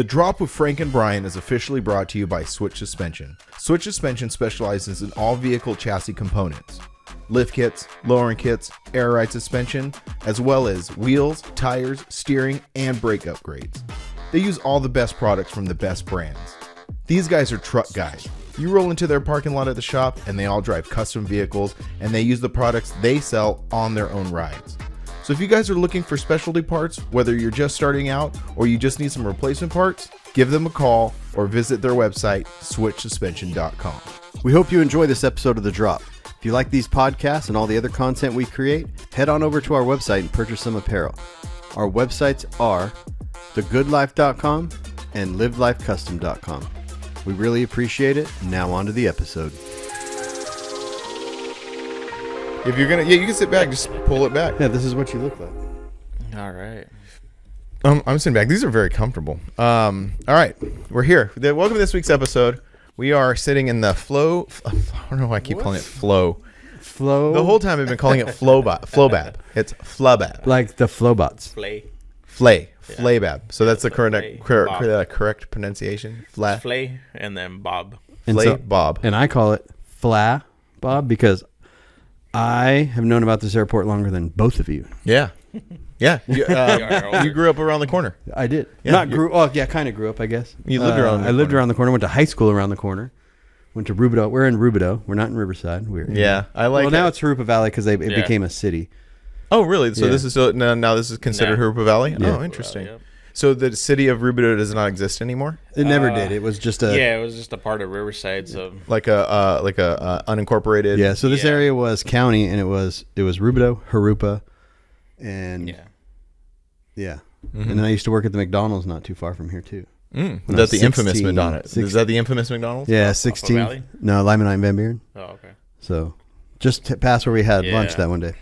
The Drop with Frank and Brian is officially brought to you by Switch Suspension. Switch Suspension specializes in all vehicle chassis components, lift kits, lowering kits, air ride suspension, as well as wheels, tires, steering, and brake upgrades. They use all the best products from the best brands. These guys are truck guys. You roll into their parking lot at the shop and they all drive custom vehicles and they use the products they sell on their own rides. So if you guys are looking for specialty parts, whether you're just starting out or you just need some replacement parts, give them a call or visit their website, switchsuspension.com. We hope you enjoy this episode of The Drop. If you like these podcasts and all the other content we create, head on over to our website and purchase some apparel. Our websites are thegoodlife.com and livelifecustom.com. We really appreciate it. Now on to the episode. If you're gonna, you can sit back, just pull it back. Yeah, this is what you look like. All right. I'm sitting back. These are very comfortable. All right, we're here. Welcome to this week's episode. We are sitting in the flow. I don't know why I keep calling it flow. Flow. The whole time I've been calling it flowbab. It's flubab. Like the Flowbots. Flaybab. So that's the correct pronunciation. Flay and then Bob. Bob. And I call it Fla Bob because I have known about this airport longer than both of you. Yeah. Yeah. You grew up around the corner. I did. Yeah, Kind of grew up, I guess. You lived around the I lived corner. around the corner, went to high school around the corner, went to Rubidoux. We're in Rubidoux. We're not in Riverside. I like Well, now it's Harupa Valley because it became a city. Oh, really? So Yeah. this is now this is considered Harupa Valley? Yeah. Oh, interesting. Yep. So the city of Rubidoux does not exist anymore? It never did. It was just a... Yeah, it was just a part of Riverside. So Like a unincorporated. Yeah, so this Yeah. area was county, and it was Rubidoux, Harupa, and yeah. And then I used to work at the McDonald's not too far from here too. Is When I that was the infamous 16, McDonald's? Is that the infamous McDonald's? Yeah, Valley? 16. No, Lyman and Van Buren. Oh, okay. So just past where we had lunch Yeah. that one day.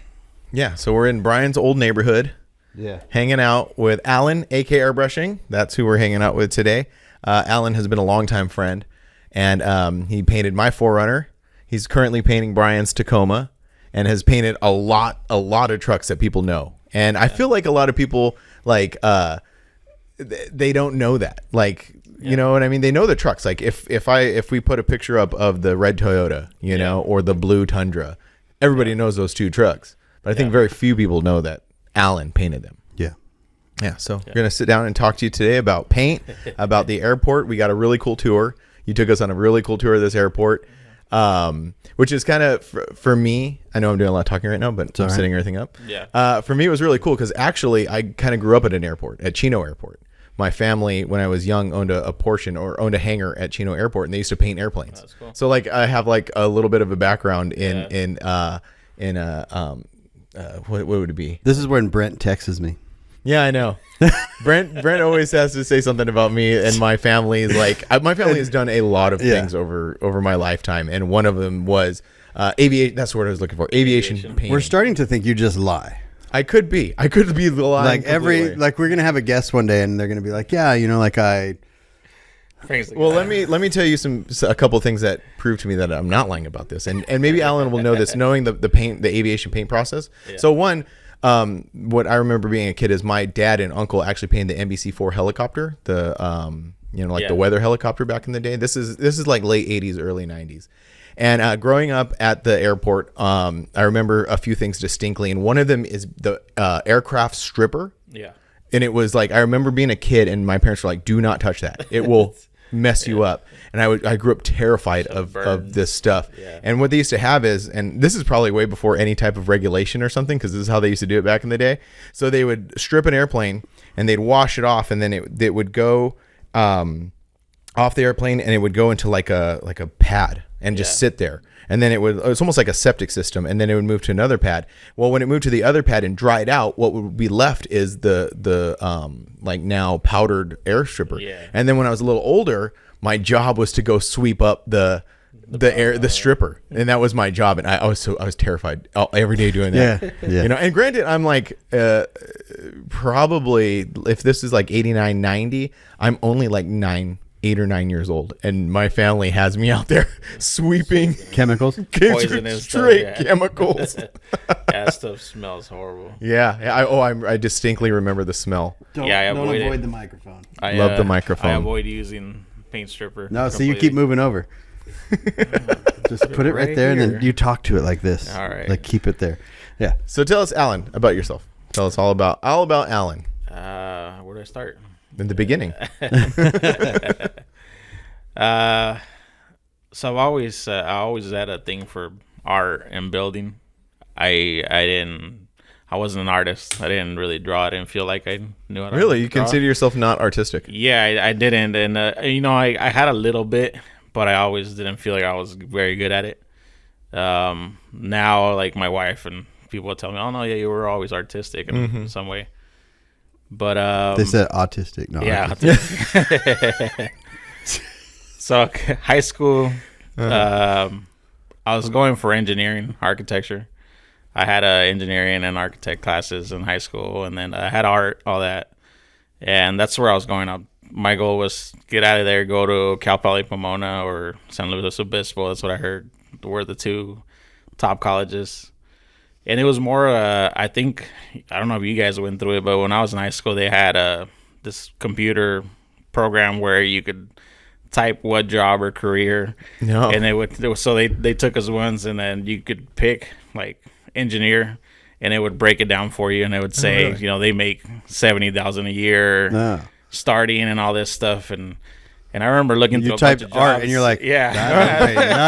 Yeah. So we're in Brian's old neighborhood, Yeah. hanging out with Alan, aka Airbrushing. That's who we're hanging out with today. Alan has been a longtime friend, and he painted my 4Runner. He's currently painting Brian's Tacoma, and has painted a lot of trucks that people know. And I feel like a lot of people they don't know that. Like, you know what I mean? They know the trucks. Like if we put a picture up of the red Toyota, you know, or the blue Tundra, everybody knows those two trucks. But I think very few people know that Alan painted them. Yeah. Yeah. So we're gonna sit down and talk to you today about paint, about the airport. We got a really cool tour. You took us on a really cool tour of this airport. Which is kind of for me. I know I'm doing a lot of talking right now, but I'm setting everything up. Yeah. For me, it was really cool because actually I kind of grew up at an airport, at Chino Airport. My family, when I was young, owned a portion or owned a hangar at Chino Airport, and they used to paint airplanes. That's cool. So like I have like a little bit of a background in what would it be? This is when Brent texts me. Yeah, I know. Brent always has to say something about me and my family. Like my family has done a lot of things over my lifetime, and one of them was aviation. That's what I was looking for. Aviation painting. We're starting to think you just lie. I could be lying. Like completely. we're gonna have a guest one day, and they're gonna be like, yeah, you know, like I. Well, let me tell you a couple things that prove to me that I'm not lying about this, and maybe Alan will know this, knowing the aviation paint process. Yeah. So one. What I remember being a kid is my dad and uncle actually painted the NBC-4 helicopter, the the weather helicopter back in the day. This is like late 80s, early 90s. And growing up at the airport, I remember a few things distinctly, and one of them is the aircraft stripper. Yeah. And it was like, I remember being a kid and my parents were like, do not touch that. It will mess you up. And I grew up terrified of this stuff. Yeah. And what they used to have is, and this is probably way before any type of regulation or something, because this is how they used to do it back in the day. So they would strip an airplane and they'd wash it off, and then it would go off the airplane, and it would go into like a pad and just sit there. And then it's almost like a septic system, and then it would move to another pad. Well, when it moved to the other pad and dried out, what would be left is the like now powdered air stripper. Yeah. And then when I was a little older, my job was to go sweep up the stripper, and that was my job. And I was terrified every day doing that. Yeah. You know, and granted, I'm like probably, if this is like 89, 90, I'm only like 9 8 or 9 years old, and my family has me out there sweeping Chemicals. Poisonous straight stuff, yeah. chemicals. Yeah, that stuff smells horrible. I distinctly remember the smell. Don't, Yeah, I don't avoid avoid it. the microphone. Love the microphone. I avoid using paint stripper. No, so you completely. keep moving over. Just put it right right there, and here. then you talk to it like this. All right. Like keep it there. Yeah. So tell us, Alan, about yourself. Tell us all about Alan Where do I start? in the beginning. So I always had a thing for art and building. I wasn't an artist. I didn't really draw. I didn't feel like I knew how to Really, you draw. consider yourself not artistic? Yeah, I didn't, and I had a little bit, but I always didn't feel like I was very good at it. Now, like my wife and people tell me, "Oh no, yeah, you were always artistic in some way." But They said autistic. No. yeah. Autistic. So high school, I was going for engineering, architecture. I had engineering and architect classes in high school, and then I had art, all that, and that's where I was going up. My goal was get out of there, go to Cal Poly Pomona or San Luis Obispo. That's what I heard were the two top colleges. And it was more, I think, I don't know if you guys went through it, but when I was in high school, they had this computer program where you could type what job or career. No. And they took us once, and then you could pick like engineer, and it would break it down for you, and it would say, really? They make $70,000 a year No. starting and all this stuff. And I remember looking through You a bunch typed of art, jobs. and you're like, yeah.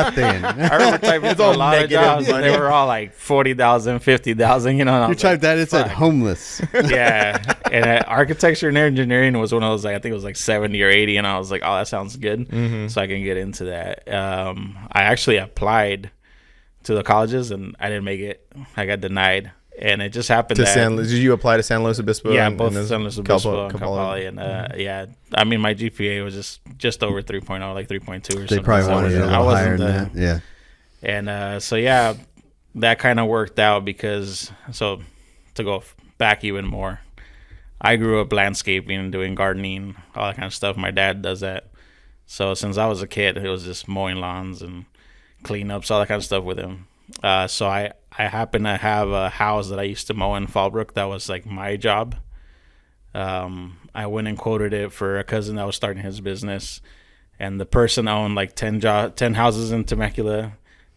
nothing. I remember typing through a all lot of negative jobs, and money. they were all like 40,000, 50,000. And I You was typed that, it said fuck. homeless. Yeah, and architecture and engineering was when I was like, I think it was like 70 or 80, and I was like, oh, that sounds good, so I can get into that. I actually applied to the colleges, and I didn't make it. I got denied, and it just happened Did you apply to San Luis Obispo? yeah, and both then San Luis Cal Obispo and Poly? Cal Poly, and yeah, I mean my GPA was just over 3.0, like 3.2 or something. They probably So wanted it a I little wasn't higher than the- that. Yeah. And so yeah, that kind of worked out because to go back even more, I grew up landscaping, doing gardening, all that kind of stuff. My dad does that. So since I was a kid, it was just mowing lawns and cleanups, all that kind of stuff with him. So I happen to have a house that I used to mow in Fallbrook. That was like my job. I went and quoted it for a cousin that was starting his business, and the person owned like 10 houses in Temecula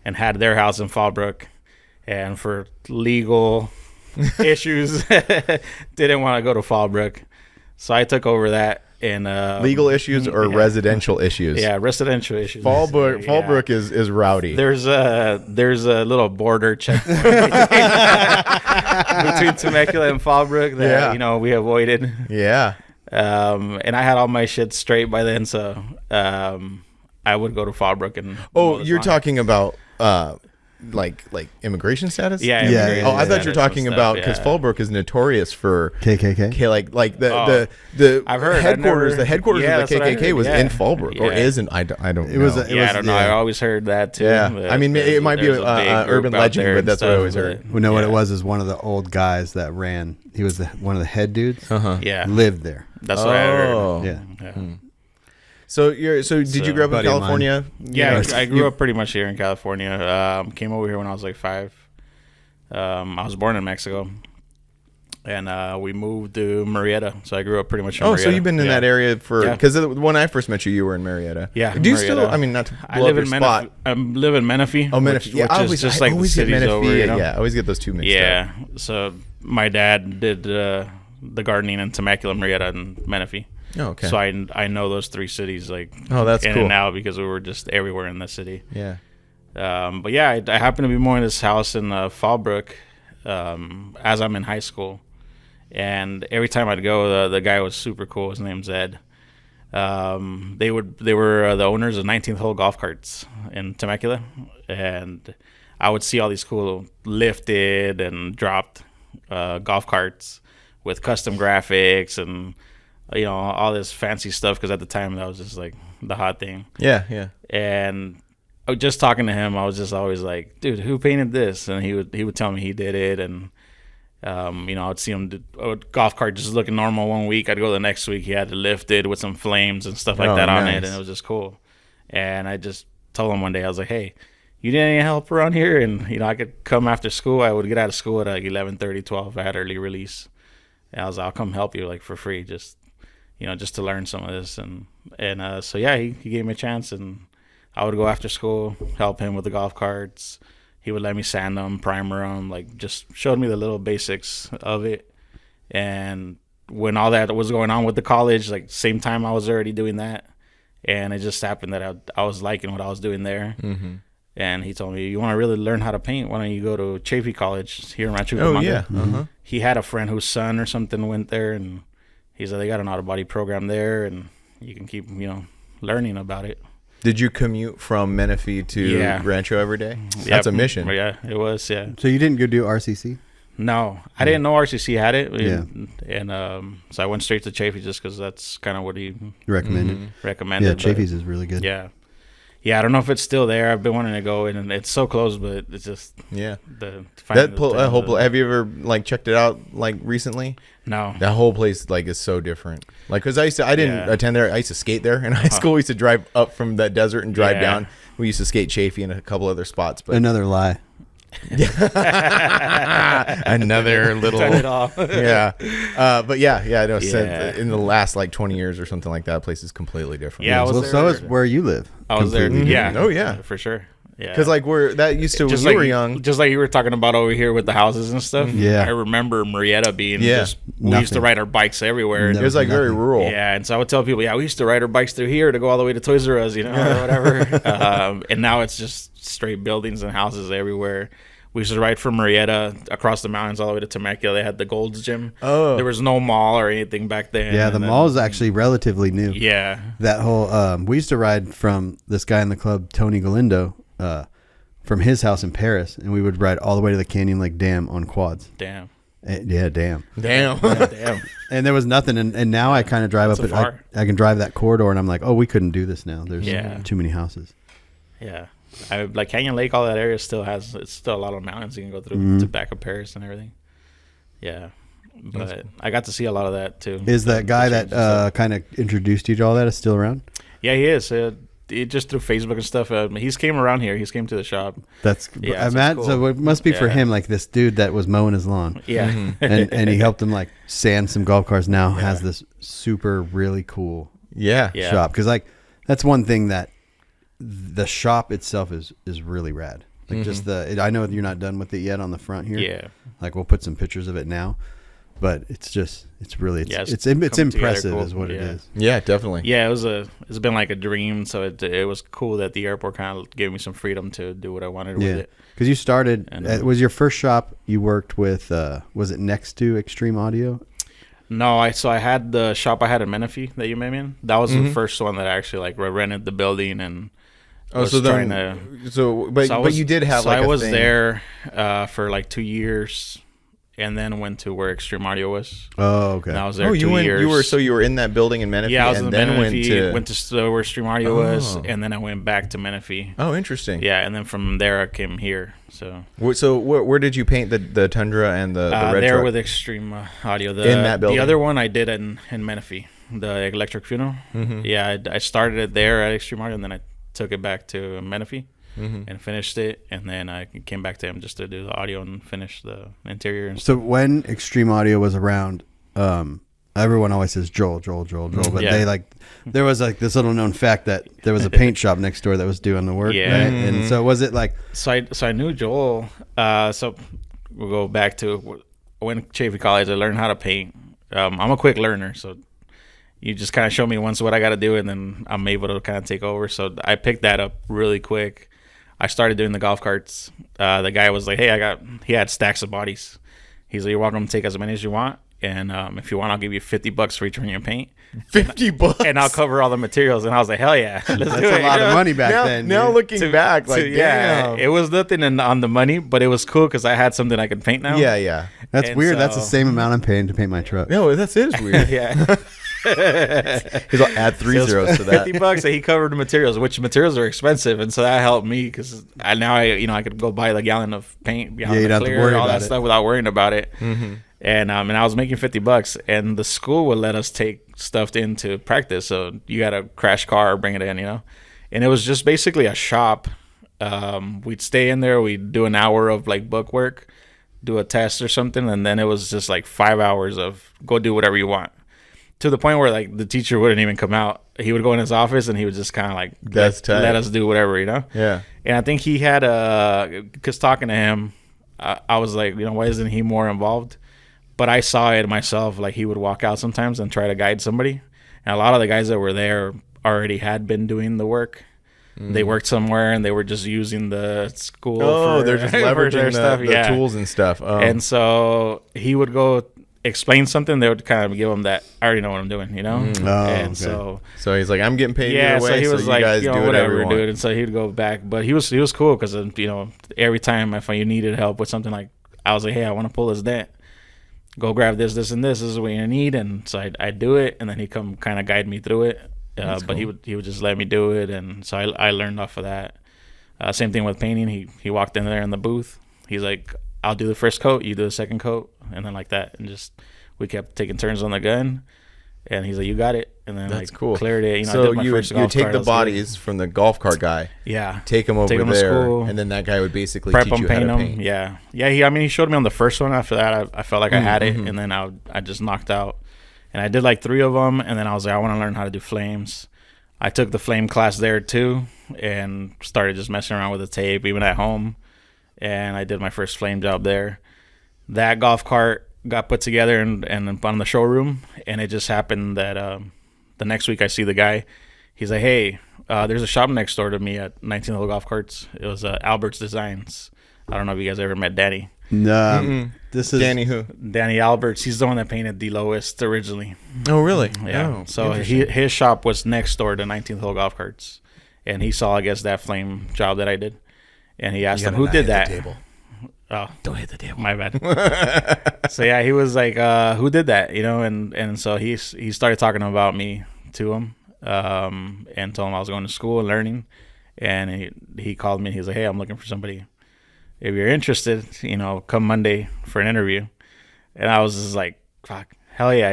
and had their house in Fallbrook, and for legal issues didn't want to go to Fallbrook, so I took over that. And Legal issues or yeah. residential issues? Yeah, residential issues. Fallbrook Yeah. is rowdy. There's a little border checkpoint between Temecula and Fallbrook that we avoided. Yeah. And I had all my shit straight by then, so I would go to Fallbrook and. Oh, you're talking about like immigration status? Yeah. Yeah, immigration yeah, Oh, I thought status you were and talking stuff, about because yeah. Fallbrook is notorious for KKK. like the I've heard. headquarters. I've never- The headquarters yeah, of the that's what I KKK heard, was yeah. in Fallbrook, or Yeah. isn't? I don't It was know. a- Yeah, I don't know. I always heard that too. Yeah. that I mean, it might be there's a big group urban out legend, there but and that's what I stuff, always but- heard. We know what yeah. it was is one of the old guys that ran. He was one of the head dudes. Uh-huh. Yeah, Lived there. that's what I heard. Oh. Yeah. Yeah. So did you grow up in buddy of mine. California? Yeah, You know, I grew up pretty much here in California. Came over here when I was like 5. I was born in Mexico, and we moved to Marietta. So I grew up pretty much in Oh, Marietta. so you've been in Yeah. that area for Yeah. because when I first met you, you were in Marietta. Yeah, Do you still? Marietta. I mean, not to I blow up live your in spot. Menifee. I live in Menifee. Oh, Menifee. Which, Yeah, which is just I like the always get cities Menifee. over. You know? Yeah, I always get those two mixed up. Yeah. So my dad did the gardening in Temecula, Marietta, and Menifee. Oh, okay. So I know those 3 cities like Oh, that's in cool. and out because we were just everywhere in the city. Yeah. But yeah, I happen to be more in this house in Fallbrook as I'm in high school, and every time I'd go, the guy was super cool. His name's Ed. They were the owners of 19th Hole golf carts in Temecula, and I would see all these cool lifted and dropped golf carts with custom graphics and all this fancy stuff because at the time that was just like the hot thing. Yeah. Yeah. And just talking to him, I was just always like, dude, who painted this? And he would tell me he did it. And I'd see him golf cart just looking normal one week. I'd go the next week. He had it lifted with some flames and stuff like that on it, and it was just cool. And I just told him one day, I was like, hey, you need any help around here? And, I could come after school. I would get out of school at like 11:30, 12. I had early release. And I was like, I'll come help you like for free, just to learn some of this. So yeah, he gave me a chance, and I would go after school, help him with the golf carts. He would let me sand them, primer them, like just showed me the little basics of it. And when all that was going on with the college, like same time I was already doing that. And it just happened that I was liking what I was doing there. Mm-hmm. And he told me, you want to really learn how to paint? Why don't you go to Chaffee College here in Rancho Cucamonga? Oh, yeah. Mm-hmm. He had a friend whose son or something went there, and he said they got an auto body program there, and you can keep, learning about it. Did you commute from Menifee to Rancho every day? That's a mission. Yeah, it was, yeah. So you didn't go do RCC? No, I didn't know RCC had it. And so I went straight to Chaffee just because that's kind of what he recommended. Yeah, Chaffee's is really good. Yeah. Yeah, I don't know if it's still there. I've been wanting to go, and it's so close, but it's just have you ever checked it out recently? No, that whole place is so different. Because I didn't attend there. I used to skate there in high school. We used to drive up from that desert and drive down. We used to skate Chaffee and a couple other spots. But another lie. Another little but I know in the last 20 years or something like that, place is completely different. So is where you live. I was there. Mm-hmm. Oh yeah, for sure. Yeah, because where that used to when you were young, just like you were talking about over here with the houses and stuff. Yeah, I remember Marietta being we used to ride our bikes everywhere. It was very rural. Yeah, and so I would tell people, we used to ride our bikes through here to go all the way to Toys R Us, or whatever. And now it's just straight buildings and houses everywhere. We used to ride from Marietta across the mountains all the way to Temecula. They had the Gold's Gym. Oh. There was no mall or anything back then. Yeah, the mall is actually relatively new. Yeah. That whole we used to ride from this guy in the club, Tony Galindo, from his house in Paris, and we would ride all the way to the Canyon Lake Dam on quads. Damn. Yeah, damn. Damn. And there was nothing, and now I kind of drive up it. I can drive that corridor, and I'm like, oh, we couldn't do this now. There's too many houses. Yeah. Canyon Lake, all that area it's still a lot of mountains you can go through to back of Paris and everything. Yeah, but I got to see a lot of that too. Is that guy that kind of introduced you to all that is still around? Yeah, he is. Just through Facebook and stuff. He's came around here. He's came to the shop. That's cool. So it must be for him, this dude that was mowing his lawn. Yeah, and he helped him sand some golf cars. Now has this super really cool shop because that's one thing that. The shop itself is really rad. Just I know you're not done with it yet on the front here. Yeah. We'll put some pictures of it now, but it's really it's impressive is what it is. Yeah, definitely. Yeah, it's been like a dream. So it was cool that the airport kind of gave me some freedom to do what I wanted with it. Because you started, was your first shop you worked with? Was it next to Extreme Audio? No, I had the shop I had in Menifee that you met me in. That was the first one that I actually rented the building and. But you did have I was there for 2 years, and then went to where Extreme Audio was. Oh, okay. And I was there 2 years. You were in that building in Menifee. Yeah, I was in Menifee. Went to where Extreme Audio was, and then I went back to Menifee. Oh, interesting. Yeah, and then from there I came here. So where did you paint the Tundra and the red there truck? With Extreme Audio. In that building. The other one I did in Menifee, the electric funeral. Mm-hmm. Yeah, I started it there at Extreme Audio, and then I took it back to Menifee and finished it, and then I came back to him just to do the audio and finish the interior and stuff. So when Extreme Audio was around, everyone always says Joel, but there was this little known fact that there was a paint shop next door that was doing the work, right? And so was it so I knew Joel, so we'll go back to when Chaffee College. I learned how to paint. I'm a quick learner, so you just kind of show me once what I got to do, and then I'm able to kind of take over. So I picked that up really quick. I started doing the golf carts. The guy was like, hey, he had stacks of bodies. He's like, you're welcome to take as many as you want. And if you want, I'll give you $50 for each one you paint. $50? And I'll cover all the materials. And I was like, hell yeah. That's a lot of money back then. Now looking back, damn. Yeah, it was nothing on the money, but it was cool because I had something I could paint now. Yeah. That's weird. That's the same amount I'm paying to paint my truck. No, it is weird. Yeah. He's like, add 3 zeros to that. $50 and he covered the materials, which materials are expensive, and so that helped me because I could go buy the gallon of paint, you don't have to worry all about that it. stuff without worrying about it. Mm-hmm. And I was making $50, and the school would let us take stuff in to practice. So you got to crash car or bring it in, and it was just basically a shop. We'd stay in there, we'd do an hour of like book work, do a test or something, and then it was just like 5 hours of go do whatever you want, to the point where like the teacher wouldn't even come out. He would go in his office and he would just kind of like let us do whatever, Yeah. And I think he had because talking to him, I was like, why isn't he more involved? But I saw it myself. Like he would walk out sometimes and try to guide somebody, and a lot of the guys that were there already had been doing the work. They worked somewhere and they were just using the school. They're just leveraging the tools and stuff. And so he would go explain something. They would kind of give him that, I already know what I'm doing, okay. so he's like, I'm getting paid either way, so he was like, you guys do whatever, you want. dude. And so he'd go back, but he was cool because every time if you needed help with something, like I was like, hey, I want to pull this dent. Go grab this, and this. This is what you need, and so I'd do it, and then he'd come kind of guide me through it. But cool. he would just let me do it, and so I learned off of that. Same thing with painting. He walked in there in the booth. He's like, I'll do the first coat, you do the second coat, and then like that, and just we kept taking turns on the gun. And he's like, you got it. And then that's like cool. Cleared it. So you would take the bodies from the golf cart guy. Yeah. Take them over there. To school, and then that guy would basically prep teach them, you how to paint paint. them. Yeah. Yeah. He showed me on the first one. After that, I felt like I had it. And then I just knocked out. And I did like 3 of them. And then I was like, I want to learn how to do flames. I took the flame class there too and started just messing around with the tape, even at home. And I did my first flame job there. That golf cart got put together and on the showroom, and it just happened that the next week I see the guy. He's like, hey, there's a shop next door to me at 19 Hole Golf Carts. It was Albert's Designs. I don't know if you guys ever met Danny. No. This is Danny who? Danny Alberts. He's the one that painted the lowest originally. Oh, really? Yeah. Oh, so his shop was next door to 19th Hole Golf Carts, and he saw, I guess, that flame job that I did, and he asked him who did that. Oh, don't hit the table. My bad. So yeah, he was like, "Who did that?" And so he started talking about me to him, and told him I was going to school and learning, and he called me. And he was like, "Hey, I'm looking for somebody. If you're interested, come Monday for an interview." And I was just like, "Fuck, hell yeah!"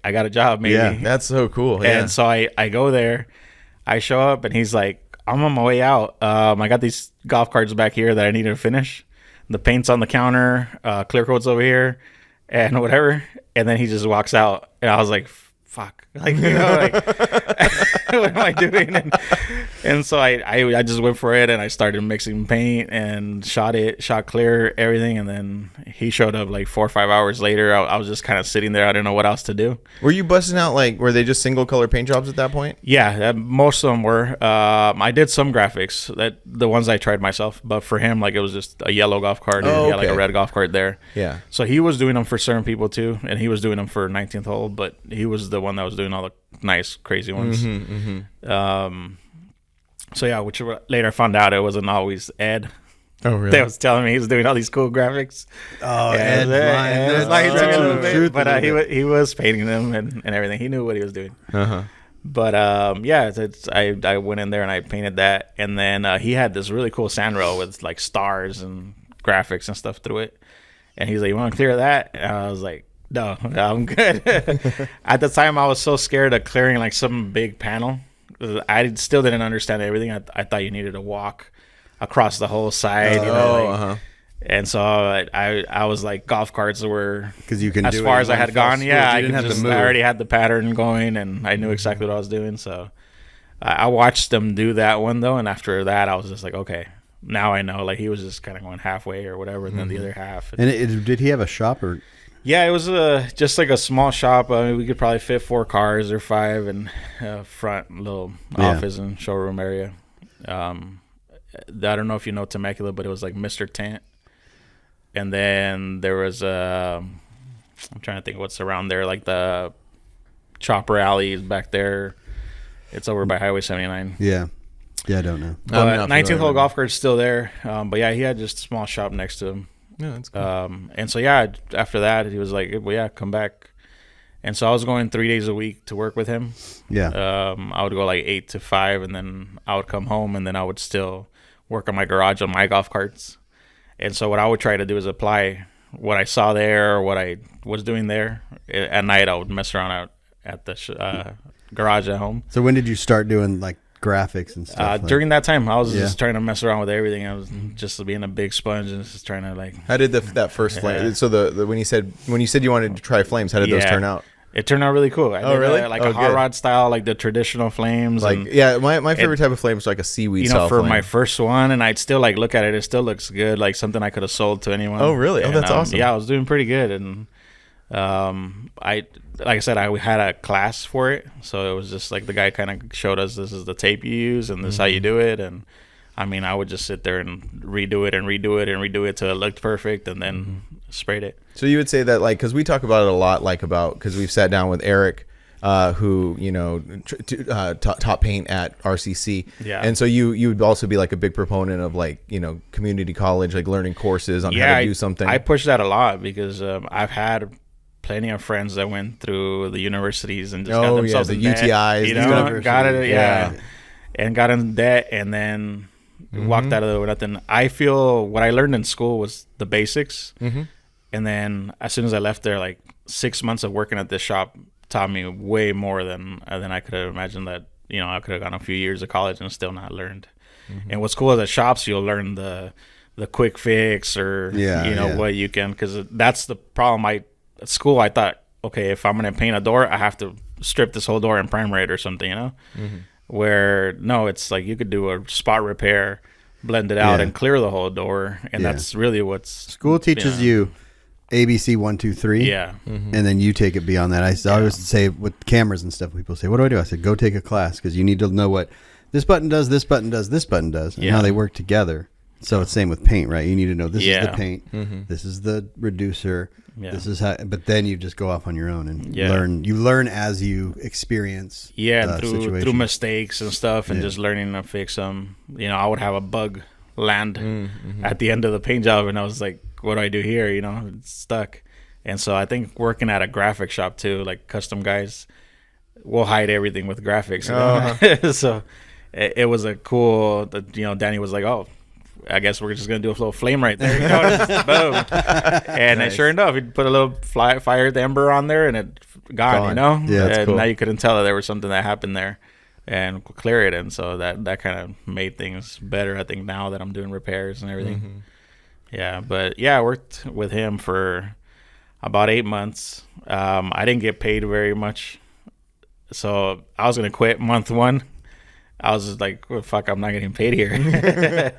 I got a job. Maybe. Yeah, that's so cool. Yeah. And so I go there, I show up, and he's like, "I'm on my way out. I got these golf carts back here that I need to finish. The paint's on the counter, clear coat's over here, and whatever." And then he just walks out, and I was like, "Fuck!" Like, what am I doing? And so I just went for it, and I started mixing paint and shot clear, everything. And then he showed up like 4 or 5 hours later. I was just kind of sitting there. I didn't know what else to do. Were you busting out, were they just single color paint jobs at that point? Yeah, most of them were. I did some graphics, the ones I tried myself, but for him, it was just a yellow golf cart. And he had a red golf cart there. Yeah. So he was doing them for certain people too, and he was doing them for 19th hole, but he was the one that was doing all the nice, crazy ones. So yeah, which later I found out it wasn't always Ed. Oh, really? That was telling me he was doing all these cool graphics. Oh, Ed's lying. But he was painting them and everything. He knew what he was doing. Uh-huh. But I went in there and I painted that, and then he had this really cool sand rail with stars and graphics and stuff through it. And he's like, "You want to clear that?" And I was like, "No, I'm good." At the time, I was so scared of clearing some big panel. I still didn't understand everything. I thought you needed to walk across the whole side, and so I was like, golf carts were, because you can as do far it as I had gone. Yeah, I already had the pattern going, and I knew exactly what I was doing. So I watched them do that one though, and after that, I was just like, okay, now I know. He was just kind of going halfway or whatever, and then the other half. And did he have a shop or? Yeah, it was just a small shop. We could probably fit 4 cars or 5 in front little office and showroom area. I don't know if you know Temecula, but it was Mr. Tent. And then there was I'm trying to think what's around there, the Chopper Alley is back there. It's over by Highway 79. Yeah, I don't know. But 19th Hole Golf Cart's still there. But yeah, he had just a small shop next to him. Yeah, that's cool. And so yeah, after that he was like, "Well, yeah, come back." And so I was going 3 days a week to work with him. Yeah. I would go like 8 to 5, and then I would come home, and then I would still work on my garage on my golf carts. And so what I would try to do is apply what I saw there or what I was doing there. At night, I would mess around out at the garage at home. So when did you start doing like graphics and stuff? During that time, I was just trying to mess around with everything. I was just being a big sponge and just trying to like. How did that first flame? So the when you said you wanted to try flames, how did those turn out? It turned out really cool. I did really? Like a hot rod style, like the traditional flames. Like, my favorite type of flame is like a seaweed style for flame. my first one, and I'd still like look at it. It still looks good, like something I could have sold to anyone. Oh, really? And, that's awesome. Yeah, I was doing pretty good, and like I said, I had a class for it, so it was just like the guy kind of showed us this is the tape you use, and this is how you do it, and I mean, I would just sit there and redo it till it looked perfect, and then sprayed it. So you would say that, like, because we talk about it a lot, like because we've sat down with Eric, who taught paint at RCC, and so you would also be like a big proponent of like community college, like learning courses on how to do something. I push that a lot because I've had plenty of friends that went through the universities and just got themselves the in debt, UTIs, got it, and got in debt, and then walked out of it with nothing. I feel what I learned in school was the basics, and then as soon as I left there, like 6 months of working at this shop taught me way more than I could have imagined. That I could have gone a few years of college and still not learned. And what's cool is at shops you'll learn the quick fix or what you can, because that's the problem. At school I thought, okay, if I'm gonna paint a door, I have to strip this whole door and primer it or something, where no, it's like you could do a spot repair, blend it out and clear the whole door, and that's really what's school teaches you ABC 1, 2, 3. And then you take it beyond that. I always say with cameras and stuff, people say, what do? I said, go take a class, because you need to know what this button does, this button does, this button does, and how they work together. So it's same with paint, right? You need to know this is the paint, this is the reducer, this is how. But then you just go off on your own and learn. You learn as you experience. Through mistakes and stuff, and just learning to fix them. I would have a bug land at the end of the paint job, and I was like, what do I do here? It's stuck. And so I think working at a graphic shop too, like custom guys, will hide everything with graphics. So it was a cool. Danny was like, oh, I guess we're just gonna do a little flame right there, just boom. And sure enough, he put a little fire ember on there, and it gone. That's cool. Now you couldn't tell that there was something that happened there, and clear it. And so that kind of made things better. I think now that I'm doing repairs and everything. I worked with him for about 8 months. I didn't get paid very much, so I was gonna quit month 1. I was just like, well, fuck, I'm not getting paid here. I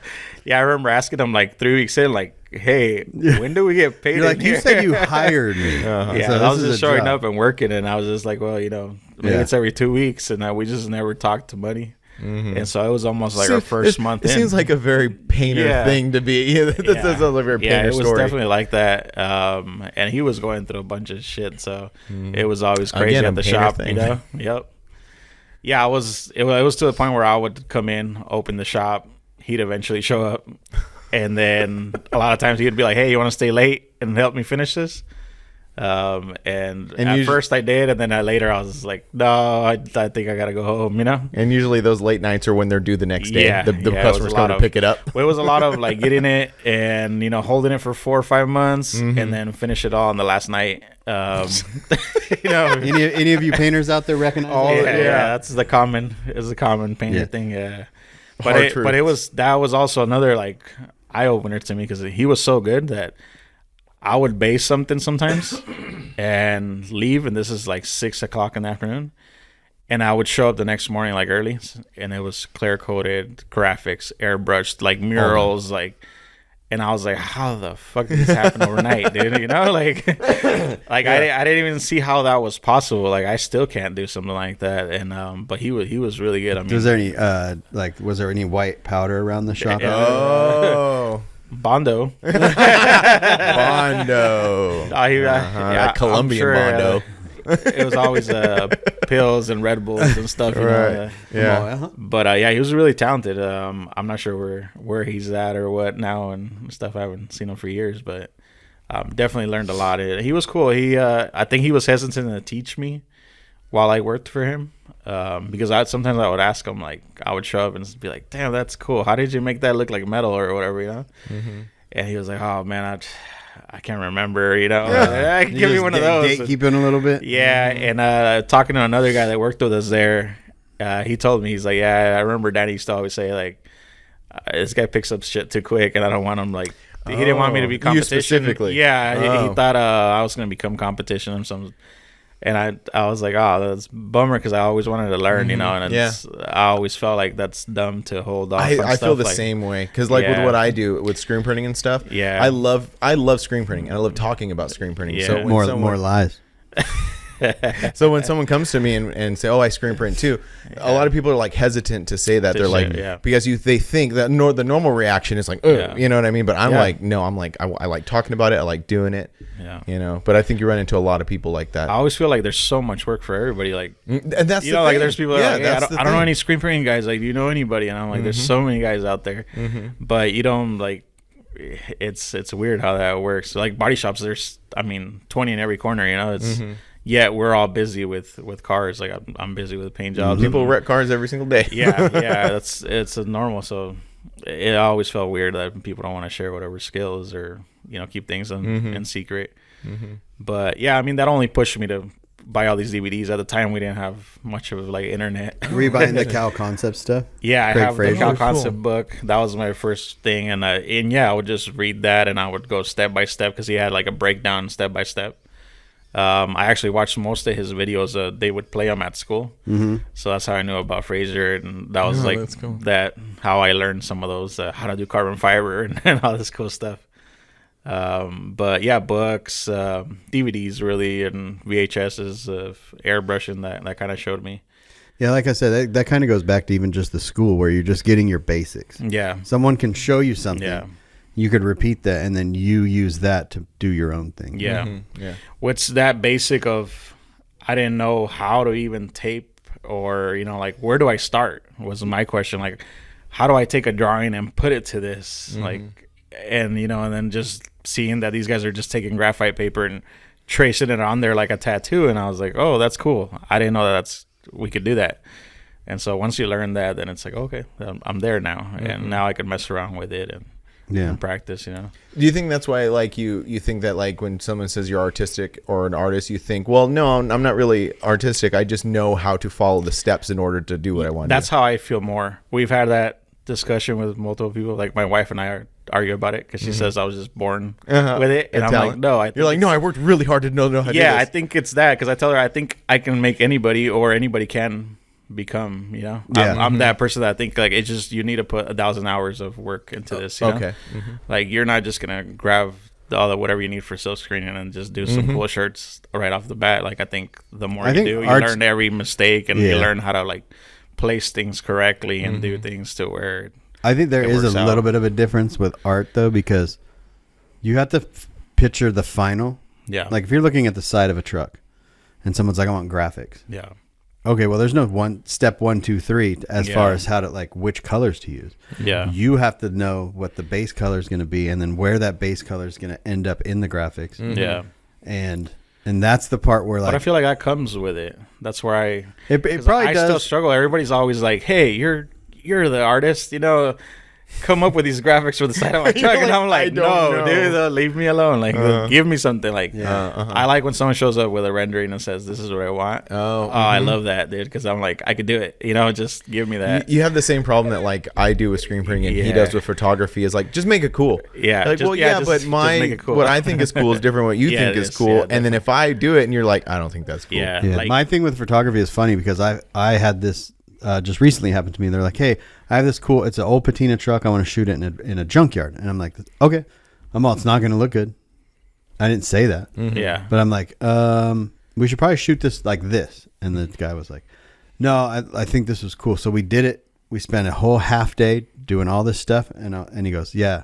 remember asking him like 3 weeks in, like, hey, when do we get paid? You're like, you said you hired me. So I was just showing up and working, and I was just like, well, maybe it's every 2 weeks, and we just never talked to money. And so it was almost like our first month in. It seems like a very painter thing to be. That's a very painter story. It was definitely like that. And he was going through a bunch of shit, so it was always crazy at the shop, Yep. Yeah, it was to the point where I would come in, open the shop, he'd eventually show up, and then a lot of times he'd be like, hey, you want to stay late and help me finish this? And at first I did, and then later I was just like, no, I think I gotta go home, And usually those late nights are when they're due the next day. The customers come to pick it up. Well, it was a lot of like getting it and holding it for 4 or 5 months, and then finish it all on the last night. Any of you painters out there recognize? That's the common painter thing. But that was also another like eye opener to me, because he was so good that I would base something sometimes and leave, and this is like 6 o'clock in the afternoon, and I would show up the next morning like early, and it was clear coated, graphics, airbrushed, like murals, and I was like, how the fuck did this happen overnight, dude? I didn't even see how that was possible. Like, I still can't do something like that. And but he was really good. I mean, was there any white powder around the shop? Oh. Bondo. Colombian sure, Bondo. It was always pills and Red Bulls and stuff. But he was really talented. I'm not sure where he's at or what now and stuff. I haven't seen him for years, but definitely learned a lot. He was cool. I think he was hesitant to teach me while I worked for him, because sometimes I would ask him, like, I would show up and be like, damn, that's cool. How did you make that look like metal or whatever, you know? Mm-hmm. And he was like, oh, man, I can't remember, you know? I can give me one of those. Gatekeeping a little bit? Yeah, mm-hmm. And talking to another guy that worked with us there, he told me, he's like, yeah, I remember Danny used to always say, like, this guy picks up shit too quick, and I don't want him, like, he didn't want me to be competition. You specifically. Yeah, he thought I was going to become competition or something. And I was like, oh, that's a bummer, because I always wanted to learn, you know, and I always felt like that's dumb to hold off. I feel the same way, because like with what I do with screen printing and stuff, I love screen printing, and I love talking about screen printing. Yeah. So more lies. So when someone comes to me and say, oh, I screen print too, a lot of people are like hesitant to say that. They're like, because they think that the normal reaction is like, you know what I mean? But I'm like, no, I'm like, I like talking about it. I like doing it, you know, but I think you run into a lot of people like that. I always feel like there's so much work for everybody. Like, and that's, you know, like there's people that are like, hey, I don't know any screen printing guys. Like, do you know anybody? And I'm like, there's so many guys out there, but you don't like, it's weird how that works. Like body shops, there's, 20 in every corner, you know, it's, yet we're all busy with cars. Like I'm busy with paint jobs. People wreck cars every single day. It's a normal. So it always felt weird that people don't want to share whatever skills or, you know, keep things in secret. But yeah, that only pushed me to buy all these DVDs. At the time, we didn't have much of like internet. Were you buying the Cal Concept stuff? Yeah, I have the Cal Concept book. That was my first thing, and I would just read that, and I would go step by step, because he had like a breakdown step by step. I actually watched most of his videos. They would play them at school, so that's how I knew about Fraser, and that was how I learned some of those, how to do carbon fiber and all this cool stuff. But yeah, books, DVDs really, and VHSs of airbrushing that kind of showed me. Yeah, like I said, that kind of goes back to even just the school where you're just getting your basics. Yeah, someone can show you something. Yeah. You could repeat that, and then you use that to do your own thing. Yeah. Yeah. What's that basic of, I didn't know how to even tape, or, you know, like, where do I start was my question. Like, how do I take a drawing and put it to this? Like, and, you know, and then just seeing that these guys are just taking graphite paper and tracing it on there like a tattoo. And I was like, oh, that's cool. I didn't know we could do that. And so once you learn that, then it's like, okay, I'm there now. And now I can mess around with it and practice, you know. Do you think that's why, like, you think that, like, when someone says you're artistic or an artist, you think, well, no, I'm not really artistic. I just know how to follow the steps in order to do what I want to do. That's how I feel more. We've had that discussion with multiple people. Like, my wife and I argue about it, because she says I was just born with it. And I'm like, no. You're like, no, I worked really hard to know how to do this. Yeah, I think it's that, because I tell her I think I can make anybody, or anybody can become, you know. I'm that person that I think, like, it's just, you need to put 1,000 hours of work into this, you know? Like, you're not just gonna grab all the whatever you need for silk screening and just do some cool shirts right off the bat. Like, I think the more you do, you learn every mistake, and you learn how to, like, place things correctly and do things to where I think there is a little bit of a difference with art, though, because you have to picture the final. Yeah. Like, if you're looking at the side of a truck and someone's like, I want graphics. Yeah. Okay, well, there's no step 1, 2, 3 as far as how to, like, which colors to use. Yeah. You have to know what the base color is going to be, and then where that base color is going to end up in the graphics. Yeah. And that's the part where, like, but I feel like that comes with it. That's where it probably I does. Still struggle. Everybody's always like, hey, you're the artist, you know, come up with these graphics for the side of my truck. And I'm like, no, dude, leave me alone. Like, give me something. Like, I like when someone shows up with a rendering and says, this is what I want. I love that, dude, because I'm like, I could do it. You know, just give me that. You have the same problem that, like, I do with screen printing and he does with photography, is like, just make it cool. Yeah. Like, but make it cool. What I think is cool is different what you think is cool. And then if I do it and you're like, I don't think that's cool. Yeah. Like, my thing with photography is funny, because I had this just recently happened to me. They're like, hey, I have this cool, it's an old patina truck. I want to shoot it in a junkyard. And I'm like, okay. It's not going to look good. I didn't say that. Yeah. But I'm like, we should probably shoot this like this. And the guy was like, no, I think this was cool. So we did it. We spent a whole half day doing all this stuff. And he goes, yeah.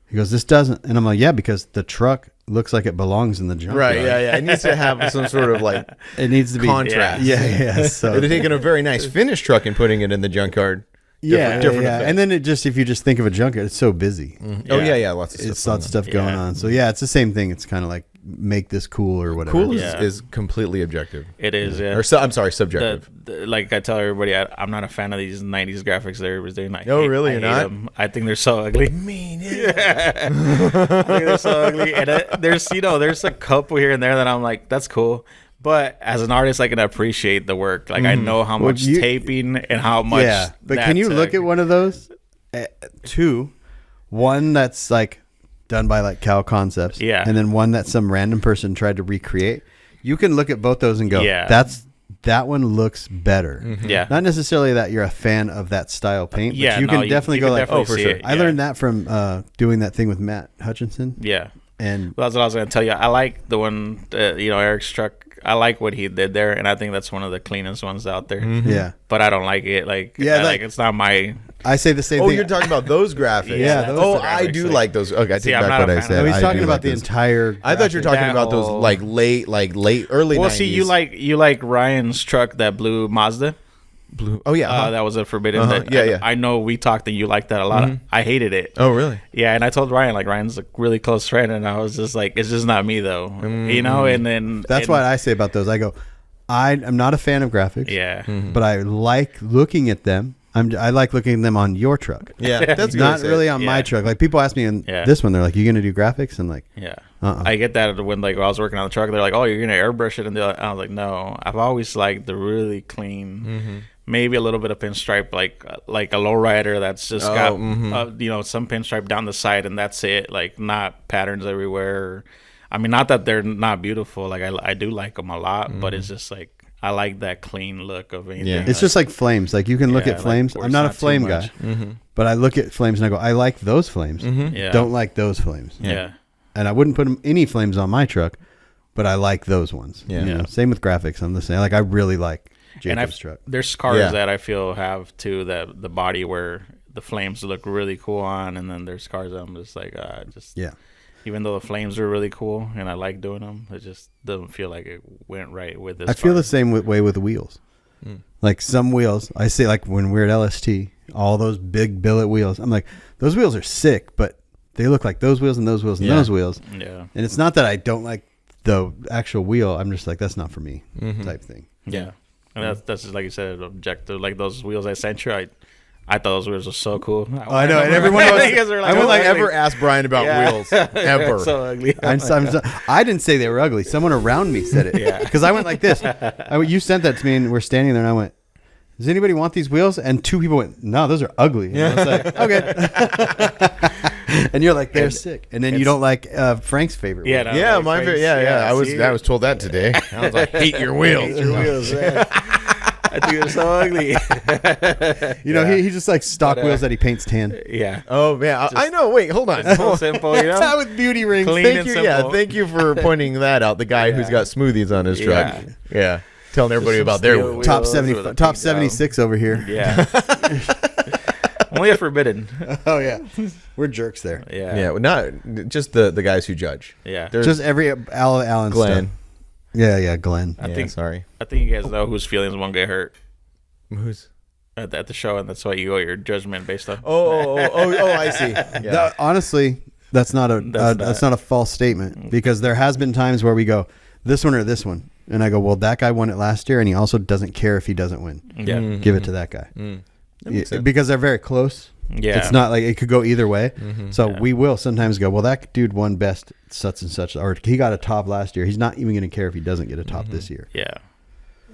He goes, this doesn't. And I'm like, yeah, because the truck looks like it belongs in the junkyard. Right, yeah. It needs to have some sort of, like, it needs to be contrast. Yeah. So they're taking a very nice finished truck and putting it in the junkyard. different effects. And then if you just think of a junkyard, it's so busy. Oh yeah, lots of stuff. It's lots of stuff going on. So yeah, it's the same thing. It's kind of like make this cool or whatever. Cool is completely objective. It is, yeah. Or I'm sorry, subjective. Like I tell everybody, I'm not a fan of these 90s graphics they're doing. Really? You're not? I think they're so ugly. Mean I think they're so ugly. And there's a couple here and there that I'm like, that's cool. But as an artist, I can appreciate the work. Like I know how much taping and how much. Yeah, but can you look at one of those? One that's like done by like Cal Concepts, and then one that some random person tried to recreate. You can look at both those and go, that one looks better. Yeah, not necessarily that you're a fan of that style paint, but you can definitely go like, oh, for sure. I learned that from doing that thing with Matt Hutchinson. Yeah, and that's what I was going to tell you. I like the one Eric's truck. I like what he did there, and I think that's one of the cleanest ones out there. Yeah, but I don't like it. Like, it's not my. I say the same thing. Oh, you're talking about those graphics. Yeah. I do like those. Okay, I take back what I said. No, he's talking about the entire. I thought you were talking about those like late, early. Well, 90s. see, you like Ryan's truck, that blue Mazda. Blue. Oh yeah, that was a forbidden. Yeah. I know we talked and you liked that a lot. I hated it. Oh really? Yeah, and I told Ryan, like, Ryan's a really close friend, and I was just like, it's just not me though, And then that's what I say about those. I go, I'm not a fan of graphics. Yeah, but I like looking at them. I like looking at them on your truck. Yeah, that's not really on my truck. Like people ask me in this one, they're like, "You gonna do graphics?" And like, I get that when like when I was working on the truck, they're like, "Oh, you're gonna airbrush it," and I was like, "No, I've always liked the really clean." Maybe a little bit of pinstripe, like a lowrider that's just got some pinstripe down the side, and that's it. Like not patterns everywhere. I mean, not that they're not beautiful. Like I do like them a lot, but it's just like I like that clean look of anything. Yeah, it's just like flames. Like you can look at flames. I'm not a flame guy, but I look at flames and I go, I like those flames. Don't like those flames. Yeah, and I wouldn't put any flames on my truck, but I like those ones. Yeah. Same with graphics. I'm the same. Like I really like Jacob's truck. There's cars that I feel have too that the body where the flames look really cool on, and then there's cars that I'm just like even though the flames are really cool and I like doing them, it just doesn't feel like it went right with this. I feel the same way with the wheels. Like some wheels, I say like when we're at LST, all those big billet wheels, I'm like, those wheels are sick, but they look like those wheels and those wheels and those wheels. Yeah. And it's not that I don't like the actual wheel. I'm just like, that's not for me type thing. Yeah. And that's just like you said, objective. Like those wheels I sent you, I thought those wheels were so cool. I know, and everyone knows. I would ever ask Brian about wheels ever. So ugly. I didn't say they were ugly. Someone around me said it. Yeah, because I went like this. You sent that to me, and we're standing there, and I went, "Does anybody want these wheels?" And two people went, "No, those are ugly." And I was like, "Okay." And you're like, "They're sick." And then you don't like Frank's favorite. Yeah, wheel. yeah, my favorite. Yeah. I was told that today. I was like, "Hate your wheels." Hate your wheels. Man. I think they're so ugly. He just like stock wheels that he paints tan. Yeah. Oh man, I know. Wait, hold on. So simple, you know. It's with beauty rings. Clean Thank and you. simple. Yeah, thank you for pointing that out. The guy who's got smoothies on his truck. Yeah. Telling everybody about their wheels. Top 76 over here. Yeah. Only if forbidden. Oh yeah, we're jerks there. Yeah. Yeah. Not just the guys who judge. Yeah. There's just every Alan Glenn. Stuff. Yeah, Glenn. I think you guys know whose feelings won't get hurt. Who's at the show, and that's why you go your judgment based on. Oh, I see. Yeah. Honestly, that's not a false statement, because there has been times where we go this one or this one, and I go, well, that guy won it last year, and he also doesn't care if he doesn't win. Yeah, give it to that guy. Because they're very close. Yeah, it's not like it could go either way. So we will sometimes go, well, that dude won best such and such, or he got a top last year. He's not even going to care if he doesn't get a top this year. Yeah,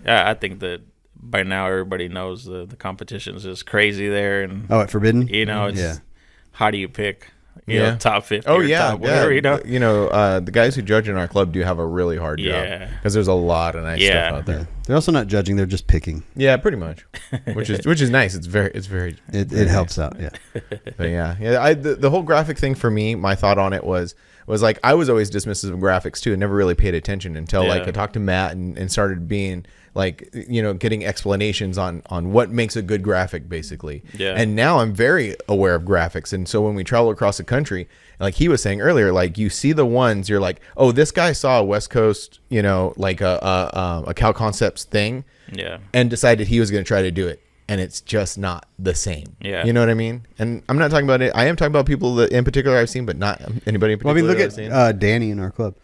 I think that by now everybody knows the competition is just crazy there, and at Forbidden, it's how do you pick? You know, top 50. Oh yeah, top whatever, the guys who judge in our club do have a really hard job because there's a lot of nice stuff out there. They're also not judging; they're just picking. Yeah, pretty much, which is nice. It helps out. Yeah, but yeah. The whole graphic thing for me, my thought on it was like I was always dismissive of graphics too, and never really paid attention until like I talked to Matt and started being like, getting explanations on what makes a good graphic basically. Yeah. And now I'm very aware of graphics. And so when we travel across the country, like he was saying earlier, like you see the ones you're like, oh, this guy saw a West Coast, like a Cal Concepts thing. Yeah. And decided he was going to try to do it. and it's just not the same. Yeah. You know what I mean? And I'm not talking about it. I am talking about people that in particular I've seen, but not anybody in particular. Well, I mean, look that I've seen. at Danny in our club,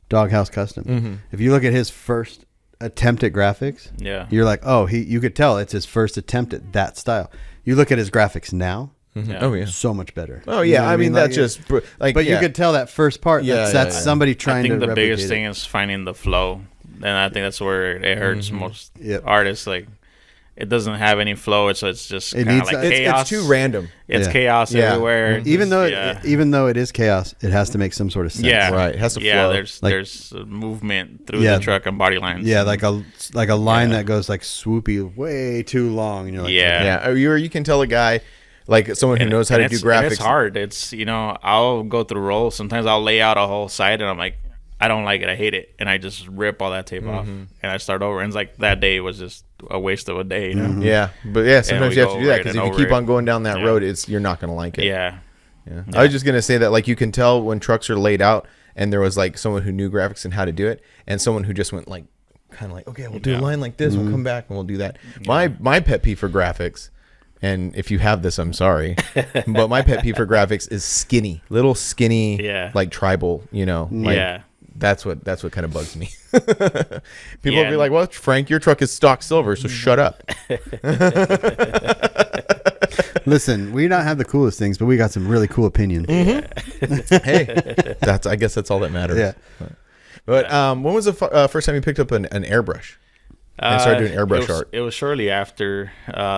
Doghouse Custom. If you look at his first attempt at graphics, you're like, oh, you could tell it's his first attempt at that style. You look at his graphics now. Yeah. Oh yeah, so much better. Oh yeah, you know I mean that's just like. But you could tell that first part. Yeah, That's somebody trying to. I think the biggest replicate thing is finding the flow, and I think that's where it hurts most artists. Like, it doesn't have any flow, so it's just kind of like chaos. It's too random. It's chaos everywhere. Even though it is chaos, it has to make some sort of sense. Yeah, right. It has to flow. There's movement through the truck and body lines. Yeah, like a line that goes like swoopy, way too long, and you're like, yeah. You can tell a guy. Like someone who knows how to do graphics. It's hard. It's, I'll go through rolls. Sometimes I'll lay out a whole side and I'm like, I don't like it. I hate it. And I just rip all that tape off and I start over. And it's like that day was just a waste of a day, you know? Yeah. But sometimes you have to do that because if you keep on going down that road, you're not going to like it. Yeah. I was just going to say that like you can tell when trucks are laid out and there was like someone who knew graphics and how to do it and someone who just went like, kind of like, okay, we'll do a line like this. We'll come back and we'll do that. My pet peeve for graphics, and if you have this, I'm sorry, but my pet peeve for graphics is little skinny, like tribal, that's what kind of bugs me. People will be like, well, Frank, your truck is stock silver, so shut up. Listen, we don't have the coolest things, but we got some really cool opinions. Hey, I guess that's all that matters. Yeah. But when was the first time you picked up an airbrush? And started doing airbrush art. It was shortly after.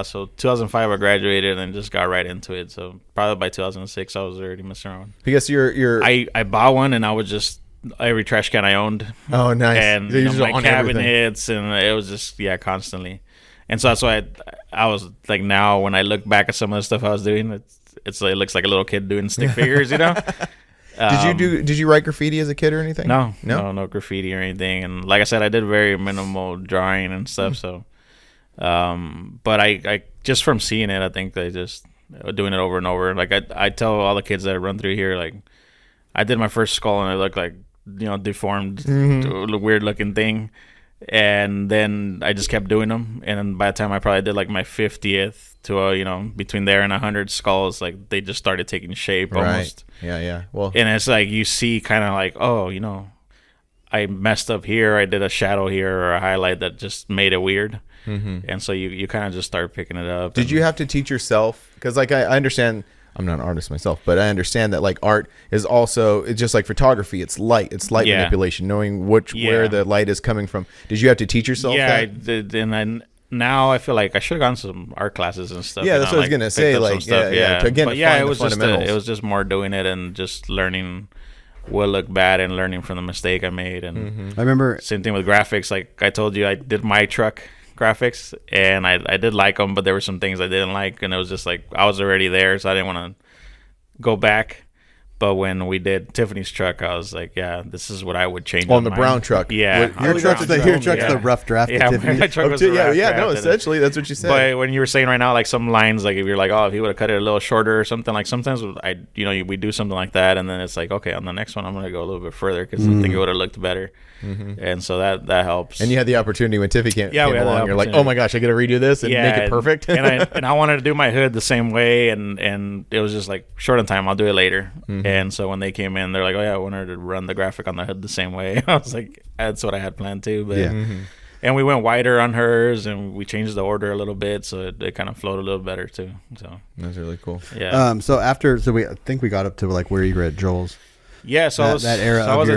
So 2005, I graduated and just got right into it. So probably by 2006, I was already messing around. Because I bought one and I was just every trash can I owned. Oh, nice. And my cabinets and it was just constantly. And so that's why I was like, now when I look back at some of the stuff I was doing, it looks like a little kid doing stick figures, Did you write graffiti as a kid or anything? No graffiti or anything. And like I said, I did very minimal drawing and stuff. So, but I just from seeing it, I think they just doing it over and over. Like I tell all the kids that run through here, like I did my first skull and it looked like deformed, weird looking thing. And then I just kept doing them. And then by the time I probably did like my 50th to between there and 100 skulls, like they just started taking shape almost. Yeah. Well, and it's like you see kind of like, oh, I messed up here. I did a shadow here or a highlight that just made it weird. And so you kind of just start picking it up. Did you have to teach yourself? Because like I understand. I'm not an artist myself, but I understand that like art is also, it's just like photography. It's light manipulation, knowing where the light is coming from. Did you have to teach yourself that? I did. And then now I feel like I should have gone to some art classes and stuff. Yeah, that's what I was going to say. Like, it was just more doing it and just learning what looked bad and learning from the mistake I made. And I remember same thing with graphics. Like I told you, I did my truck graphics and I did like them, but there were some things I didn't like, and it was just like I was already there, so I didn't want to go back. But when we did Tiffany's truck, I was like, yeah, this is what I would change on the brown truck. Yeah, your truck's the rough draft. Yeah, my truck was the rough draft. No, essentially that's what you said. But when you were saying right now, like some lines, like if you're like, oh, if he would have cut it a little shorter or something, like sometimes we do something like that, and then it's like, okay, on the next one I'm gonna go a little bit further because I think it would have looked better. And so that helps. And you had the opportunity when Tiffy came along. You're like, oh my gosh, I got to redo this and make it perfect. and I wanted to do my hood the same way, and it was just like short on time. I'll do it later. And so when they came in, they're like, oh yeah, I wanted to run the graphic on the hood the same way. I was like, that's what I had planned too. But and we went wider on hers, and we changed the order a little bit, so it kind of flowed a little better too. So that's really cool. Yeah. So I think we got up to like where you were at Joel's. Yeah, so I was at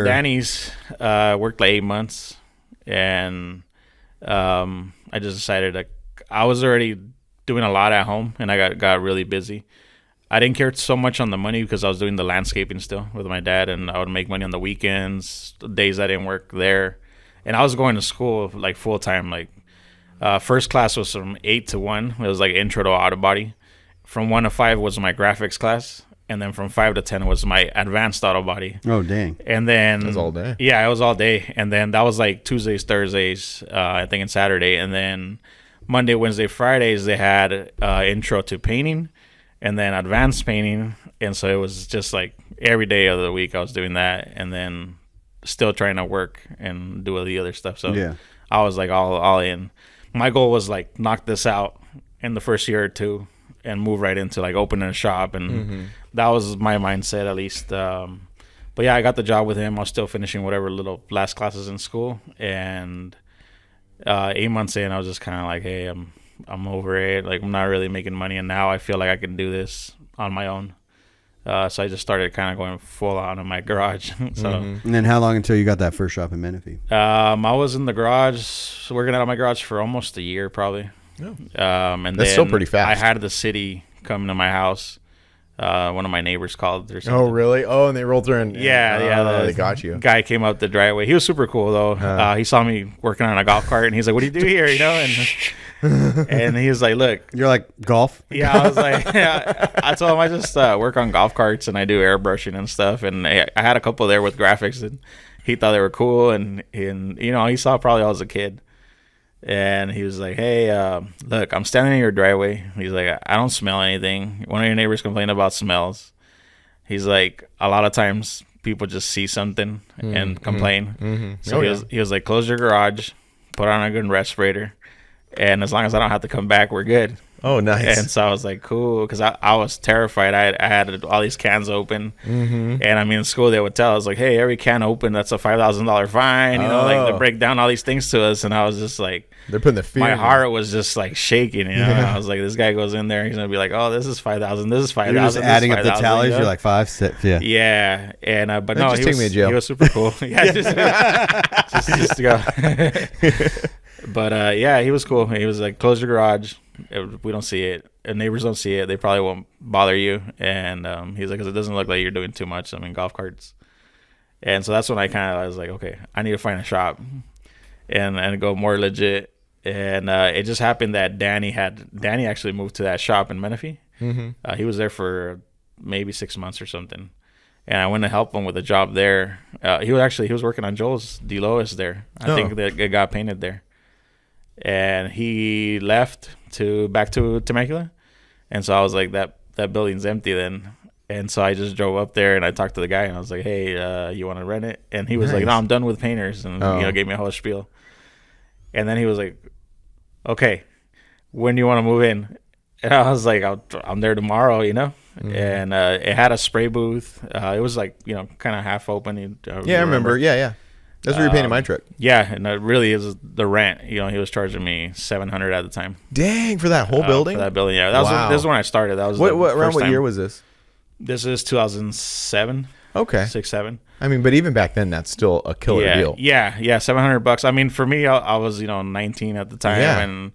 Danny's, worked like 8 months, and I just decided I was already doing a lot at home, and I got really busy. I didn't care so much on the money because I was doing the landscaping still with my dad, and I would make money on the weekends, days I didn't work there. And I was going to school like full time. Like first class was from 8 to 1. It was like intro to auto body. From 1 to 5 was my graphics class. And then from 5 to 10 was my advanced auto body. Oh, dang. And then... It was all day. Yeah, it was all day. And then that was like Tuesdays, Thursdays, I think, and Saturday. And then Monday, Wednesday, Fridays, they had intro to painting and then advanced painting. And so it was just like every day of the week I was doing that, and then still trying to work and do all the other stuff. So I was like all in. My goal was like knock this out in the first year or two and move right into like opening a shop, and that was my mindset at least. But yeah, I got the job with him. I was still finishing whatever little last classes in school, and 8 months in, I was just kind of like, hey, I'm over it. Like, I'm not really making money, and now I feel like I can do this on my own. So I just started kind of going full on in my garage. And then how long until you got that first shop in Menifee? I was in the garage, working out of my garage for almost a year, probably. Oh. And That's then still pretty fast. I had the city come to my house. One of my neighbors called or something. Oh, really? Oh, and they rolled through and They got you. Guy came up the driveway. He was super cool though. He saw me working on a golf cart, and he's like, "What do you do here?" You know, and he was like, "Look." You're like, golf? Yeah, I was like, I told him I just work on golf carts and I do airbrushing and stuff. And I had a couple there with graphics, and he thought they were cool. And you know, he saw probably I was a kid. And he was like, hey, look, I'm standing in your driveway. He's like, I don't smell anything. One of your neighbors complained about smells. He's like, a lot of times people just see something and complain. So he was like, close your garage, put on a good respirator, and as long as I don't have to come back, we're good. Oh, nice. And so I was like, cool, because I was terrified. I had all these cans open. And I mean, in school, they would tell us, like, hey, every can open, that's a $5,000 fine. You know, like, they break down all these things to us. And I was just like, they're putting the fear. My heart was just like shaking, you know. I was like, this guy goes in there, he's going to be like, oh, this is 5,000, this is 5,000. You're just adding up the tallies, you know? You're like 5, 6, yeah. Yeah. And, but no, just take me to jail. He was super cool. Yeah, just to go. But yeah, he was cool. He was like, close your garage. We don't see it. And neighbors don't see it. They probably won't bother you. And he's like, because it doesn't look like you're doing too much. I mean, golf carts. And so that's when I was like, okay, I need to find a shop and go more legit. And it just happened that Danny actually moved to that shop in Menifee. He was there for maybe 6 months or something. And I went to help him with a job there. He was working on Joel's Delois there. I think that it got painted there. And he left back to Temecula, and so I was like, that building's empty then. And so I just drove up there and I talked to the guy and I was like, hey, you want to rent it? And he was like, no, I'm done with painters, and gave me a whole spiel. And then he was like, okay, when do you want to move in? And I was like, I'm there tomorrow, you know. And it had a spray booth. It was like, you know, kind of half open. I remember. Yeah. That's where you painted my truck. Yeah, and it really is the rent. You know, he was charging me $700 at the time. Dang, for that whole building? For that building, yeah. This is when I started. That was what year was this? This is 2007. Okay. 6, 7. I mean, but even back then, that's still a killer deal. Yeah, $700. I mean, for me, I was 19 at the time, and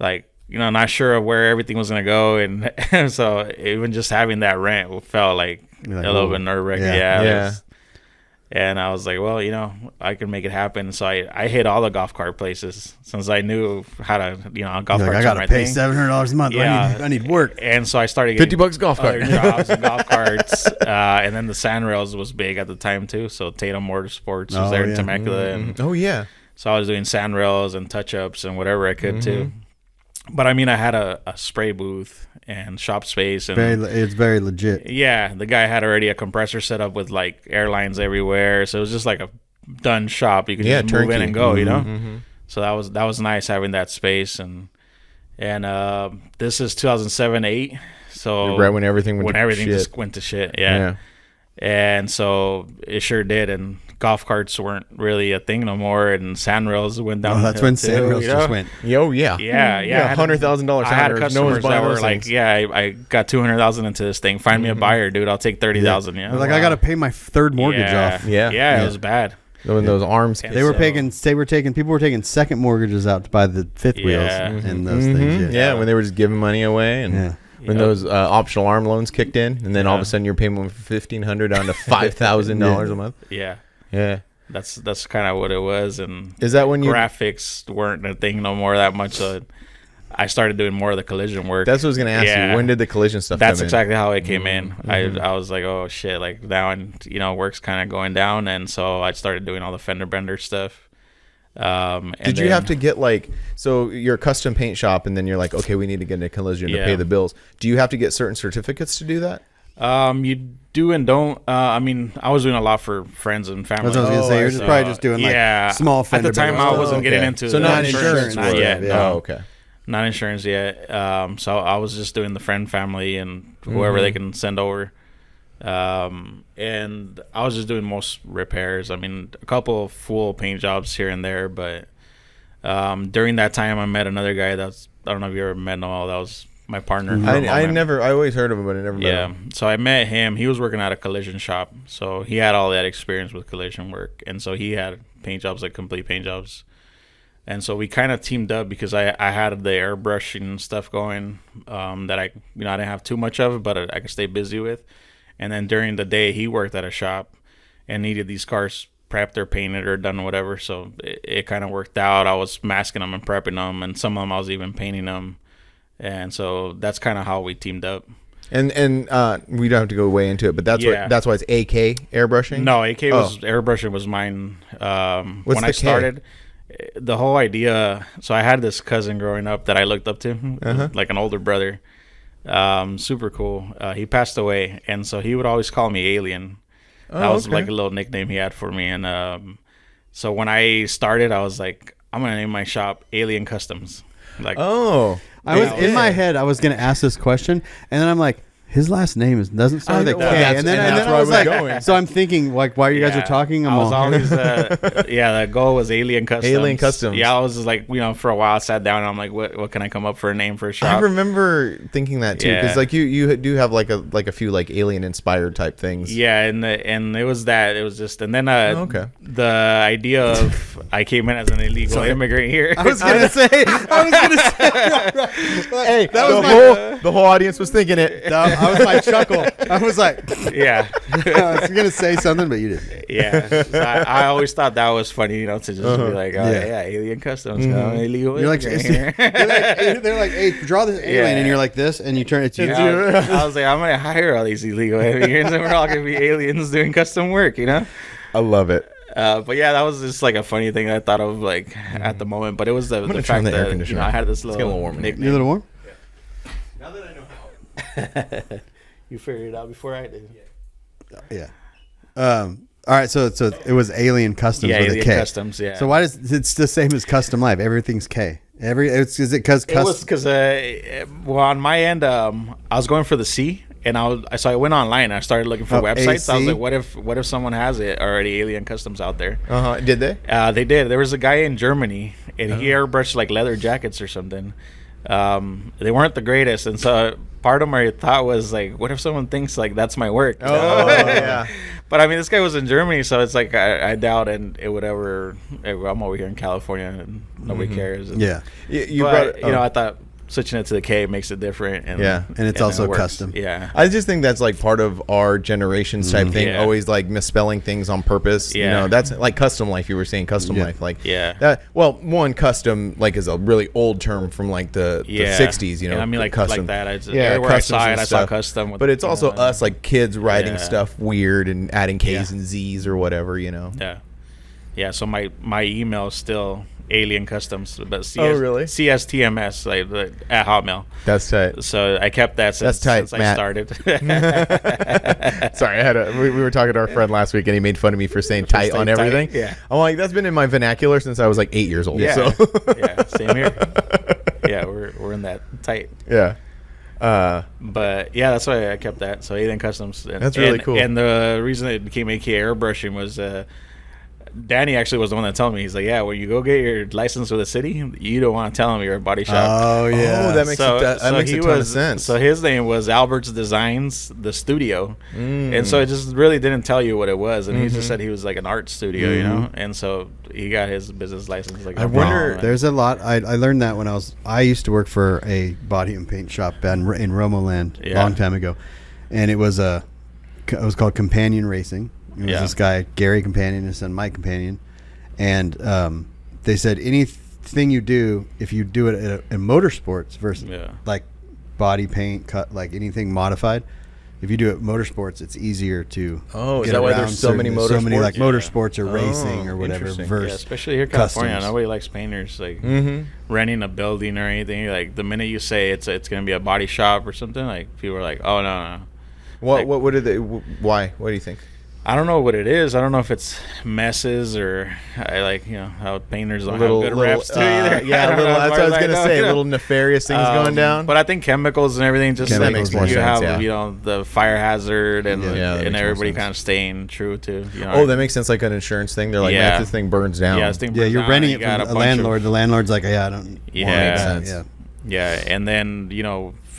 like, you know, not sure of where everything was gonna go, and so even just having that rent felt like a little bit nerve-wracking. Yeah. And I was like, well, you know, I can make it happen. So I hit all the golf cart places since I knew how to, you know, golf carts. I got to pay $700 a month. Yeah. I need work. And so I started getting $50 golf cart jobs and golf carts. And then the Sandrails was big at the time too. So Tatum Motorsports was there in Temecula. And so I was doing Sandrails and touch-ups and whatever I could too. But I mean, I had a spray booth and shop space, and it's very legit. Yeah, the guy had already a compressor set up with like airlines everywhere, so it was just like a done shop. You could just move in and go, you know. So that was nice having that space, and this is 2007-8, so right when everything just went to shit. Yeah. And so it sure did, and golf carts weren't really a thing no more, and sandrails went down. That's when sandrails just went. Yeah. $100,000. I had customers that were like, I got $200,000 into this thing. Find me a buyer, dude. I'll take $30,000. Yeah. Like, I got to pay my third mortgage off. Yeah, it was bad. When those arms, people were taking second mortgages out to buy the fifth wheels and those things. Yeah, when they were just giving money away and. When those optional arm loans kicked in, and then all of a sudden your payment went from $1,500 down to $5,000 a month. Yeah. That's kind of what it was. And is that when graphics weren't a thing no more that much? So I started doing more of the collision work. That's what I was gonna ask you. When did the collision stuff? That's exactly how it came in. I was like, oh shit, like now, and work's kind of going down, and so I started doing all the fender bender stuff. Did you have to get so you're a custom paint shop, and then you're like, okay, we need to get into collision to pay the bills. Do you have to get certain certificates to do that? You do and don't. I mean, I was doing a lot for friends and family. That's what I was gonna say. You're just probably just doing small fender. At the time, I wasn't getting into not insurance. Not yet. Oh, okay. Not insurance yet. So I was just doing the friend, family, and whoever they can send over. And I was just doing most repairs. I mean, a couple of full paint jobs here and there, but during that time, I met another guy I don't know if you ever met Noel. That was my partner. I always heard of him, but I never met him. Yeah. So I met him. He was working at a collision shop. So he had all that experience with collision work. And so he had paint jobs, like complete paint jobs. And so we kind of teamed up because I had the airbrushing stuff going that I didn't have too much of, but I could stay busy with. And then during the day, he worked at a shop and needed these cars prepped or painted or done whatever. So it kind of worked out. I was masking them and prepping them, and some of them I was even painting them. And so that's kind of how we teamed up. And we don't have to go way into it, but that's why it's AK airbrushing. No, AK was airbrushing was mine when I started. The whole idea. So I had this cousin growing up that I looked up to, like an older brother. Super cool. He passed away, and so he would always call me Alien. That was like a little nickname he had for me. And so when I started, I was like, I'm gonna name my shop Alien Customs. Like, I was in my head. I was gonna ask this question, and then I'm like, his last name doesn't start with a K. And then I was like, going. So I'm thinking, like, while you guys are talking, I was always, the goal was Alien Customs. Alien Customs. Yeah, I was just like, for a while, I sat down and I'm like, what can I come up for a name for a shop? I remember thinking that too, because like you do have like a few like alien inspired type things. Yeah, and it was that. It was just, and then the idea of I came in as an illegal immigrant here. I was gonna say, hey, the whole audience was thinking it. I was like, chuckle. I was like, yeah. I was going to say something, but you didn't. Yeah. So I always thought that was funny, to just be like, Alien Customs. Illegal. You're like, they're like, hey, draw this alien, and you're like this, and you turn it to you. I was like, I'm going to hire all these illegal immigrants, and we're all going to be aliens doing custom work, I love it. But yeah, that was just like a funny thing I thought of like at the moment. But it was the fact that I had this little nickname. You a little warm? Now that I know how. You figured it out before I did. Yeah. All right. So it was Alien Customs with Alien a K. Customs. Yeah. So why it's the same as Custom Life? Everything's K. Is it because it was because on my end I was going for the C, and so I went online and I started looking for websites. AC? I was like, what if someone has it already, Alien Customs out there? Did they? They did. There was a guy in Germany, and he airbrushed like leather jackets or something. They weren't the greatest, and so part of my thought was like, what if someone thinks like that's my work? Yeah. But I mean, this guy was in Germany, so it's like I doubt it would ever. I'm over here in California, and nobody cares. And, yeah. I thought switching it to the K makes it different. And, and it's also custom. Yeah. I just think that's like part of our generation's type thing. Always like misspelling things on purpose. Yeah. That's like Custom Life. You were saying Custom Life, like that. Well, custom like is a really old term from like the 60s. I mean, like custom. like that. Everywhere I saw it, I saw custom. But it's also us like kids writing stuff weird and adding K's and Z's or whatever. Yeah. Yeah. So my email is still Alien Customs, but really? CSTMS like at Hotmail. That's tight. So I kept that since I started. Sorry, we were talking to our friend last week, and he made fun of me for saying tight on everything. Yeah, I'm like, that's been in my vernacular since I was like 8 years old. Yeah, so. Yeah, same here. Yeah, we're in that tight. Yeah. But yeah, that's why I kept that. So Alien Customs. That's really cool. And the reason it became AK Airbrushing was Danny actually was the one that told me. He's like, when you go get your license with the city, you don't want to tell them you're a body shop. Oh yeah, that makes a ton of sense. So his name was Albert's Designs, the studio, and so it just really didn't tell you what it was, and he just said he was like an art studio, and so he got his business license. Like, I wonder. There's a lot. I learned that when I used to work for a body and paint shop in Romoland a long time ago, and it was called Companion Racing. It was this guy, Gary Companion, his son Mike Companion. And they said anything you do, if you do it in motorsports versus like body paint, cut, like anything modified, if you do it motorsports, it's easier to is that why there's so many motorsports? So many like motorsports or racing or whatever. Versus especially here in California, nobody likes painters. Like renting a building or anything. Like the minute you say it's going to be a body shop or something, like people are like, oh no. What did they? Why? What do you think? I don't know what it is. I don't know if it's messes or I like, how painters don't have good reps too either. Yeah, that's what I was going to say. Little nefarious things going down. But I think chemicals and everything just that makes more sense, have, the fire hazard and everybody kind of staying true to, that makes sense, like an insurance thing. They're like, man, if this thing burns down. Yeah, you're renting it from a landlord. The landlord's like, I don't want it. Makes sense. Yeah, and then,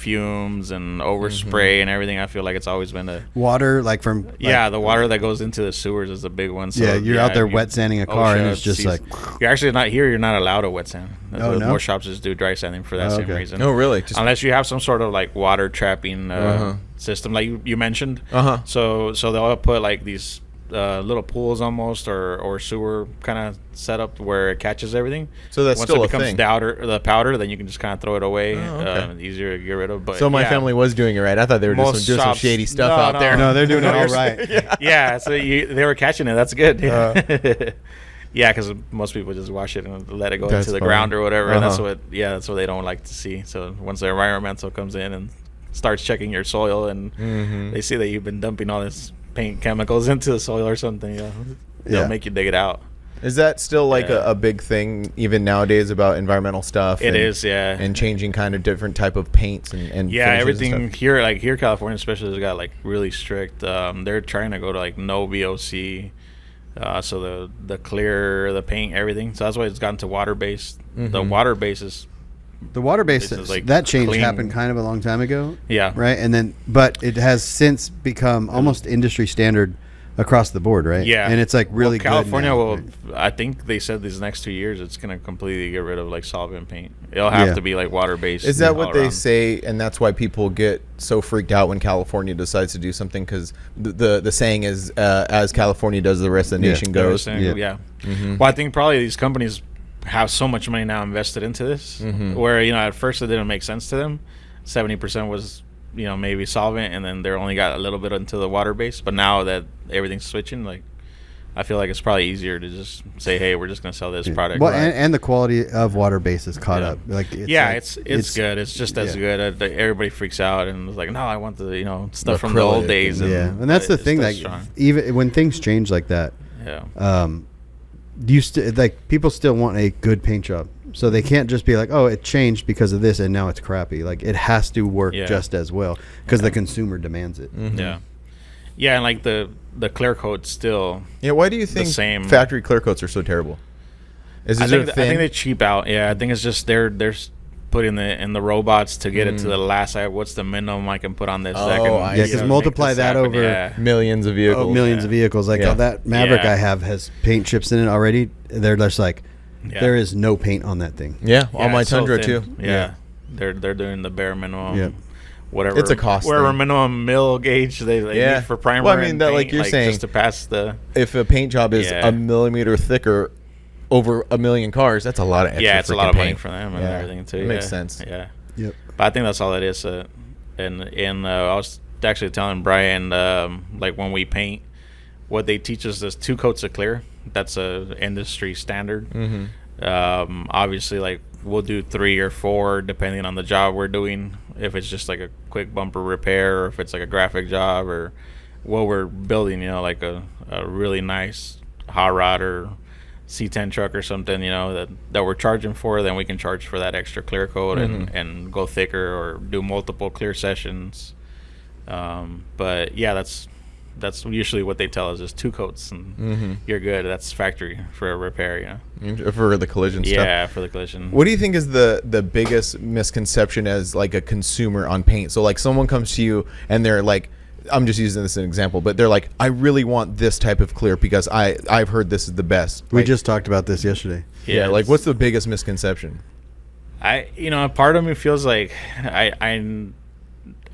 fumes and overspray and everything. I feel like it's always been water, like from the water that goes into the sewers is a big one. So, you're out there wet sanding a car and it's just like you're actually not here. You're not allowed to wet sand. No? More shops just do dry sanding for that same reason. Oh, really? Unless you have some sort of like water trapping system, like you mentioned. So they'll put like these little pools almost or sewer kind of setup where it catches everything. So that's once still it becomes a thing. The powder, then you can just kind of throw it away. Easier to get rid of. But so my family was doing it right. I thought they were just doing some shady stuff out there. No, they're doing it all right. Yeah. So they were catching it. That's good. Yeah, because most people just wash it and let it go into the ground or whatever. And that's what they don't like to see. So once the environmental comes in and starts checking your soil and they see that you've been dumping all this paint chemicals into the soil or something, they'll make you dig it out. Is that still like a big thing even nowadays about environmental stuff? It is, and changing kind of different type of paints and everything here, like here, California especially, has got like really strict. They're trying to go to like no VOC, so the clear, the paint, everything. So that's why it's gotten to water based. The water base is. The water base, like that change happened kind of a long time ago. Yeah. Right. And then, but it has since become almost industry standard across the board. Right. Yeah. And it's like really good. California will, I think they said these next 2 years, it's going to completely get rid of like solvent paint. It'll have to be like water based. Is that what they say? And that's why people get so freaked out when California decides to do something, because the saying is, as California does, the rest of the nation goes. Well, I think probably these companies have so much money now invested into this where at first it didn't make sense to them. 70% was maybe solvent, and then they're only got a little bit into the water base. But now that everything's switching, like I feel like it's probably easier to just say, hey, we're just gonna sell this product. Well, and the quality of water base is caught up. Like it's good. It's just as good. Everybody freaks out and is like, no, I want the stuff from the old days. And that's the thing, like even when things change like that, people still want a good paint job, so they can't just be like, oh, it changed because of this and now it's crappy. Like it has to work just as well because the consumer demands it. And like the clear coat still why do you think factory clear coats are so terrible? I think they cheap out. I think it's just they're putting in the robots to get it to the last. What's the minimum I can put on this? Because multiply that over millions of vehicles. Millions of vehicles. Like that Maverick I have has paint chips in it already. They're just like, there is no paint on that thing. On my Tundra too. They're doing the bare minimum. Whatever, it's a cost. Whatever minimum mil gauge they need for primer. Well, I mean, that paint, like you're saying, just to pass the. If a paint job is a millimeter thicker over a million cars, that's a lot of extra. It's a lot of money for them and everything too. It makes sense. Yep. But I think that's all it is. And I was actually telling Brian, like when we paint, what they teach us is 2 coats of clear. That's a industry standard. Obviously, like we'll do 3 or 4 depending on the job we're doing. If it's just like a quick bumper repair, or if it's like a graphic job, or what we're building, like a really nice hot rod or C10 truck or something, that we're charging for, then we can charge for that extra clear coat and go thicker or do multiple clear sessions. But that's usually what they tell us is 2 coats and you're good. That's factory for a repair, for the collision stuff. Yeah, for the collision. What do you think is the biggest misconception as like a consumer on paint? So like someone comes to you and they're like, I'm just using this as an example, but they're like, I really want this type of clear because I've heard this is the best. We just talked about this yesterday. Yeah, like what's the biggest misconception? Part of me feels like I'm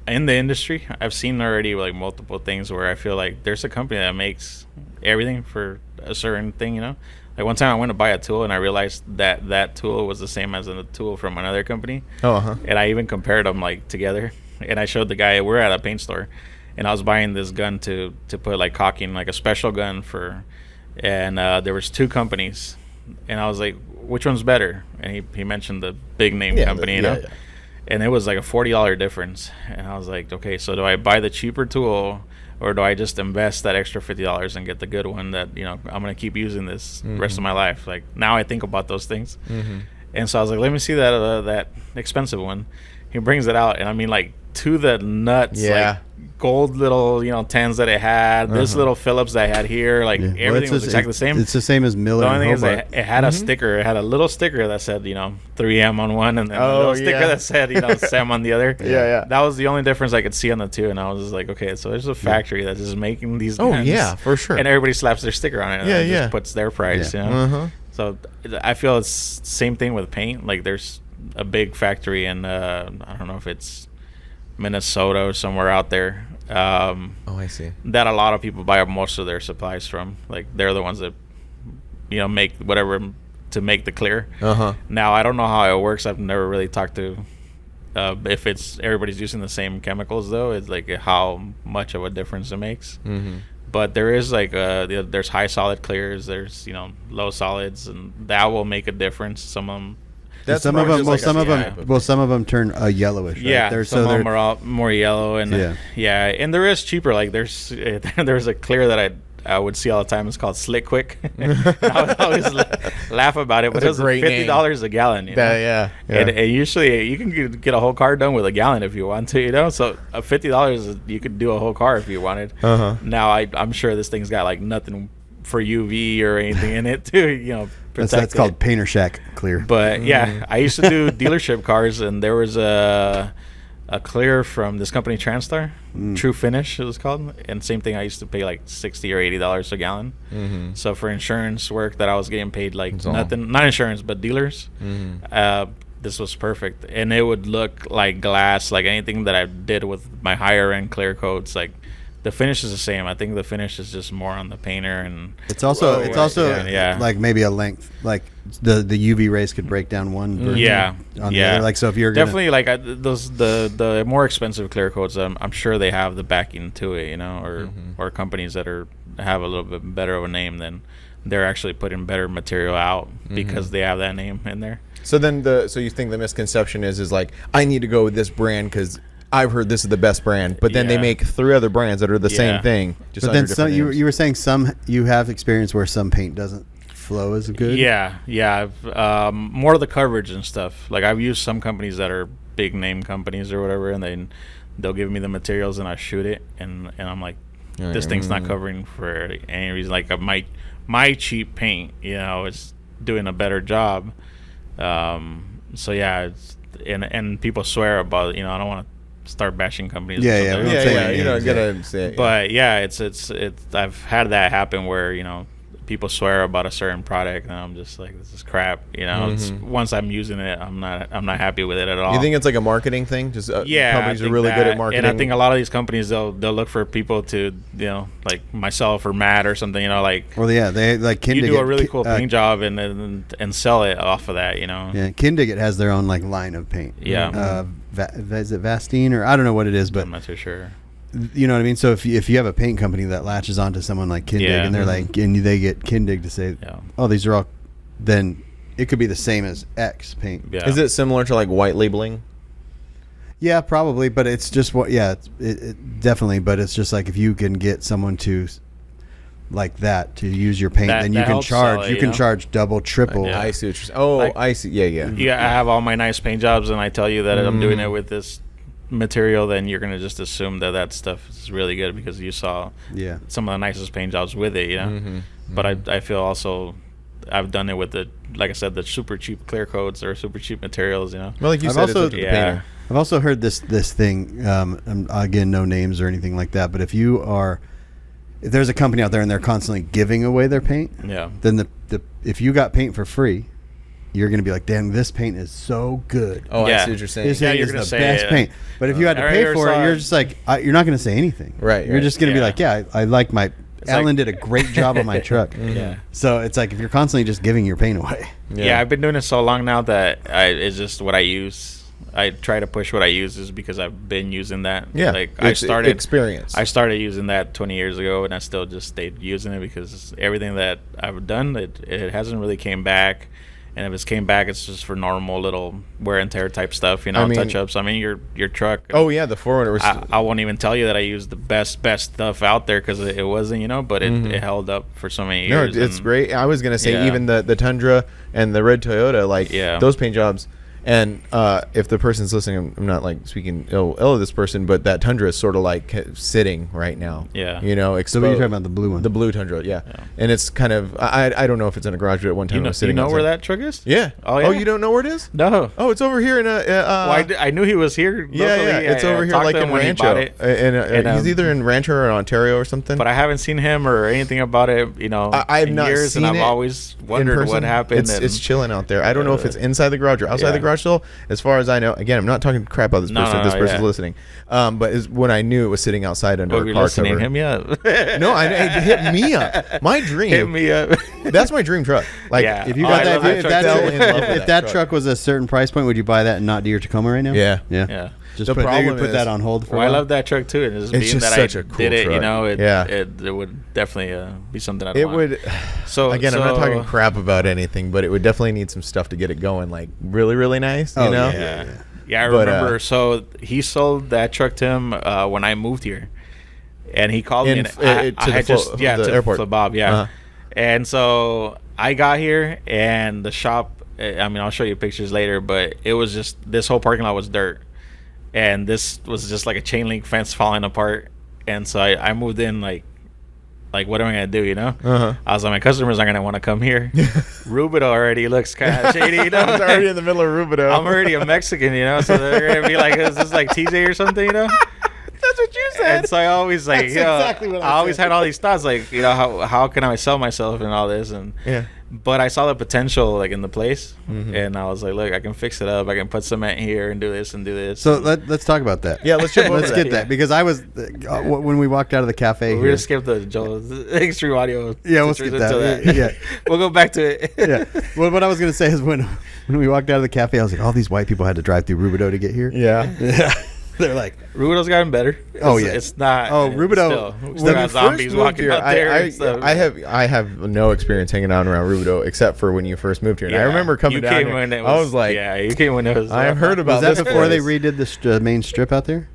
in the industry. I've seen already like multiple things where I feel like there's a company that makes everything for a certain thing, Like one time I went to buy a tool and I realized that tool was the same as a tool from another company. And I even compared them like together. And I showed the guy, we're at a paint store, and I was buying this gun to put like caulking, like a special gun for, and there was 2 companies, and I was like, which one's better? And he mentioned the big name company, and it was like a $40 difference. And I was like, okay, so do I buy the cheaper tool or do I just invest that extra $50 and get the good one that I'm gonna keep using this rest of my life? Like now I think about those things, and so I was like, let me see that expensive one. He brings it out, and I mean like to the nuts, like gold little 10s that it had, this little Phillips that I had here, like everything was exactly the same. It's the same as Miller. The only thing is it had a sticker. It had a little sticker that said 3M on one, and then a little sticker that said Sam on the other. That was the only difference I could see on the two, and I was just like, okay, so there's a factory that's just making these guns. For sure. And everybody slaps their sticker on it, and just puts their price. So I feel it's same thing with paint. Like there's a big factory in I don't know if it's Minnesota or somewhere out there. I see. That a lot of people buy most of their supplies from. Like they're the ones that make whatever to make the clear. Now I don't know how it works. I've never really talked to if it's everybody's using the same chemicals though. It's like how much of a difference it makes. But there is like there's high solid clears. There's low solids, and that will make a difference. Some of them. Some of them turn yellowish. Right? Yeah, some of them are all more yellow, and and there is cheaper. Like there's a clear that I would see all the time. It's called Slick Quick. I would always laugh about it, but it was $50 a gallon. And usually you can get a whole car done with a gallon if you want to. So $50 you could do a whole car if you wanted. Now I'm sure this thing's got like nothing for UV or anything in it to that's called Painter Shack clear. But I used to do dealership cars, and there was a clear from this company Transtar, True Finish it was called, and same thing. I used to pay like $60 or $80 a gallon. So for insurance work that I was getting paid like nothing, not insurance but dealers. This was perfect, and it would look like glass, like anything that I did with my higher end clear coats. Like the finish is the same. I think the finish is just more on the painter, and it's also like maybe a length, like the UV rays could break down one version on the other. Like so if you're definitely like those the more expensive clear coats, I'm sure they have the backing to it, or companies that have a little bit better of a name than they're actually putting better material out because they have that name in there. So then so you think the misconception is like I need to go with this brand because I've heard this is the best brand, but then they make 3 other brands that are the same thing. Just but then some, you were saying you have experience where some paint doesn't flow as good. I've, more of the coverage and stuff. Like I've used some companies that are big name companies or whatever, and they'll give me the materials and I shoot it, and I'm like, this thing's not covering for any reason. Like my cheap paint, is doing a better job. So it's, and people swear about it. I don't want to start bashing companies. You don't gotta say it. But it's I've had that happen where people swear about a certain product, and I'm just like, this is crap. It's, once I'm using it, I'm not happy with it at all. You think it's like a marketing thing? Just companies are really good at marketing. And I think a lot of these companies they'll look for people to like myself or Matt or something. Like they like Kindig. You do a really cool paint job and sell it off of that. Yeah, Kindig has their own like line of paint. Yeah. Is it Vastine or I don't know what it is, but I'm not too sure. You know what I mean? So if you have a paint company that latches onto someone like Kindig and they're like, and they get Kindig to say, oh, these are all, then it could be the same as X paint. Yeah. Is it similar to like white labeling? Yeah, probably, but it's just it definitely, but it's just like if you can get someone to like that to use your paint, then you can charge. You can charge double, triple. I see what you're saying. Oh, I see. Yeah. I have all my nice paint jobs, and I tell you that I'm doing it with this material, then you're going to just assume that stuff is really good because you saw some of the nicest paint jobs with it, But I feel also I've done it with like I said, the super cheap clear coats or super cheap materials, Well, like you said, it's up to the painter. I've also heard this thing, again, no names or anything like that, but if there's a company out there and they're constantly giving away their paint, then if you got paint for free, you're going to be like, damn, this paint is so good. Oh, I see what you're saying. This is the best paint. But if you had to pay for it, you're just like, you're not going to say anything. Right. You're just going to be like, I like my, Alan did a great job on my truck. So it's like if you're constantly just giving your paint away. Yeah, I've been doing it so long now that it's just what I use. I try to push what I use is because I've been using that. Yeah, like I started experience. I started using that 20 years ago, and I still just stayed using it because everything that I've done, it hasn't really came back. And if it's came back, it's just for normal little wear and tear type stuff, you know, touch ups. I mean, your truck. Oh yeah, the 4Runner was. I won't even tell you that I used the best stuff out there because it wasn't, you know, but it held up for so many years. No, it's great. I was gonna say even the Tundra and the red Toyota, like those paint jobs. And if the person's listening, I'm not like speaking ill of this person, but that Tundra is sort of like sitting right now. Yeah. You know, So you're talking about the blue one? The blue Tundra, yeah. And it's kind of, I don't know if it's in a garage, but at one time it was sitting. You know outside. where that truck is? Yeah. Oh, yeah. Oh, you don't know where it is? No. Oh, it's over here in a. Well, I knew he was here. Locally. Yeah. It's over here like in Rancho. And he's either in Rancho or Ontario or something. But I haven't seen him or anything about it, you know, I've in not years, seen and I've it always wondered what happened. It's chilling out there. I don't know if it's inside the garage or outside the garage still. As far as I know, again, I'm not talking crap about this person. This person's listening. But when I knew it was sitting outside under a car cover. Hit me up. No, hit me up. My dream. Hit me up. That's my dream truck. Like if you got that, if that truck was a certain price point, would you buy that and not do your Tacoma right now? Yeah. Just the problem put that on hold for. Well, I love that truck too, and it's just that such I a cool did it. truck. You know, it would definitely be something I'd want. Would. So again, I'm not talking crap about anything, but it would definitely need some stuff to get it going, like really, really nice. You know? Yeah, I remember. So he sold that truck to him when I moved here, and he called me. To the airport. Bob, And so I got here, and the shop. I mean, I'll show you pictures later, but it was just this whole parking lot was dirt, and this was just like a chain link fence falling apart. And so I moved in like what am I gonna do? You know, I was like, my customers aren't gonna want to come here. Rubido already looks kind of shady. You know, it's already in the middle of Rubido. I'm already a Mexican, you know, so they're gonna be like, is this like TJ or something? You know. That's what you said. And so I always like, That's exactly what I always had all these thoughts, like, you know, how can I sell myself and all this, and but I saw the potential like in the place, and I was like, look, I can fix it up. I can put cement here and do this and do this. So let's talk about that. Yeah, let's get that because I was when we walked out of the cafe. We're gonna skip the extreme audio. Yeah, we'll skip that. Yeah, we'll go back to it. Yeah. Well, what I was gonna say is when we walked out of the cafe, I was like, all these white people had to drive through Rubido to get here. Yeah. They're like, Rubido's gotten better. It's not. Oh, Rubido. Still got zombies walking out there. I have no experience hanging out around Rubido except for when you first moved here. And I remember coming down here. I was like, you came when it was. I have heard about this. Was that before they redid the main strip out there?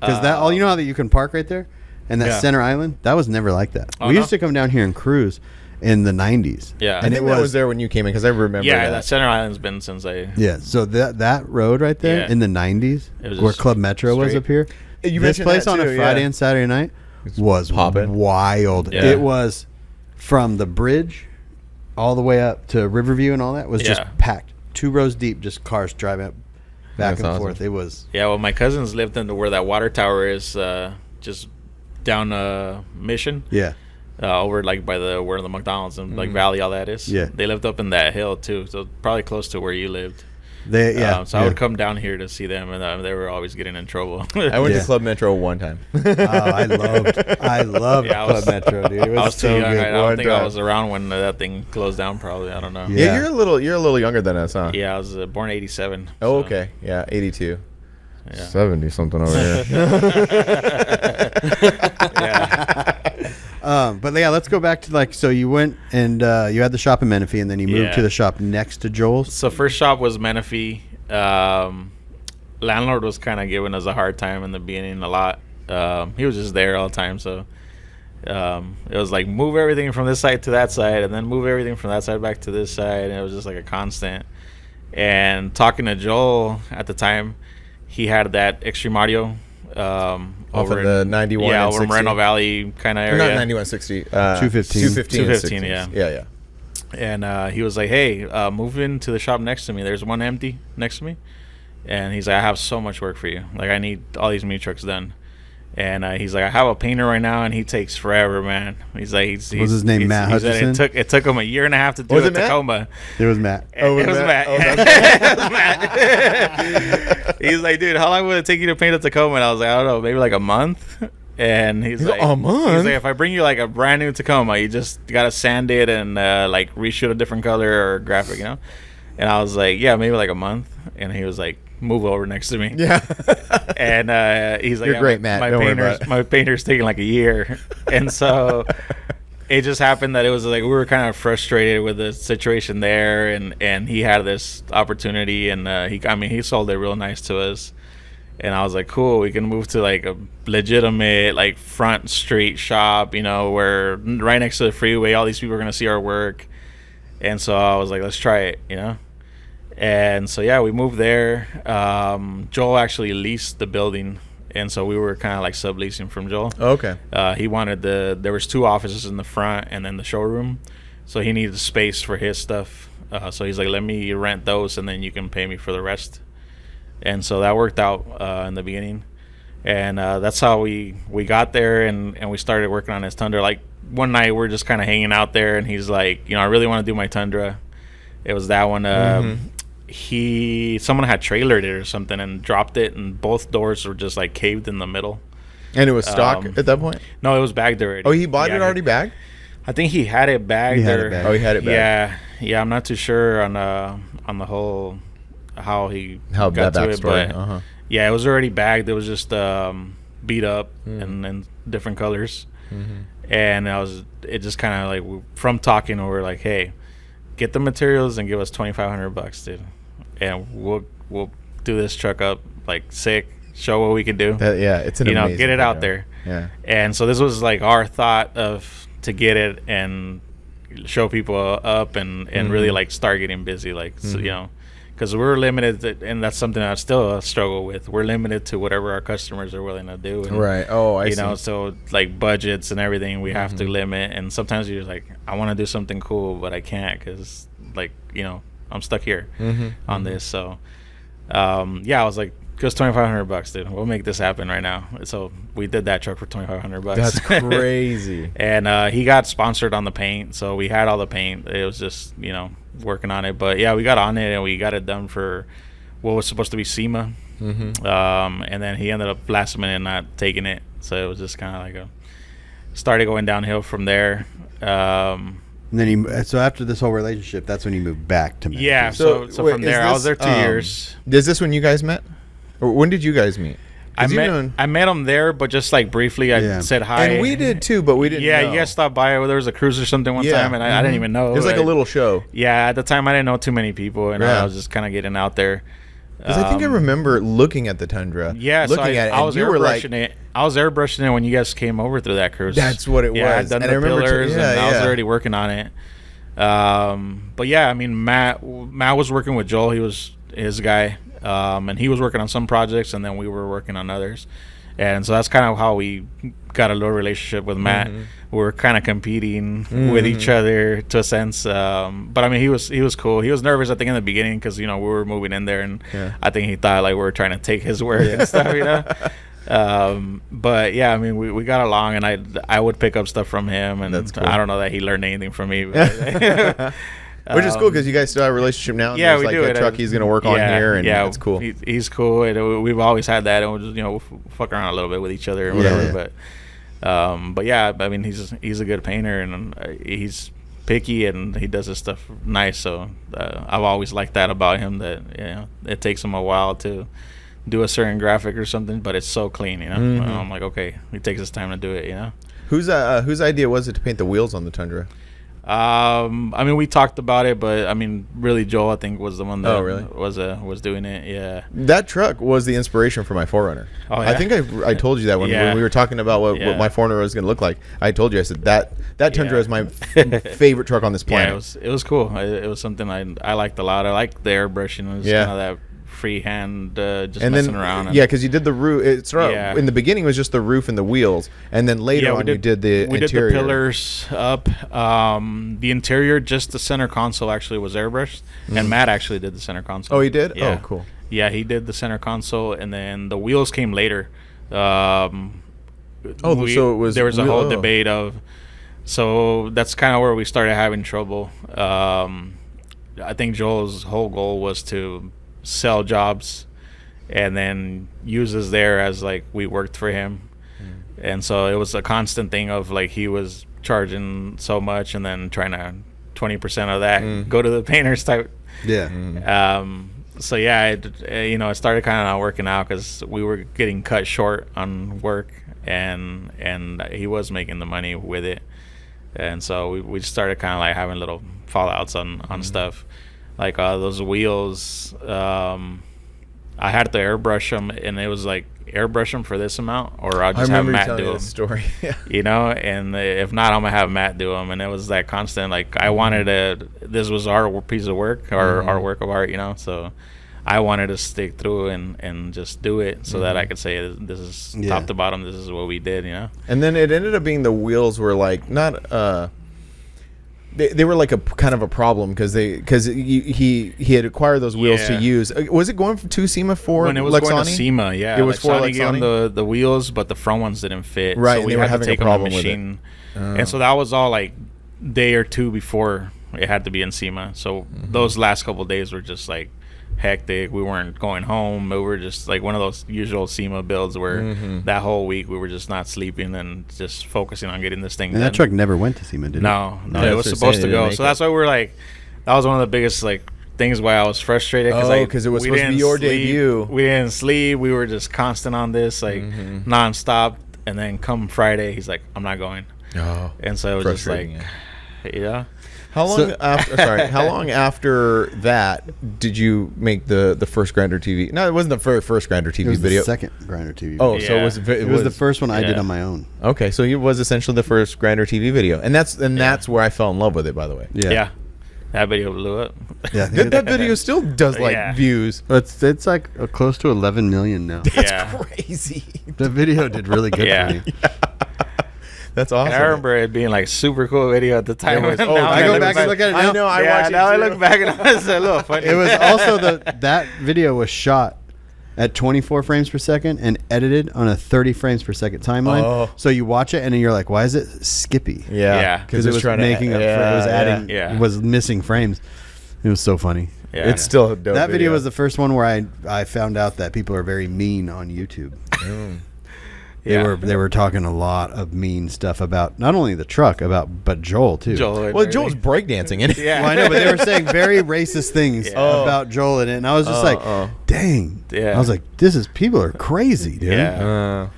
Because you know how that you can park right there, and that center island, that was never like that. We used to come down here and cruise in the 90s. Yeah, and it was there when you came in because I remember. Yeah, that center island's been since I. Yeah, so that road right there in the 90s, where Club Metro was up here. This place on a Friday and Saturday night was wild. Yeah. It was from the bridge all the way up to Riverview and all that was just packed. 2 rows deep, just cars driving back and forth. It was. Yeah, well, my cousins lived into where that water tower is, just down Mission. Yeah. Over like by where the McDonald's and like Valley, all that is. Yeah. They lived up in that hill too, so probably close to where you lived. So I would come down here to see them, and they were always getting in trouble. I went to Club Metro one time. I loved Club Metro, dude. It was, I was too young. good. I don't think I was around when that thing closed down. Probably, I don't know. Yeah, you're a little younger than us, huh? Yeah, I was born '87. Oh, okay. Yeah, 82. Yeah. 70 something over here. But yeah, let's go back to so you went and you had the shop in Menifee, and then you moved to the shop next to Joel's. So first shop was Menifee. Landlord was kind of giving us a hard time in the beginning a lot. He was just there all the time, so it was like move everything from this side to that side, and then move everything from that side back to this side, and it was just like a constant. And talking to Joel at the time, he had that Extreme Audio over in the 91 and over 60. Moreno Valley kind of area. Not 9160. 215. Yeah. Yeah. And he was like, hey, move into the shop next to me. There's one empty next to me. And he's like, I have so much work for you. Like, I need all these mini trucks done. And he's like, I have a painter right now, and he takes forever, man. He's like, what's his name? Matt Hutchison? It took him a year and a half to do it Tacoma. It was Matt. It was Matt. It was Matt. He's like, dude, how long would it take you to paint a Tacoma? And I was like, I don't know, maybe like a month. And he's like, a month? He's like, if I bring you like a brand new Tacoma, you just gotta sand it and like reshoot a different color or graphic, you know? And I was like, yeah, maybe like a month. And he was like, move over next to me. Yeah. And he's like, you're great, Matt. My painter's taking like a year. And so it just happened that it was like we were kind of frustrated with the situation there, and he had this opportunity, and he sold it real nice to us, and I was like, cool, we can move to like a legitimate like front street shop, where right next to the freeway, all these people are gonna see our work, and so I was like, let's try it, and so yeah, we moved there. Joel actually leased the building. And so we were kind of like subleasing from Joel. Oh, okay. He wanted there was 2 offices in the front and then the showroom. So he needed space for his stuff. So he's like, let me rent those and then you can pay me for the rest. And so that worked out in the beginning. And that's how we got there and we started working on his Tundra. Like one night we're just kind of hanging out there and he's like, I really want to do my Tundra. It was that one. Someone had trailered it or something and dropped it, and both doors were just like caved in the middle. And it was stock at that point? No, it was bagged already. Oh, he bought it already bagged? I think he had it bagged. Oh, he had it bagged. Yeah. I'm not too sure on the whole how got to it, but yeah, it was already bagged. It was just beat up and different colors, and it just kind of like from talking, we were like, hey, get the materials and give us $2,500, dude, and we'll do this truck up like sick. Show what we can do. It's an amazing get it out there. Yeah. And so this was like our thought to get it and show people up and really like start getting busy, like so, because we're limited and that's something I still struggle with. We're limited to whatever our customers are willing to do. And, right. Oh, I see. So like budgets and everything we have to limit, and sometimes you're like, I want to do something cool, but I can't because like I'm stuck here on this. So I was like, just $2,500, dude. We'll make this happen right now. So we did that truck for $2,500. That's crazy. And he got sponsored on the paint, so we had all the paint. It was just working on it, but yeah, we got on it and we got it done for what was supposed to be SEMA. And then he ended up last minute not taking it, so it was just kind of like started going downhill from there. And then so after this whole relationship, that's when he moved back to Memphis. Yeah. So from there, I was there 2 years. Is this when you guys met? Or when did you guys meet? I met him there, but just like briefly, I said hi. And we did too, but we didn't know. You guys stopped by. There was a cruise or something one time, and I didn't even know. It was like a little show. Yeah, at the time, I didn't know too many people, and I was just kind of getting out there. Because I think I remember looking at the Tundra. Yeah, looking at it, I was airbrushing it. I was airbrushing it when you guys came over through that cruise. That's what it was. I'd done the pillars, and I was already working on it. But yeah, I mean, Matt was working with Joel. He was his guy. And he was working on some projects, and then we were working on others. And so that's kind of how we got a little relationship with Matt. We were kind of competing with each other to a sense. But I mean, he was cool. He was nervous, I think, in the beginning because, we were moving in there, and I think he thought like we were trying to take his work and stuff, But yeah, I mean, we got along, and I would pick up stuff from him, and that's cool. I don't know that he learned anything from me. But which is cool because you guys still have a relationship now. And yeah, there's we like do a truck he's going to work on here, and it's cool. He's cool, and we've always had that, and we'll just we'll fuck around a little bit with each other or whatever. But yeah, I mean, he's a good painter, and he's picky, and he does his stuff nice. So I've always liked that about him. That it takes him a while to do a certain graphic or something, but it's so clean. I'm like, okay, he takes his time to do it. Whose idea was it to paint the wheels on the Tundra? I mean, we talked about it, but I mean, really, Joel, I think, was the one that was doing it. Yeah, that truck was the inspiration for my 4Runner. Oh, yeah? I think I told you that when we were talking about what my 4Runner was going to look like. I told you, I said that Tundra is my favorite truck on this planet. Yeah, it was cool. It was something I liked a lot. I liked the airbrushing. It was kind of that freehand, just and messing around. Because you did the roof. It started in the beginning it was just the roof and the wheels, and then later on you did the interior. We did the pillars up. The interior, just the center console actually was airbrushed, and Matt actually did the center console. Oh, he did? Yeah. Oh, cool. Yeah, he did the center console, and then the wheels came later. So it was. There was a whole debate of. So that's kind of where we started having trouble. I think Joel's whole goal was to sell jobs and then use us there as like we worked for him, and so it was a constant thing of like he was charging so much and then trying to 20% of that go to the painters type. So yeah, it started kind of not working out because we were getting cut short on work, and he was making the money with it. And so we started kind of like having little fallouts on stuff, like those wheels. I had to airbrush them, and it was like, airbrush them for this amount, or I'll just have Matt do them. Story. You know, and if not, I'm gonna have Matt do them. And it was that constant, like, I wanted this was our piece of work, our work of art, you know. So I wanted to stick through and just do it, so that I could say, this is top to bottom, this is what we did, you know. And then it ended up being the wheels were like not they were like a kind of a problem because he had acquired those wheels to use. Was it going to SEMA for when it was Lexani? going to SEMA? Yeah, it was for Lexani gave Lexani. them the wheels, but the front ones didn't fit. Right, so we they were had to having a take them problem to with it. machine, and so that was all like day or two before it had to be in SEMA. So those last couple of days were just like hectic. We weren't going home. We were just like one of those usual SEMA builds where that whole week we were just not sleeping and just focusing on getting this thing And done. that truck never went to SEMA, did it? No, Yeah, it was that's what supposed they're to saying, go. they So didn't that's why we're like, that was one of the biggest like things why I was frustrated. Because it was we supposed to be didn't your sleep. debut. We didn't sleep. We were just constant on this, like nonstop. And then come Friday, he's like, I'm not going. Oh, And so it was just like, frustrating, yeah. How long after? Sorry, how long after that did you make the first Grinder TV? No, it wasn't the first Grinder TV It was video. the second Grinder TV. Oh, Yeah. so it was the first one I did Yeah. on my own. Okay, so it was essentially the first Grinder TV video, and that's where I fell in love with it. By the way, Yeah. That video blew up. Yeah. that video still does like Yeah. views. It's like close to 11 million now. That's Yeah. crazy. The video did really good Yeah. for me. That's awesome. And I remember it being like super cool video at the time. It was- Now oh, that I go look back and look at it now. I know. I yeah, watch it now I too. look back and it's a little funny. It was also that video was shot at 24 frames per second and edited on a 30 frames per second timeline. Oh. So you watch it and you're like, why is it skippy? Yeah. Because it was making it was adding, yeah. it was missing frames. It was so funny. Yeah. It's still a dope That video was the first one where I found out that people are very mean on YouTube. Yeah. They were talking a lot of mean stuff about not only the truck but Joel too. Joel. Well, Joel's breakdancing in it. Yeah. Well, I know, but they were saying very racist things about Joel in it, and I was just like, dang. Yeah. I was like, people are crazy, dude. Yeah.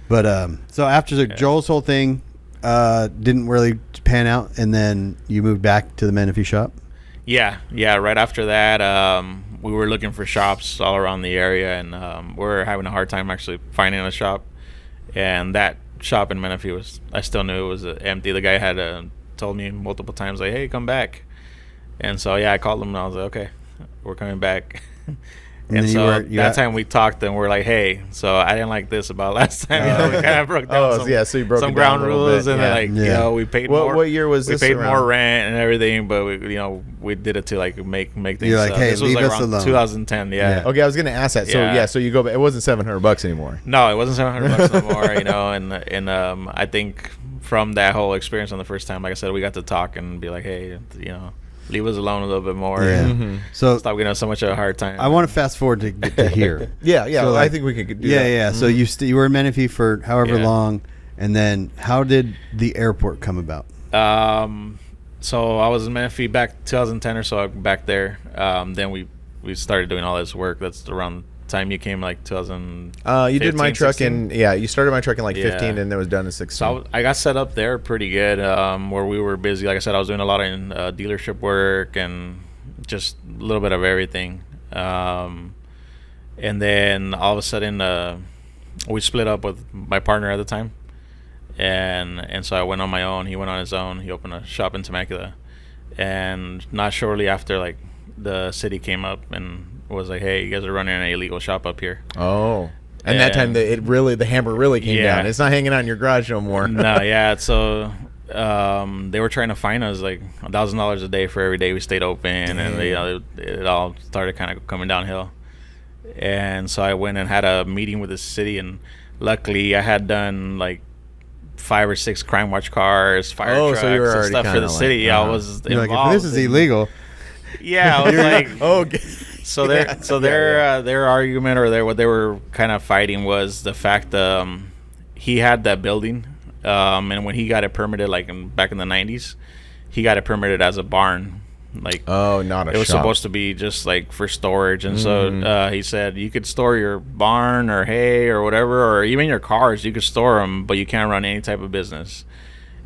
But so after Joel's whole thing didn't really pan out, and then you moved back to the Menifee shop. Yeah. Right after that, we were looking for shops all around the area, and we were having a hard time actually finding a shop. And that shop in Menifee I still knew it was empty. The guy had told me multiple times, like, hey, come back. And so, I called him, and I was like, okay, we're coming back. And so that time we talked, and we're like, hey, so I didn't like this about last time. We kind of broke down so you broke some it down ground a little rules, bit, and then we paid more. What year was this? We paid around? more rent and everything, but we did it to like make things. You're like, hey, this was leave like us around alone. 2010. Yeah. Okay, I was gonna ask that. So Yeah. so you go back. It wasn't $700 anymore. No, it wasn't $700 no more. And I think from that whole experience on the first time, like I said, we got to talk and be like, hey, leave us alone a little bit more. Yeah. And So stop giving us so much of a hard time. I want to fast forward to get to here. Yeah. So, I like, think we could do Yeah, that. yeah. So you were in Menifee for however Yeah. long, and then how did the airport come about? So I was in Menifee back 2010 or so, back there. Then we started doing all this work. That's around the time you came, like 2000. You did my 15, truck 16? you started my truck in like Yeah. 15 and it was done in 16. So I got set up there pretty good, where we were busy. Like I said, I was doing a lot of dealership work and just a little bit of everything. And then all of a sudden, we split up with my partner at the time. And so I went on my own. He went on his own. He opened a shop in Temecula. And not shortly after, like, the city came up and was like, hey, you guys are running an illegal shop up here. Oh. And that time the hammer really came down. It's not hanging out in your garage no more. No, yeah. So they were trying to fine us like $1,000 a day for every day we stayed open, and it all started kind of coming downhill. And so I went and had a meeting with the city, and luckily I had done like 5 or 6 crime watch cars, fire trucks, so you were and already stuff for the kinda city. like, I was You're like, involved. if this is illegal, Yeah, I was like, Okay. So their argument, or what they were kind of fighting, was the fact he had that building, and when he got it permitted, like back in the 90s, he got it permitted as a barn. Like, Oh, not a it was shop. supposed to be just like for storage, and so he said you could store your barn or hay or whatever, or even your cars. You could store them, but you can't run any type of business.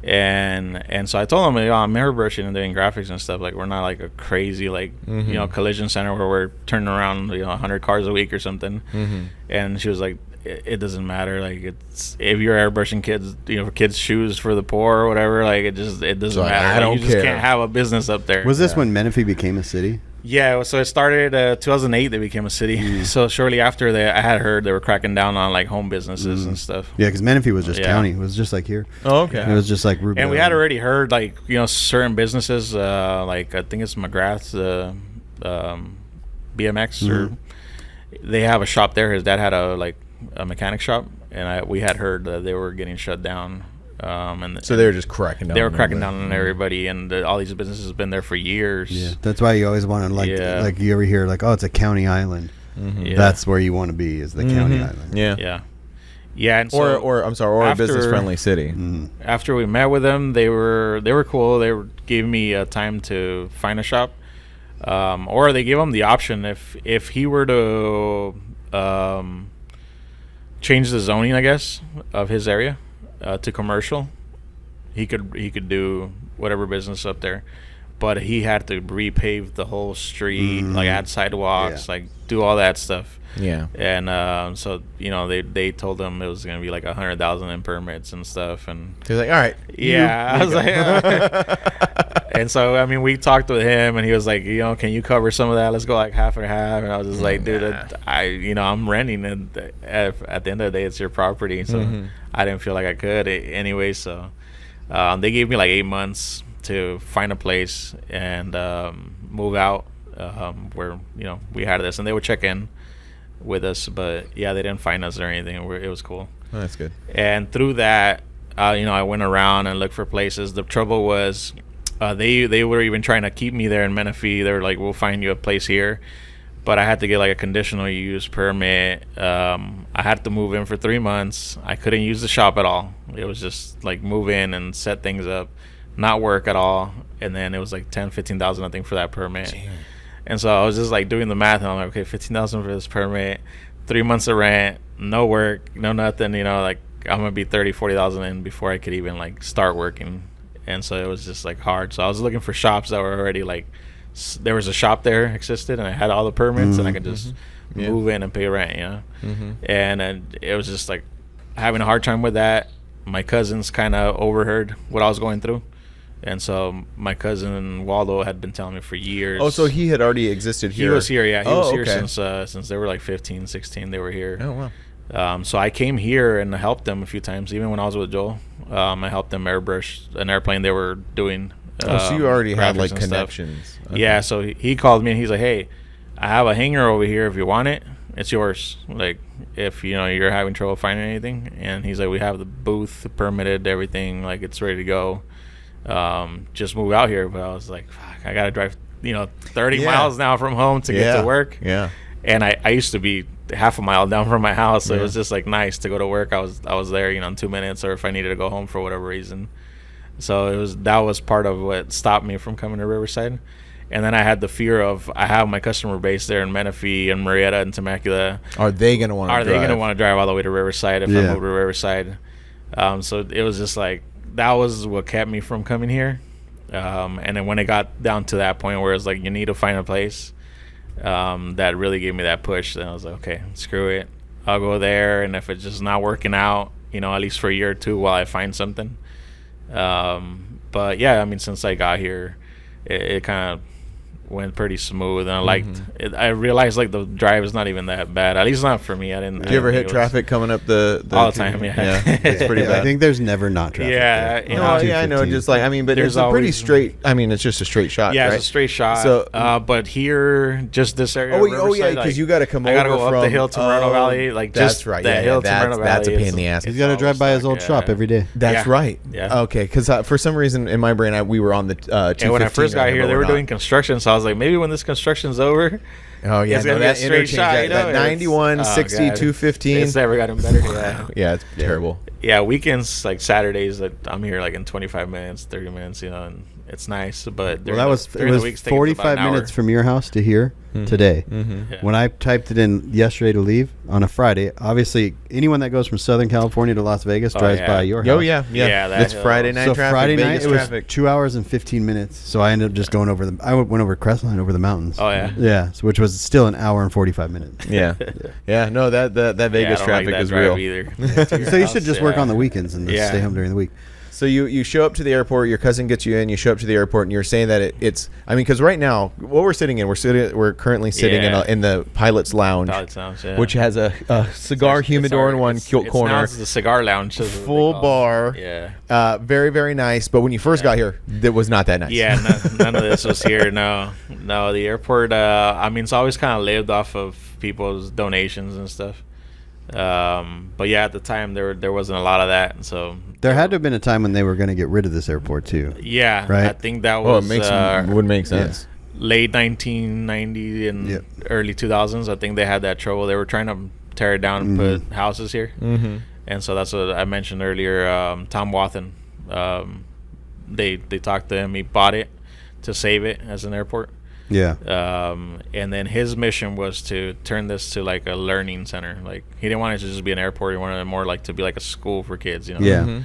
And so I told him, I'm airbrushing and doing graphics and stuff. Like, we're not like a crazy collision center where we're turning around 100 cars a week or something. And she was like, it doesn't matter. Like, it's if you're airbrushing kids shoes for the poor or whatever. Like, it doesn't matter. I don't you just care. can't have a business up there. Was this when Menifee became a city? Yeah, so it started 2008. They became a city. So shortly after that, I had heard they were cracking down on like home businesses and stuff. Yeah, because Menifee was just county. It was just like here. Oh, okay. It was just like Rubio. And we had already heard like certain businesses like I think it's McGrath's BMX or they have a shop there. His dad had a mechanic shop, and we had heard that they were getting shut down. So they were just cracking down. They were cracking down on everybody, and all these businesses have been there for years. Yeah, that's why you always want to like you ever hear like, oh, it's a county island. Yeah. That's where you want to be, is the county island. Yeah. And so or a business friendly city. After we met with them, they were cool. They gave me time to find a shop, or they gave him the option if he were to change the zoning, I guess, of his area to commercial, he could do whatever business up there, but he had to repave the whole street, like add sidewalks, like do all that stuff. Yeah. And so they told him it was gonna be like 100,000 in permits and stuff, and they're like, all right. I was like, and so I mean, we talked with him, and he was like, can you cover some of that? Let's go like half and half. And I was just like, dude, I'm renting it. At the end of the day, it's your property, so I didn't feel like I could anyway. So they gave me like 8 months to find a place and move out where we had this, and they would check in with us, but they didn't find us or anything. It was cool. Oh, that's good. And through that, I went around and looked for places. The trouble was they were even trying to keep me there in Menifee. They were like, we'll find you a place here, but I had to get like a conditional use permit. I had to move in for 3 months. I couldn't use the shop at all. It was just like move in and set things up, not work at all, and then it was like 10,000-15,000 I think for that permit. Damn. And so I was just like doing the math, and I'm like, okay, 15,000 for this permit, 3 months of rent, no work, no nothing. Like I'm gonna be 30,000-40,000 in before I could even like start working. And so it was just like hard. So I was looking for shops that were already like, there was a shop there existed, and I had all the permits, and I could just move in and pay rent. And it was just like having a hard time with that. My cousins kind of overheard what I was going through. And so my cousin Waldo had been telling me for years. Oh, so he had already existed here. He was here, yeah. He was here okay. since they were like 15, 16. They were here. Oh, wow. So I came here and helped them a few times. Even when I was with Joel, I helped them airbrush an airplane they were doing. So you already had like connections. Okay. Yeah, so he called me and he's like, hey, I have a hangar over here. If you want it, it's yours. Like, if you're having trouble finding anything. And he's like, we have the booth permitted, everything. Like, it's ready to go. Just move out here. But I was like, fuck, I gotta drive 30 miles now from home to get to work. And I used to be half a mile down from my house, so it was just like nice to go to work. I was there in 2 minutes, or if I needed to go home for whatever reason. So that was part of what stopped me from coming to Riverside. And then I had the fear of, I have my customer base there in Menifee and Marietta and Temecula. Are they going to want to drive? Are they going to want to drive all the way to Riverside if I move to Riverside? So it was just like, that was what kept me from coming here. And then when it got down to that point where it's like, you need to find a place, that really gave me that push. Then I was like, okay, screw it. I'll go there. And if it's just not working out, at least for a year or two while I find something. But yeah, I mean, since I got here, it kind of went pretty smooth, and I liked it. I realized like the drive is not even that bad, at least not for me. Did you ever hit traffic coming up the all the time? Yeah. It's pretty bad. I think there's never not traffic. I know. Just like, I mean, but it's a pretty straight. I mean, it's just a straight shot. Yeah, right? It's a straight shot. So, but here, just this area. Oh yeah, because you got to come over. I got to go up the hill to Moreno Valley. Like that's right. The hill to Moreno Valley. That's a pain in the ass. He's got to drive by his old shop every day. That's right. Yeah. Okay, because for some reason in my brain, we were on the 215. And when I first got here, they were doing construction, so I was like, maybe when this construction's over. Oh yeah, that interchange, that 91, 60, 215. It's never gotten better. Yeah, it's terrible. Yeah, weekends like Saturdays, I'm here like in 25 minutes, 30 minutes, and it's nice. But Well, that was it was 45 minutes from your house to here today. Yeah. When I typed it in yesterday to leave on a Friday, obviously anyone that goes from Southern California to Las Vegas drives by your house. Oh yeah. It's Friday night traffic. Friday night Vegas it was traffic. 2 hours and 15 minutes. So I ended up just going over I went over Crestline over the mountains. Oh yeah. Yeah, so which was still an hour and 45 minutes. Yeah. No, that Vegas traffic is real. Either. So you should just work on the weekends and just stay home during the week. So you show up to the airport. Your cousin gets you in. You show up to the airport, and you're saying that it's. I mean, because right now, what we're sitting in, we're currently sitting in the pilot's lounge, which has a cigar humidor in one corner. Now it's the cigar lounge, full bar. Yeah. Very very nice. But when you first got here, it was not that nice. Yeah. None of this was here. No. The airport. I mean, it's always kind of lived off of people's donations and stuff. But yeah, at the time there wasn't a lot of that, so there had to have been a time when they were going to get rid of this airport too. Yeah, right. I think that was would make sense. Late 1990 and early 2000s. I think they had that trouble. They were trying to tear it down and put houses here, and so that's what I mentioned earlier. Tom Wathen, they talked to him. He bought it to save it as an airport. Yeah. And then his mission was to turn this to like a learning center. Like he didn't want it to just be an airport. He wanted it more like to be like a school for kids, you know? Yeah.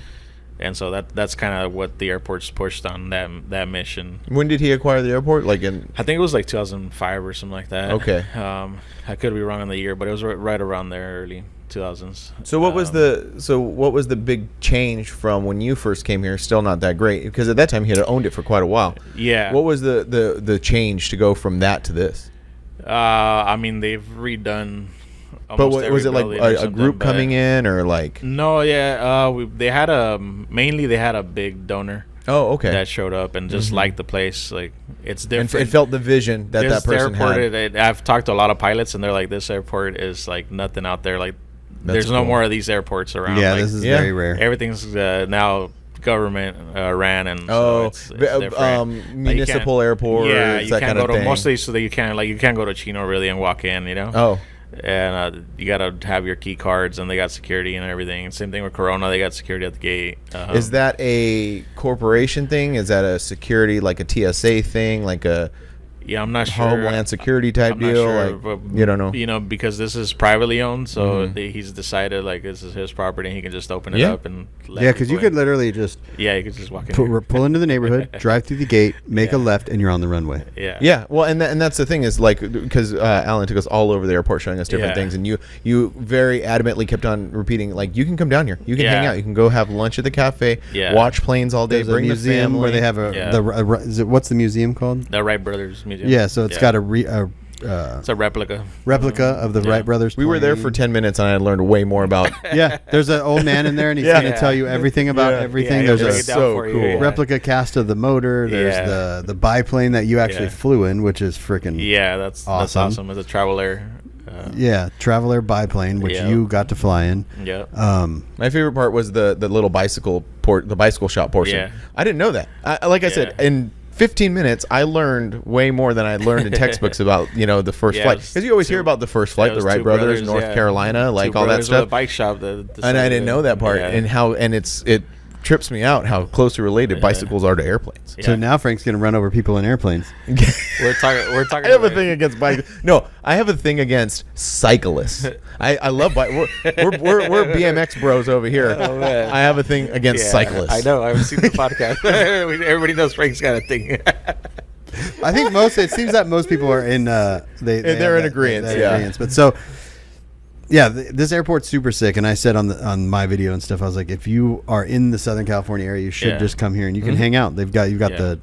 And so that's kind of what the airport's pushed on that mission. When did he acquire the airport? Like I think it was like 2005 or something like that. Okay. I could be wrong on the year, but it was right around there, early 2000s. So what was the big change from when you first came here? Still not that great, because at that time he had owned it for quite a while. Yeah. What was the change to go from that to this? I mean, they've redone. But was it like a group coming in, or like? No, yeah. They had a big donor. Oh, okay. That showed up and just liked the place. Like it's different. And it felt the vision that person had. I've talked to a lot of pilots, and they're like, "This airport is like nothing out there. Like, there's no more of these airports around. Yeah, like, this is very rare. Everything's now government ran, and so it's different. Municipal airports. Yeah, you that can't kind go of to thing. mostly, so that you can't go to Chino really and walk in. You know. Oh. And you gotta have your key cards, and they got security and everything. And same thing with Corona; they got security at the gate. Is that a corporation thing? Is that a security, like a TSA thing, like a I'm not sure. Homeland Security type deal? Sure, like, you don't know. You know, because this is privately owned, so he's decided like this is his property, and he can just open it up and because you could literally just you could just walk in. Pull into the neighborhood, drive through the gate, make a left, and you're on the runway. Yeah. Well, and that's the thing is like, because Alan took us all over the airport showing us different things, and you very adamantly kept on repeating like, you can come down here, you can hang out, you can go have lunch at the cafe, watch planes all day. There's bring a museum where they have what's the museum called? The Wright Brothers Museum. Yeah, so it's got it's a replica of the Wright brothers. We were there for 10 minutes, and I learned way more about. There's an old man in there, and he's going to tell you everything about everything. There's a cool replica cast of the motor. There's the biplane that you actually flew in, which is freaking that's awesome. It's a Traveler. Traveler biplane, which you got to fly in. My favorite part was the little bicycle shop portion. I didn't know that. Like I said, in 15 minutes, I learned way more than I learned in textbooks about the first flight, because you always hear about the first flight, the Wright brothers, North Carolina, like all that stuff. A bike shop, and I didn't know that part, and how it trips me out how closely related bicycles are to airplanes. So now Frank's going to run over people in airplanes. We're talking. I have a thing against bikes. No, I have a thing against cyclists. I love bike. We're BMX bros over here. Oh, man. I have a thing against cyclists. I know. I've seen the podcast. Everybody knows Frank's got a thing. I think it seems that most people are in. They're in agreement. But so. Yeah, this airport's super sick, and I said on my video and stuff, I was like, if you are in the Southern California area, you should just come here and you can hang out. You've got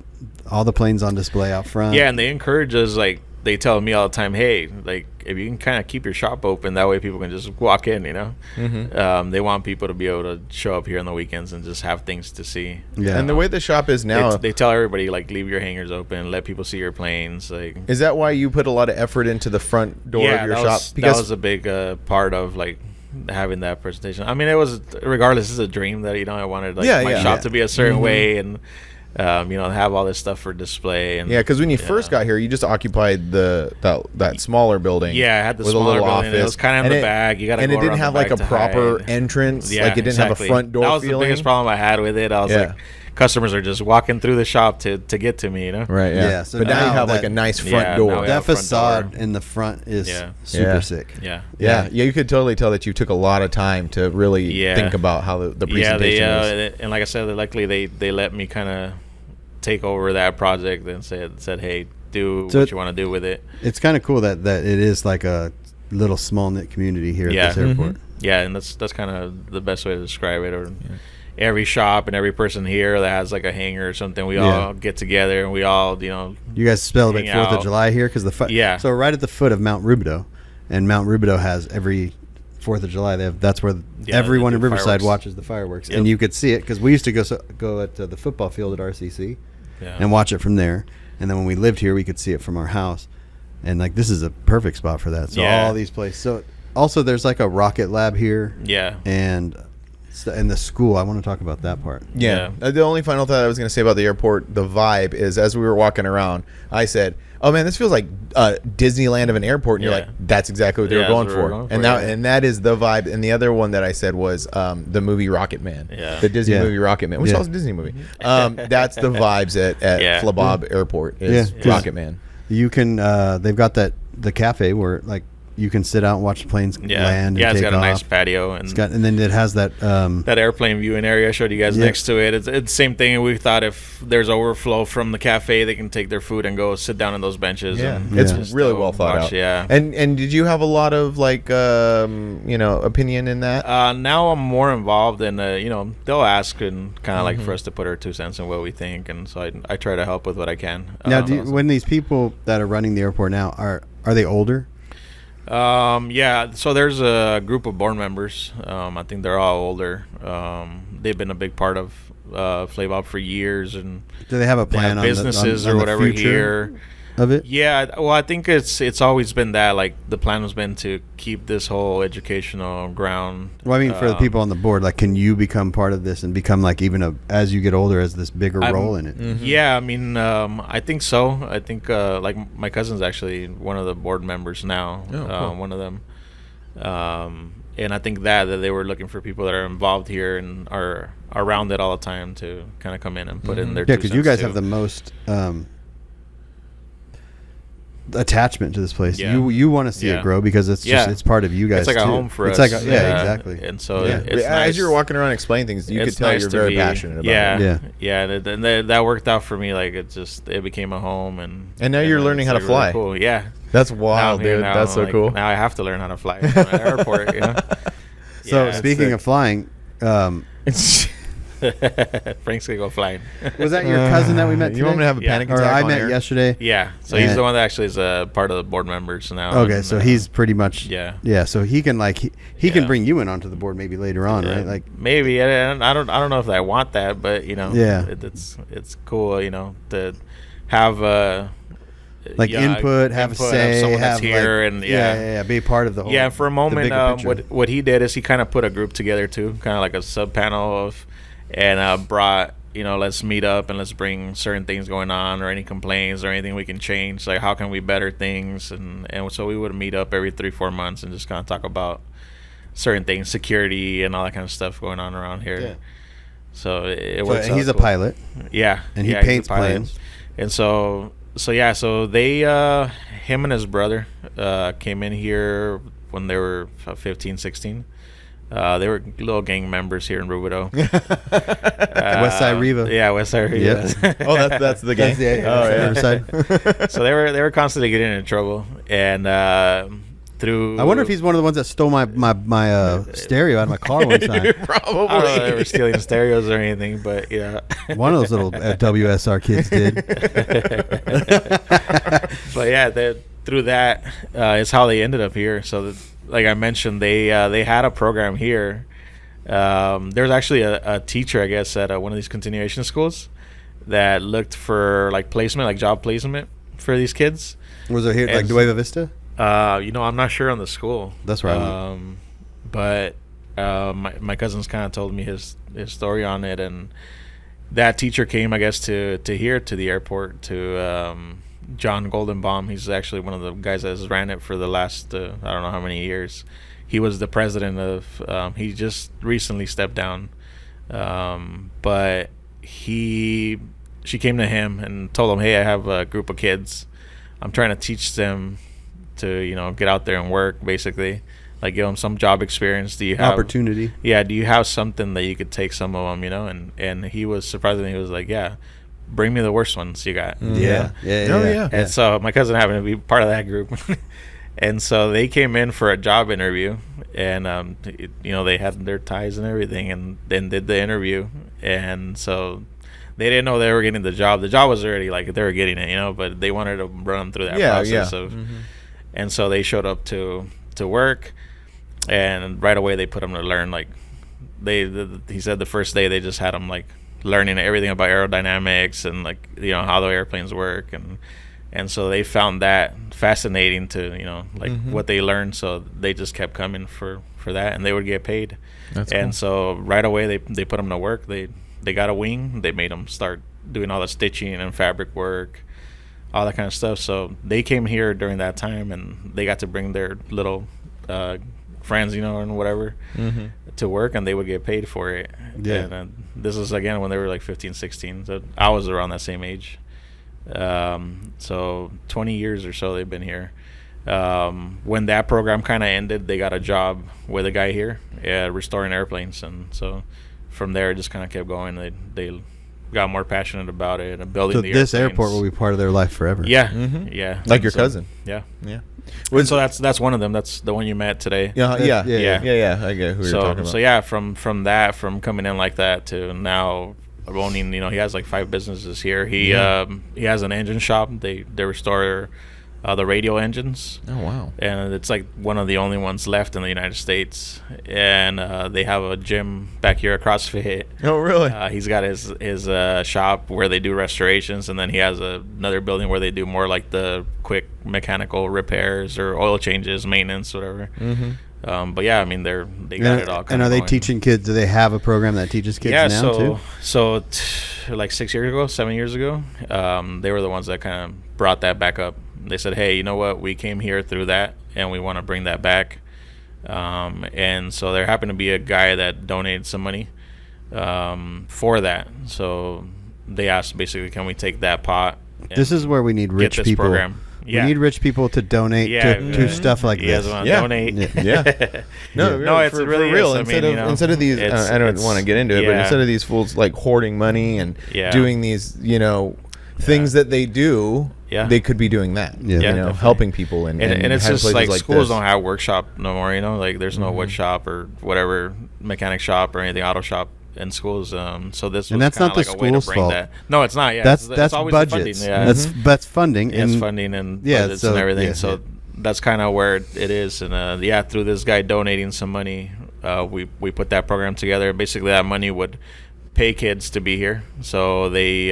all the planes on display out front. Yeah, and they encourage us, like they tell me all the time, hey, like if you can kind of keep your shop open, that way people can just walk in. They want people to be able to show up here on the weekends and just have things to see. Yeah, and the way the shop is now, they tell everybody like leave your hangars open, let people see your planes. Like, is that why you put a lot of effort into the front door of your shop? Because that was a big part of like having that presentation. I mean, it was regardless, it's a dream that I wanted my shop to be a certain way and. Have all this stuff for display. And because when you first got here, you just occupied that smaller building. Yeah, I had the smaller building. It was kind of in the back. You got to go and it didn't have like a proper entrance. Like it didn't have a front door. That was the biggest problem I had with it. I was like, customers are just walking through the shop to get to me, you know. Right. Yeah. Yeah, so but now you now have that- like a nice Yeah, front now door. we That have front facade door. in the front is Yeah. super Yeah. sick. Yeah. Yeah, you could totally tell that you took a lot of time to really Yeah. think about how the Yeah, presentation was. and like I said, luckily they let me kind of take over that project and said, hey, do So what you want to do with it. It's kind of cool that it is like a little small knit community here Yeah. at this airport. Yeah, and that's kind of the best way to describe it. Or every shop and every person here that has like a hangar or something, we all get together and we all, You guys celebrate Hang 4th of out. July here because Yeah. So right at the foot of Mount Rubidoux, and Mount Rubidoux has every 4th of July. That's where everyone they in do Riverside fireworks. watches the fireworks, Yep. and you could see it because we used to go at the football field at RCC yeah. and watch it from there. And then when we lived here, we could see it from our house. And like this is a perfect spot for that. So Yeah. all these places. So also there's like a rocket lab here. Yeah. And the school. I want to talk about that part. Yeah. The only final thought I was going to say about the airport, the vibe, is as we were walking around, I said, "Oh man, this feels like Disneyland of an airport." And you're Yeah. like, "That's exactly what they were Yeah, going that's what for." we were going And for, that yeah. and that is the vibe. And the other one that I said was the movie Rocket Man. Yeah. The Disney Yeah. movie Rocket Man, which is Yeah. also a Disney movie. That's the vibes at Yeah. Flabob Airport is Yeah. Rocket Man. You can. They've got the cafe where like you can sit out and watch the planes Yeah. land. And Yeah, it's take got a nice off. patio and And then it has that. that airplane viewing area I showed you guys Yeah. next to it. It's the same thing. We thought if there's overflow from the cafe, they can take their food and go sit down in those benches. Yeah, and it's just really go well thought watch, out. Yeah. And did you have a lot of like opinion in that? Now I'm more involved in they'll ask and kind of like Mm-hmm. for us to put our 2 cents in what we think, and so I try to help with what I can. now, when these people that are running the airport now are they older? Yeah, so there's a group of board members. I think they're all older. They've been a big part of Flabob for years, and Do they have a they plan have on businesses the, or the whatever future here. of it? Yeah, well, I think it's always been that. Like the plan has been to keep this whole educational ground. Well, I mean, for the people on the board, like, can you become part of this and become like even as you get older, as this bigger role in it? Yeah, I mean, I think so. I think like my cousin's actually one of the board members now. Oh, cool. One of them. And I think that they were looking for people that are involved here and are around it all the time to kind of come in and put in their Yeah, 2 because you cents, guys too. have the most attachment to this place. Yeah. You want to see Yeah. it grow because it's just Yeah. it's part of you guys. It's like a too. home for it's us. Like exactly. And so Yeah. it's as nice. you're walking around explaining things, you could It's tell nice you're to very be- passionate about yeah, it. Yeah. and that worked out for me. Like it became a home, and now you're learning it's, how to like, really fly. Cool. Yeah, That's Now wild, I'm here dude. now, That's so like, cool. Now I have to learn how to fly from an airport. You know? So Yeah, speaking sick. of flying, Frank's gonna go flying. was that your cousin that we met today? You want me to have a Yeah. panic or attack I on met air? yesterday? Yeah, so he's And- the one that actually is a part of the board members now. Okay, and, so he's pretty much yeah. So he can like he can Yeah. bring you in onto the board maybe later on, right? Like maybe I don't know if I want that, but Yeah. it's cool, to have like input, have a say, someone have that's here, like, and yeah, be a part of the whole. Yeah, for a the moment, bigger picture. what he did is he kind of put a group together too, kind of like a sub panel of, and brought let's meet up and let's bring certain things going on or any complaints or anything we can change. Like how can we better things, and so we would meet up every 3-4 months and just kind of talk about certain things, security and all that kind of stuff going on around here. Yeah. So it So works. out he's a cool. pilot. Yeah, And he yeah, he's a paints pilot. planes. And so they him and his brother came in here when they were 15, 16. They were little gang members here in Rubidoux. West Side Riva. Yeah, West Side Riva. Yep. Oh, that's the game. That's Oh, yeah. Riverside. So they were constantly getting in trouble, and through I wonder if he's one of the ones that stole my stereo out of my car one time. I don't know if they were stealing stereos or anything, but yeah. One of those little WSR kids did. But yeah, through that is how they ended up here. So, like I mentioned, they had a program here. There's actually a teacher, I guess, at one of these continuation schools that looked for like placement, like job placement for these kids. Was it here like And- Nueva Vista? I'm not sure on the school. That's right. But my cousin's kind of told me his story on it, and that teacher came, I guess, to here to the airport to John Goldenbaum. He's actually one of the guys that has ran it for the last I don't know how many years. He was the president of. He just recently stepped down, but she came to him and told him, hey, I have a group of kids. I'm trying to teach them to, get out there and work, basically. Like, give them some job experience. Do you have opportunity? Yeah. Do you have something that you could take some of them, And he was surprisingly, he was like, yeah, bring me the worst ones you got. Yeah. And so my cousin happened to be part of that group. And so they came in for a job interview, and they had their ties and everything, and then did the interview. And so they didn't know they were getting the job. The job was already like they were getting it, but they wanted to run them through that process of. And so they showed up to work, and right away they put them to learn. Like he said the first day they just had them like learning everything about aerodynamics and like how the airplanes work, and so they found that fascinating to what they learned. So they just kept coming for that, and they would get paid. That's and cool. So right away they put them to work. They got a wing. They made them start doing all the stitching and fabric work, all that kind of stuff. So they came here during that time, and they got to bring their little friends, and whatever to work, and they would get paid for it. Yeah. And this is again when they were like 15, 16. So I was around that same age. So 20 years or so they've been here. When that program kind of ended, they got a job with a guy here restoring airplanes, and so from there it just kind of kept going. They got more passionate about it and building the this airplanes. airport will be part of their life forever. Yeah. Like your cousin. Yeah. Well, so that's one of them. That's the one you met today. Yeah. Yeah. I get who you're talking about. So yeah, from coming in like that to now owning, he has like 5 businesses here. He has an engine shop. They restore the radio engines. Oh wow! And it's like one of the only ones left in the United States. And they have a gym back here at CrossFit. Oh really? He's got his shop where they do restorations, and then he has another building where they do more like the quick mechanical repairs or oil changes, maintenance, whatever. But yeah, I mean they got it all. And are they teaching kids? Do they have a program that teaches kids now too? So like 7 years ago, they were the ones that kind of brought that back up. They said, hey, you know what? We came here through that, and we want to bring that back. And so there happened to be a guy that donated some money for that. So they asked, basically, can we take that pot? This is where we need rich people. Program. Yeah. We need rich people to donate to stuff like this. Donate. Yeah. No, it's really real. is. Instead of these, I don't want to get into it, but instead of these fools like hoarding money and doing these, things that they do, they could be doing that. Helping people and it's just like schools this. don't have workshop no more. Like there's no wood shop or whatever mechanic shop or anything auto shop in schools. So this was that's not the like school's fault. That. No, it's not. Yeah, that's always budgets. Yeah. That's funding. It's funding and budgets and everything. So that's kind of where it is. And through this guy donating some money, we put that program together. Basically, that money would pay kids to be here. So they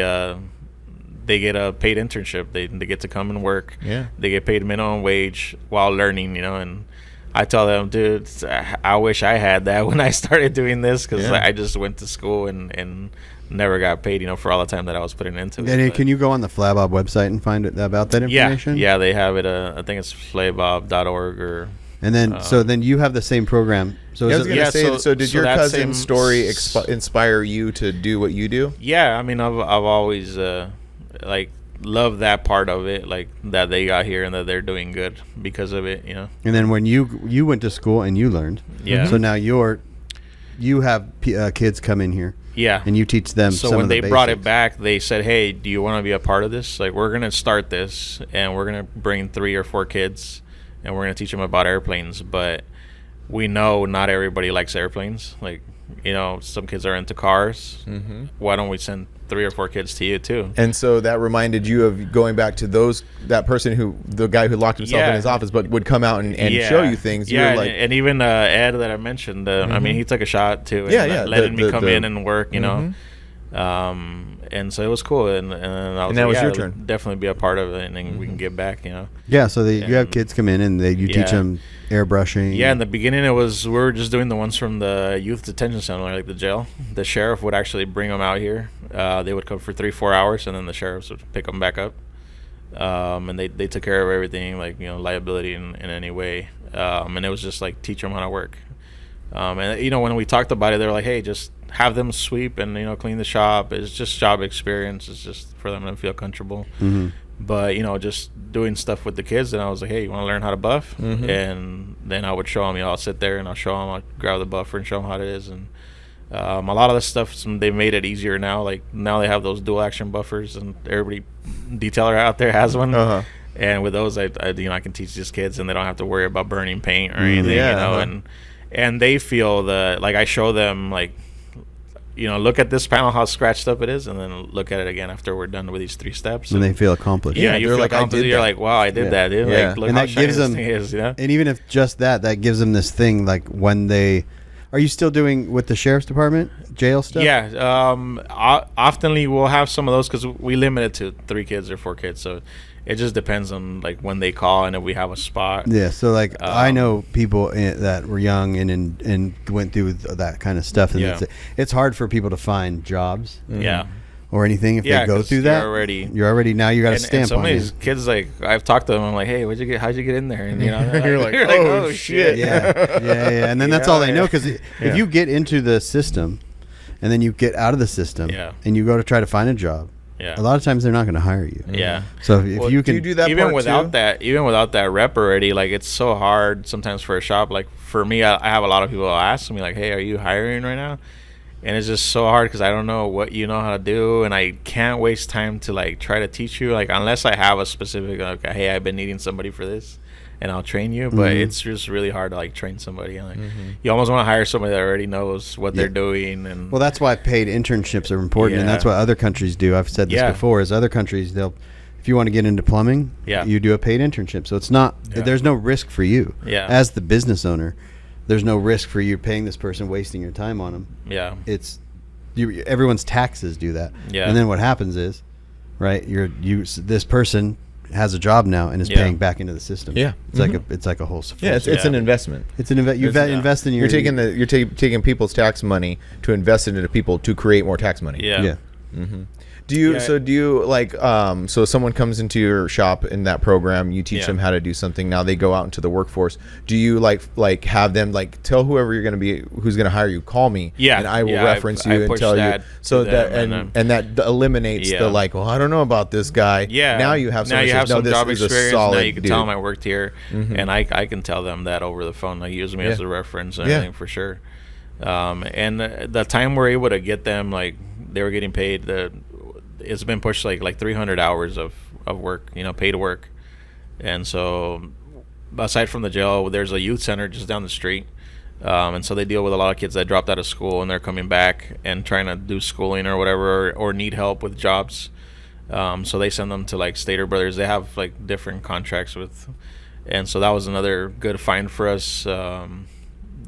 get a paid internship. They get to come and work. Yeah. They get paid minimum wage while learning, and I tell them, dude, I wish I had that when I started doing this, because I just went to school and never got paid, for all the time that I was putting into it. And can you go on the Flabob website and find about that information? Yeah, they have it. I think it's flabob.org or. And then, so then you have the same program. So I was going to say, so did your cousin's story inspire you to do what you do? Yeah, I mean, I've always love that part of it, like that they got here and that they're doing good because of it, And then when you went to school and you learned, so now you have kids come in here, and you teach them. So when they brought it back, they said, "Hey, do you want to be a part of this? Like, we're gonna start this, and we're gonna bring 3 or 4 kids, and we're gonna teach them about airplanes. But we know not everybody likes airplanes. Like, some kids are into cars. Why don't we send 3 or 4 kids to you too?" And so that reminded you of going back to the guy who locked himself in his office, but would come out and show you things. And even Ed that I mentioned, I mean, he took a shot too. Letting me come in and work, and so it was cool. And I was that was your turn. Definitely be a part of it, and then we can get back, Yeah, so you have kids come in and you teach them airbrushing. Yeah, in the beginning we were just doing the ones from the youth detention center, like the jail. The sheriff would actually bring them out here. They would come for 3-4 hours, and then the sheriffs would pick them back up. And they took care of everything, like liability in any way. And it was just like teach them how to work. And you know, when we talked about it, they were like, hey, just have them sweep and, you know, clean the shop. It's just job experience. It's just for them to feel comfortable. But, you know, just doing stuff with the kids, and I was like, hey, you want to learn how to buff? And then I would show them, you know, I'll sit there and I'll show them, I'll grab the buffer and show them how it is. And a lot of the stuff, they made it easier now. Like, now they have those dual action buffers, and everybody detailer out there has one. And with those, I you know, I can teach these kids, and they don't have to worry about burning paint or anything, you know. And they feel like I show them, like, you know, look at this panel, how scratched up it is, and then look at it again after we're done with these 3 steps. And they feel accomplished. Yeah, you feel like, you're like, wow, I did that, dude. Like, look and how that gives them, is, you know? and even if just that gives them this thing, like when they, are you still doing with the sheriff's department, jail stuff? Yeah, oftenly we'll have some of those because we limit it to 3 kids or 4 kids, so it just depends on like when they call and if we have a spot. Yeah, so like I know people that were young and went through that kind of stuff, and it's hard for people to find jobs. Or anything if they go through that. You're already now you got a stamp some on of you. these kids, like, I've talked to them, I'm like, hey, how'd you get in there? And you know, you're like, oh shit. Yeah. And then that's all they know, because if you get into the system and then you get out of the system and you go to try to find a job, a lot of times they're not going to hire you. So if you can do that, even without that rep already, like, it's so hard sometimes for a shop. Like for me, I have a lot of people ask me like, hey, are you hiring right now? And it's just so hard because I don't know what you know how to do, and I can't waste time to like try to teach you, like, unless I have a specific, like, hey, I've been needing somebody for this, and I'll train you. But it's just really hard to like train somebody. And, like, you almost want to hire somebody that already knows what they're doing. And well, that's why paid internships are important, and that's what other countries do. I've said this before: is other countries, they'll, if you want to get into plumbing, you do a paid internship. So it's not there's no risk for you as the business owner. There's no risk for you paying this person, wasting your time on them. It's everyone's taxes do that. And then what happens is, right? This person has a job now and is paying back into the system. It's like a whole. It's an investment. It's an investment. You invest in your. You're taking people's tax money to invest it into people to create more tax money. Do you like so someone comes into your shop in that program, you teach them how to do something, now they go out into the workforce. Do you like have them like tell whoever you're going to be, who's going to hire you, call me and I will reference you and tell you, so that and that eliminates the like, well, I don't know about this guy. Now you have some job experience. Now you can tell them I worked here, and I can tell them that over the phone. They use me as a reference and everything for sure. And the time we're able to get them, like, they were getting paid, it's been pushed like 300 hours of work, you know, paid work. And so aside from the jail, there's a youth center just down the street. And so they deal with a lot of kids that dropped out of school and they're coming back and trying to do schooling or whatever, or need help with jobs. So they send them to like Stater Brothers. They have like different contracts with, and so that was another good find for us.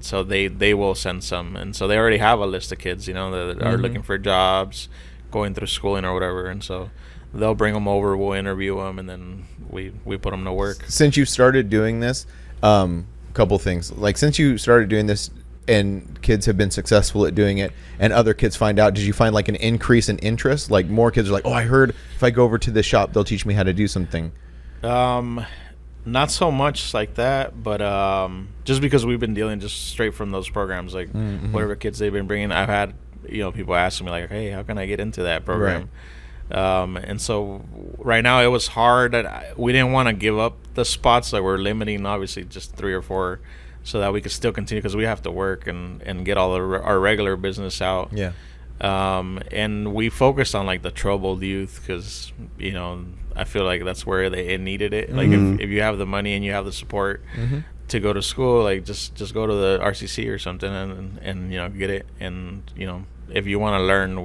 So they will send some, and so they already have a list of kids, you know, that are looking for jobs, going through schooling or whatever, and so they'll bring them over, we'll interview them, and then we put them to work. Since you started doing this, couple things, like, since you started doing this and kids have been successful at doing it and other kids find out, did you find like an increase in interest? Like more kids are like, oh, I heard if I go over to this shop they'll teach me how to do something. Not so much like that, but just because we've been dealing just straight from those programs, like whatever kids they've been bringing, I've had, you know, people asking me like, hey, how can I get into that program? And so right now it was hard. We didn't want to give up the spots, that we're limiting obviously just 3 or 4 so that we could still continue, because we have to work and get all our regular business out. And we focused on like the troubled youth, because, you know, I feel like that's where they needed it. Like if you have the money and you have the support to go to school, like just go to the RCC or something and you know, get it. And, you know, if you want to learn,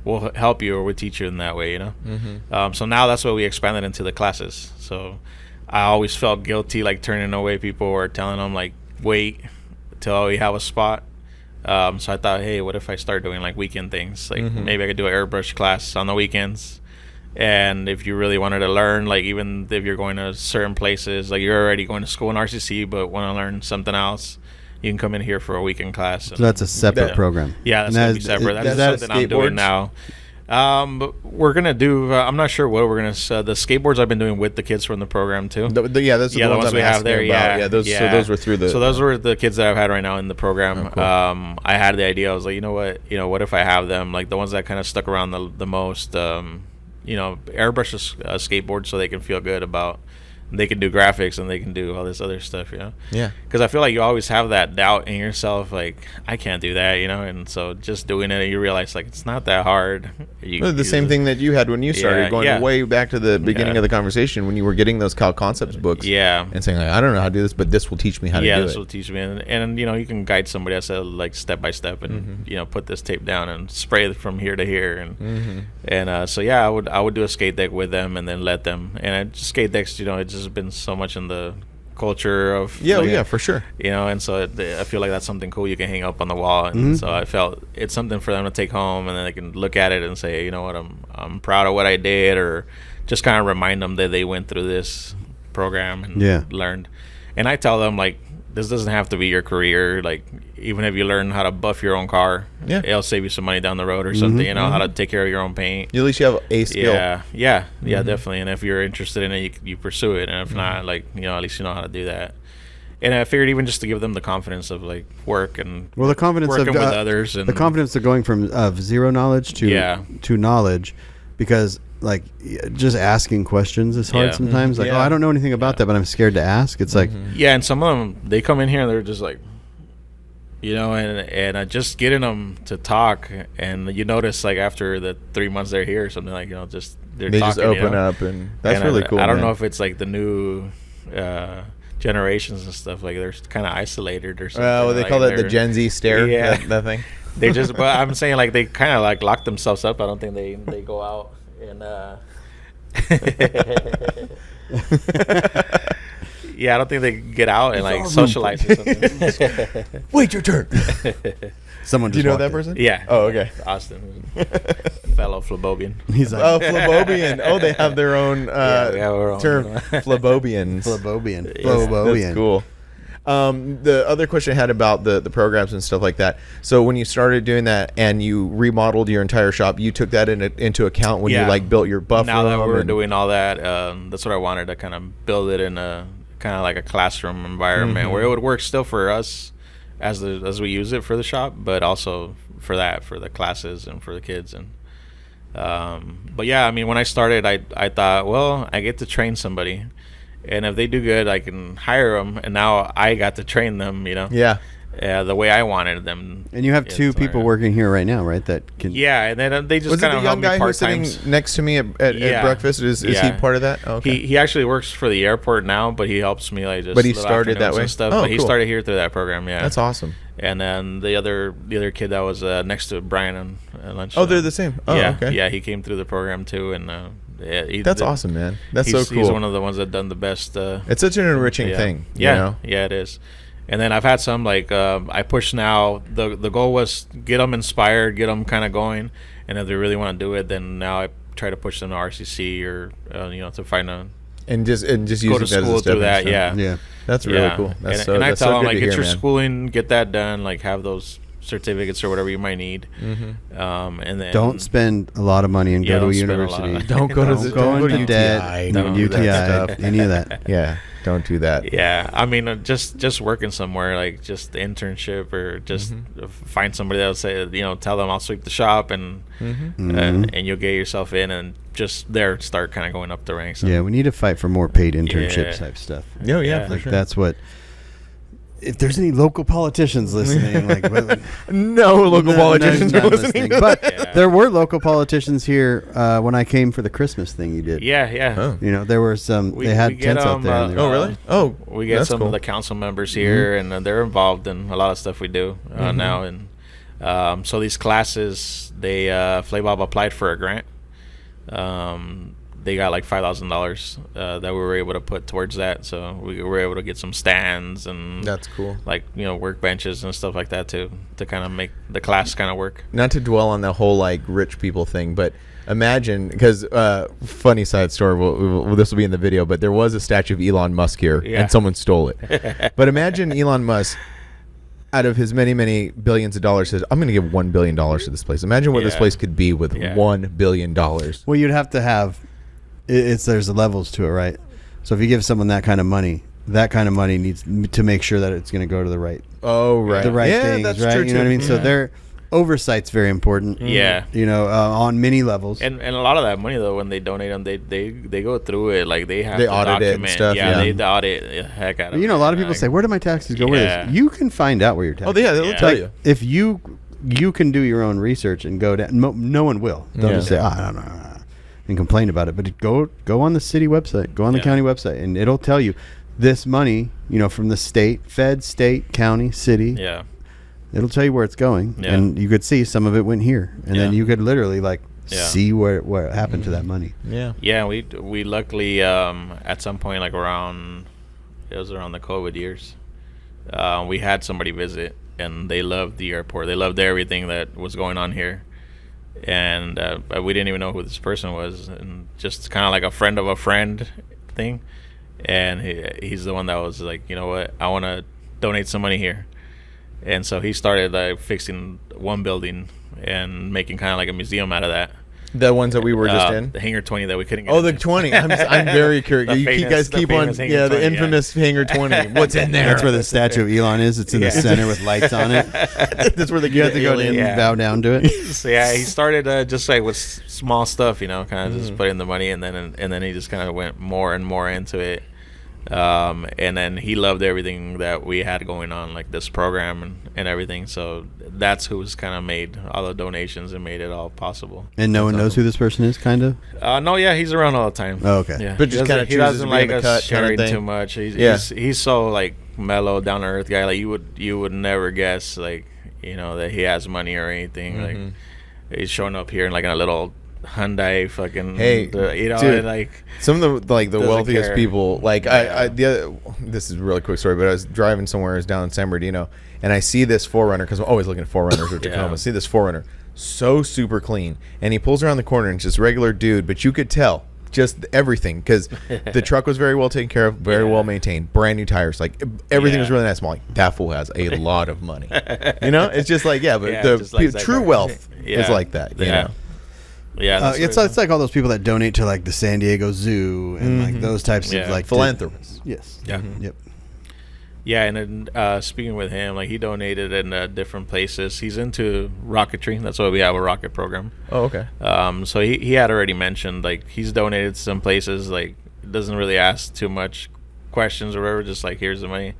we'll help you, or we'll teach you in that way, you know. So now that's what we expanded into the classes. So I always felt guilty like turning away people or telling them like, wait till we have a spot. So I thought, hey, what if I start doing like weekend things? Like maybe I could do an airbrush class on the weekends. And if you really wanted to learn, like, even if you're going to certain places, like you're already going to school in RCC but want to learn something else, you can come in here for a weekend class. So that's a separate program. Yeah, that's going to be separate. That's something I'm doing now. But we're gonna do. I'm not sure what we're gonna. The skateboards I've been doing with the kids from the program too. Those are the ones we have there. Yeah, those. So those were through the. So those were the kids that I've had right now in the program. Oh, cool. I had the idea. I was like, what if I have them, like the ones that kind of stuck around the most. Airbrush a skateboard so they can feel good about. They can do graphics and they can do all this other stuff, Yeah. Because I feel like you always have that doubt in yourself, like I can't do that, and so just doing it, you realize like it's not that hard. The same thing that you had when you started, going way back to the beginning of the conversation when you were getting those Cal Concepts books, and saying like, I don't know how to do this, but this will teach me how to do it. Yeah, this will teach me, and you can guide somebody else like step by step, and put this tape down and spray from here to here, and so I would do a skate deck with them and then let them, and skate decks, it's just been so much in the culture of for sure, and so I feel like that's something cool you can hang up on the wall, and so I felt it's something for them to take home, and then they can look at it and say, you know what, I'm proud of what I did, or just kind of remind them that they went through this program and learned. And I tell them like, this doesn't have to be your career. Like, even if you learn how to buff your own car, it'll save you some money down the road or something. How to take care of your own paint. At least you have a skill. Yeah, definitely. And if you're interested in it, you pursue it. And if not, like, at least you know how to do that. And I figured even just to give them the confidence of like work and the confidence working of with others, and the confidence of going from zero knowledge to knowledge, because like just asking questions is hard sometimes. Like, I don't know anything about that, but I'm scared to ask. It's like and some of them, they come in here and they're just like, and just getting them to talk, and you notice like after the 3 months they're here or something, like they talking, just open up, and that's really cool. I don't know if it's like the new generations and stuff, like they're kind of isolated or something. Well, they call it the Gen Z stare. That thing. They just, but I'm saying like they kind of like lock themselves up. I don't think they go out and. I don't think they get out and like socialize or something. Wait your turn. Someone. Do you know that person? Yeah. Oh, okay. Austin, fellow Flabobian. He's like, Flabobian. Oh, they have their own term. Flabobians. Flabobian. That's cool. The other question I had about the programs and stuff like that. So when you started doing that and you remodeled your entire shop, you took that into account when you like built your buff now room. That we're doing all that, that's what I wanted to kind of build it in a kind of like a classroom environment where it would work still for us as we use it for the shop, but also for the classes and for the kids. And but I mean, when I started, I thought, well, I get to train somebody, and if they do good, I can hire them, and now I got to train them, the way I wanted them. And you have two people working here right now, right? That can. Yeah, and then they just kind of help me part-time. Was it the young guy who's sitting next to me at breakfast? Is he part of that? Oh, okay. He actually works for the airport now, but he helps me like just. But he started that way. Stuff. Oh, but he started here through that program. Yeah, that's awesome. And then the other kid that was next to Brian at lunch. Oh, they're the same. Oh, okay. Yeah, he came through the program too, and that's awesome, man. That's so cool. He's one of the ones that done the best. It's such an enriching thing. Yeah, it is. And then I've had some like I push now. The goal was get them inspired, get them kind of going, and if they really want to do it, then now I try to push them to RCC or to find a and just use go to it as a school through that. stone. Yeah, that's really cool. And I tell them like get your schooling, get that done, like have those certificates or whatever you might need, and then don't spend a lot of money and go to a university. Don't go to debt. Don't UTI. Any of that. Yeah. Don't do that. Yeah, I mean, just working somewhere, like just the internship, or just find somebody that'll say, tell them I'll sweep the shop, and you'll get yourself in, and just start kind of going up the ranks. Yeah, we need to fight for more paid internship type stuff. Oh yeah, like sure. That's what. If there's any local politicians listening, no local politicians are listening. But there were local politicians here when I came for the Christmas thing you did. Yeah. Oh. There were some. They had tents out there. Oh, really? Oh, we get some of the council members here, and they're involved in a lot of stuff we do now. And so these classes, Flaybob applied for a grant. They got like $5,000 that we were able to put towards that, so we were able to get some stands and that's cool, like workbenches and stuff like that to kind of make the class kind of work. Not to dwell on the whole like rich people thing, but imagine, because funny side story, this will be in the video, but there was a statue of Elon Musk here and someone stole it. But imagine Elon Musk out of his many billions of dollars, says, I'm going to give $1 billion to this place. Imagine what this place could be with $1 billion. Well, you'd have to have, there's levels to it, right? So if you give someone that kind of money needs to make sure that it's going to go to the right. Oh, right. The right things, that's right? true, You know what I mean? too. So their oversight's very important. Yeah. You know, on many levels. And a lot of that money though, when they donate them, they go through it, like they have They to audit it and document. stuff, Yeah, yeah. they audit the heck out of it. You know, a lot of people say, "Where do my taxes go?" Where Yeah. this? You can find out where your taxes. Oh, yeah, they'll Yeah. tell Like, you. if you can do your own research and go down. No one will. They'll Yeah. just say, "I don't know," and complain about it. But go on the city website, go on the county website, and it'll tell you this money, you know, from the state, county, city. Yeah. It'll tell you where it's going, Yeah. and you could see some of it went here, and then Yeah. you could literally Yeah. see where happened to that money. Yeah. Yeah, we luckily at some point, like around the COVID years, we had somebody visit, and they loved the airport. They loved everything that was going on here, and we didn't even know who this person was, and just kind of like a friend of a friend thing. And he's the one that was like, you know what, I want to donate some money here. And so he started fixing one building and making kind of like a museum out of that. The ones that we were just in? The Hangar 20 that we couldn't get Oh, the into. 20. I'm very curious. You guys keep on. Hangar Yeah, the 20, infamous Hangar 20. What's in there? That's where the statue of Elon is. It's in the center with lights on it. That's where You have to go in Yeah. and bow down to it. So yeah, he started just like with small stuff, you know, kind of just put in the money, and then he just kind of went more and more into it. And then he loved everything that we had going on, like this program and everything. So that's who's kind of made all the donations and made it all possible. And no one knows who this person is, kind of? No, yeah, he's around all the time. Oh, okay. Yeah, But just kinda he chooses doesn't to be in like the us cut kinda sharing thing. too much. He's so like mellow, down to earth guy. Like you would never guess, like, you know, that he has money or anything. Like he's showing up here in like in a little Hyundai fucking, Hey, you know, dude. and like Some of the the Doesn't wealthiest care. people, like Yeah. this is a really quick story, but I was driving somewhere, I was down in San Bernardino, and I see this 4Runner, because I'm always looking at 4Runners or Tacoma. Yeah. I see this 4Runner, so super clean, and he pulls around the corner and it's just regular dude, but you could tell just everything, because the truck was very well taken care of, very well maintained, brand new tires, like everything was Yeah. really nice. I'm like, that fool has a lot of money, you know. It's just like, but Yeah, the just like that true guy. wealth Yeah. is like that, you Yeah. know. yeah, that's It's like all those people that donate to like the San Diego Zoo and like those types Yeah. of like Philanthropists. Yes. Yeah. Yep. Yeah, and then speaking with him, like he donated in different places. He's into rocketry. That's why we have a rocket program. Oh, okay. So he had already mentioned like he's donated to some places. Like doesn't really ask too much questions or whatever. Just like here's the money,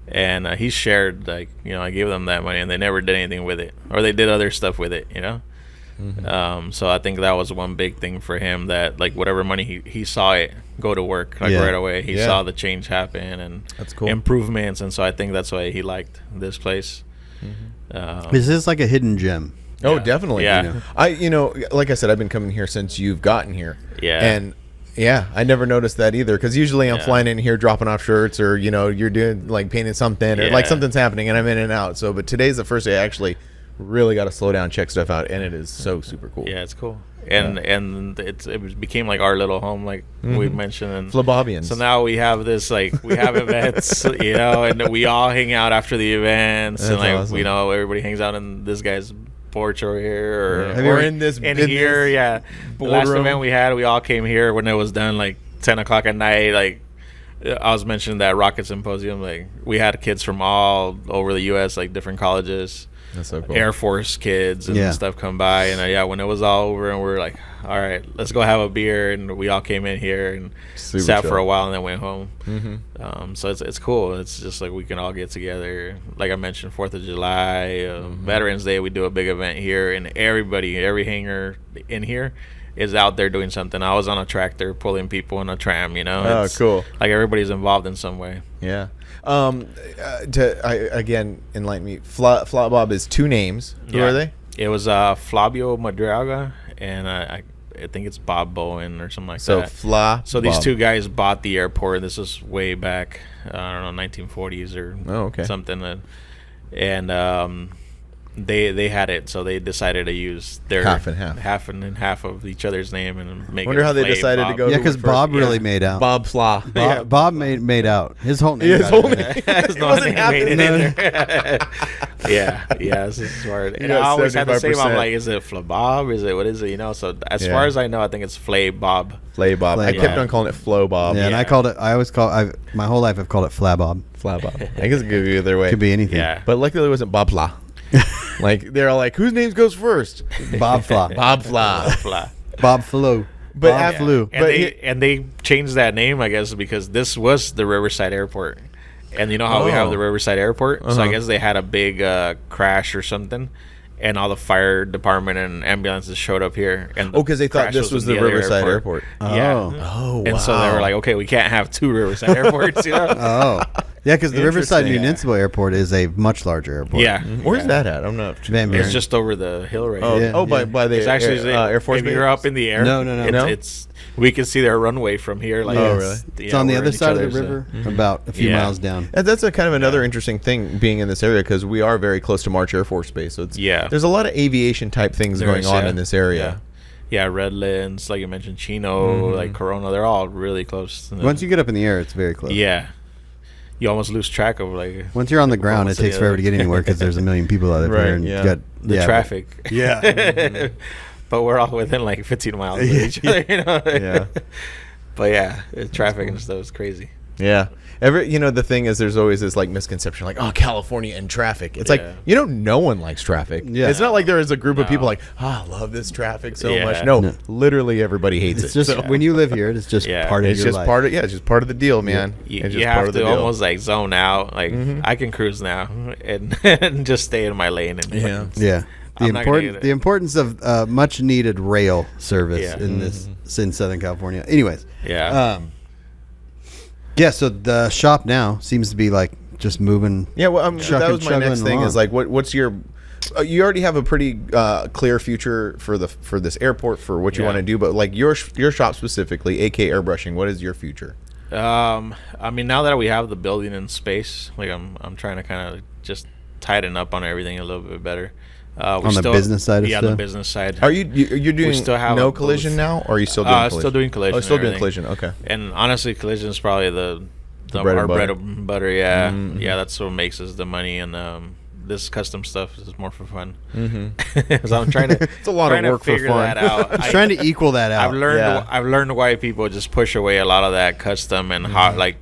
and he shared like, you know, I gave them that money and they never did anything with it, or they did other stuff with it. You know. So I think that was one big thing for him, that like whatever money he saw it go to work like Yeah. right away. He Yeah. saw the change happen and That's cool. improvements, and so I think that's why he liked this place. Is this like a hidden gem? Oh, Yeah. definitely. Yeah. You know, like I said, I've been coming here since you've gotten here. Yeah. And yeah, I never noticed that either, because usually I'm Yeah. flying in here dropping off shirts, or, you know, you're doing like painting something, or like Yeah. something's happening and I'm in and out. So, but today's the first day I actually really got to slow down, check stuff out, and it is so super cool. Yeah, it's cool. And it became like our little home, like we mentioned. And Phlebobians. so now we have this, like, we have events, you know, and we all hang out after the events. That's and, like, awesome. you know, everybody hangs out in this guy's porch over here, Yeah. or Or in this- in in here. this Yeah. The last boardroom. event we had, we all came here when it was done, like 10 o'clock at night. Like, I was mentioning that rocket symposium. Like, we had kids from all over the U.S., like different colleges. That's so cool. Air Force kids and Yeah. stuff come by, and yeah, when it was all over and we're like, all right, let's go have a beer, and we all came in here and Super sat chill. for a while and then went home. Mm-hmm. So it's cool. It's just like we can all get together. Like I mentioned, 4th of July, Veterans Day, we do a big event here, and every hangar in here is out there doing something. I was on a tractor pulling people in a tram, you know. Oh, It's cool. Like everybody's involved in some way. Yeah. Again, enlighten me. Bob is two names. Who Yeah. are they? It was Flavio Madraga, and I think it's Bob Bowen or something like So that. So these Bob. two guys bought the airport. This was way back, I don't know, 1940s or Oh, okay. something. And they had it, so they decided to use their Half and half. half and half of each other's name and make. Wonder it how they Flay decided to Bob. go. Yeah, who because went Bob first. really made out. Bob Fla. Bob made out. His whole name. His got whole in name. there. There's It no wasn't name made happening. in there. Yeah, this is smart. And got I always had the same. I'm 75%. like, is it Flabob? Is it what is it? You know. So as Yeah. far as I know, I think it's Flay Bob. Flay Bob. Flay I kept Bob. on calling it Flo Bob. Yeah, and I called it. I always call. My whole life I've called it Flabob. Fla Bob. I guess it could be either way. Could be anything. Yeah. But luckily it wasn't Bob Fla. Like they're all like, whose name goes first? Bob Fla. Bob Fla. Fla. Bob Flew. But Bob af- Flew. And they changed that name, I guess, because this was the Riverside Airport. And you know how we have the Riverside Airport? So I guess they had a big crash or something, and all the fire department and ambulances showed up here. And Oh, because they thought crash this was in the other Riverside Airport. Yeah. Oh. Oh, And so they were like, okay, we can't have two Riverside airports, you know? Oh. Yeah, because the Riverside Interesting. Municipal Airport is a much larger airport. Yeah. Where's that at? I'm not. Van Buren. It's just over the hill right Oh, here. Yeah. by the It's actually Air Force if Base. you're up in the air. No. It's we can see their runway from here. Like, Oh, really? It's on the we're other in each side of the other's, river, about a few Yeah. miles down. That's a kind of another interesting thing being in this area because we are very close to March Air Force Base. So it's, Yeah. there's a lot of aviation type things There going is, on yeah. in this area. Yeah, Redlands, like you mentioned, Chino, like Corona, they're all really close. Once you get up in the air, it's very close. yeah, you almost lose track of like Once you're on the ground, it Almost takes the forever other. to get anywhere because there's a million people out there. Right, And yeah. you got, the yeah, traffic. Yeah. But we're all within like 15 miles of each other, you know. Yeah. But yeah, traffic and stuff is crazy. Yeah. The thing is, there's always this like misconception, like, oh, California and traffic. It's Yeah. like, no one likes traffic. Yeah. It's not like there is a group of people No. like, I love this traffic so Yeah. much. No, No. literally everybody hates It's it. just So when you live here, it's just Yeah. part of it's your just life. it's just part of the deal, man. You, It's you just part have of the to deal. almost like zone out. Like I can cruise now and, and just stay in my lane. And Yeah. Yeah. I'm not gonna get it. The importance of much needed rail service Yeah. in Southern California. Anyways, yeah. yeah. So the shop now seems to be like just moving. Yeah, well, that Chugging- was my next chugging thing. along. Is like, what's your? You already have a pretty clear future for this airport for what you Yeah. want to do, but like your shop specifically, AK Airbrushing, what is your future? I mean, now that we have the building in space, like I'm trying to kind of just tighten up on everything a little bit better. On the business side of yeah, on the stuff? business side. Are you're doing still have no a collision booth. now, or are you still doing collision? Still doing collision. Oh, still and doing everything. collision. Okay. And honestly, collision is probably the bread our and bread butter. and butter. Yeah, yeah, that's what makes us the money. And this custom stuff is more for fun. Mm-hmm. So I'm trying to. It's a lot of trying to work for figure fun. that out. It's trying to equal that out. I've learned why people just push away a lot of that custom and hot like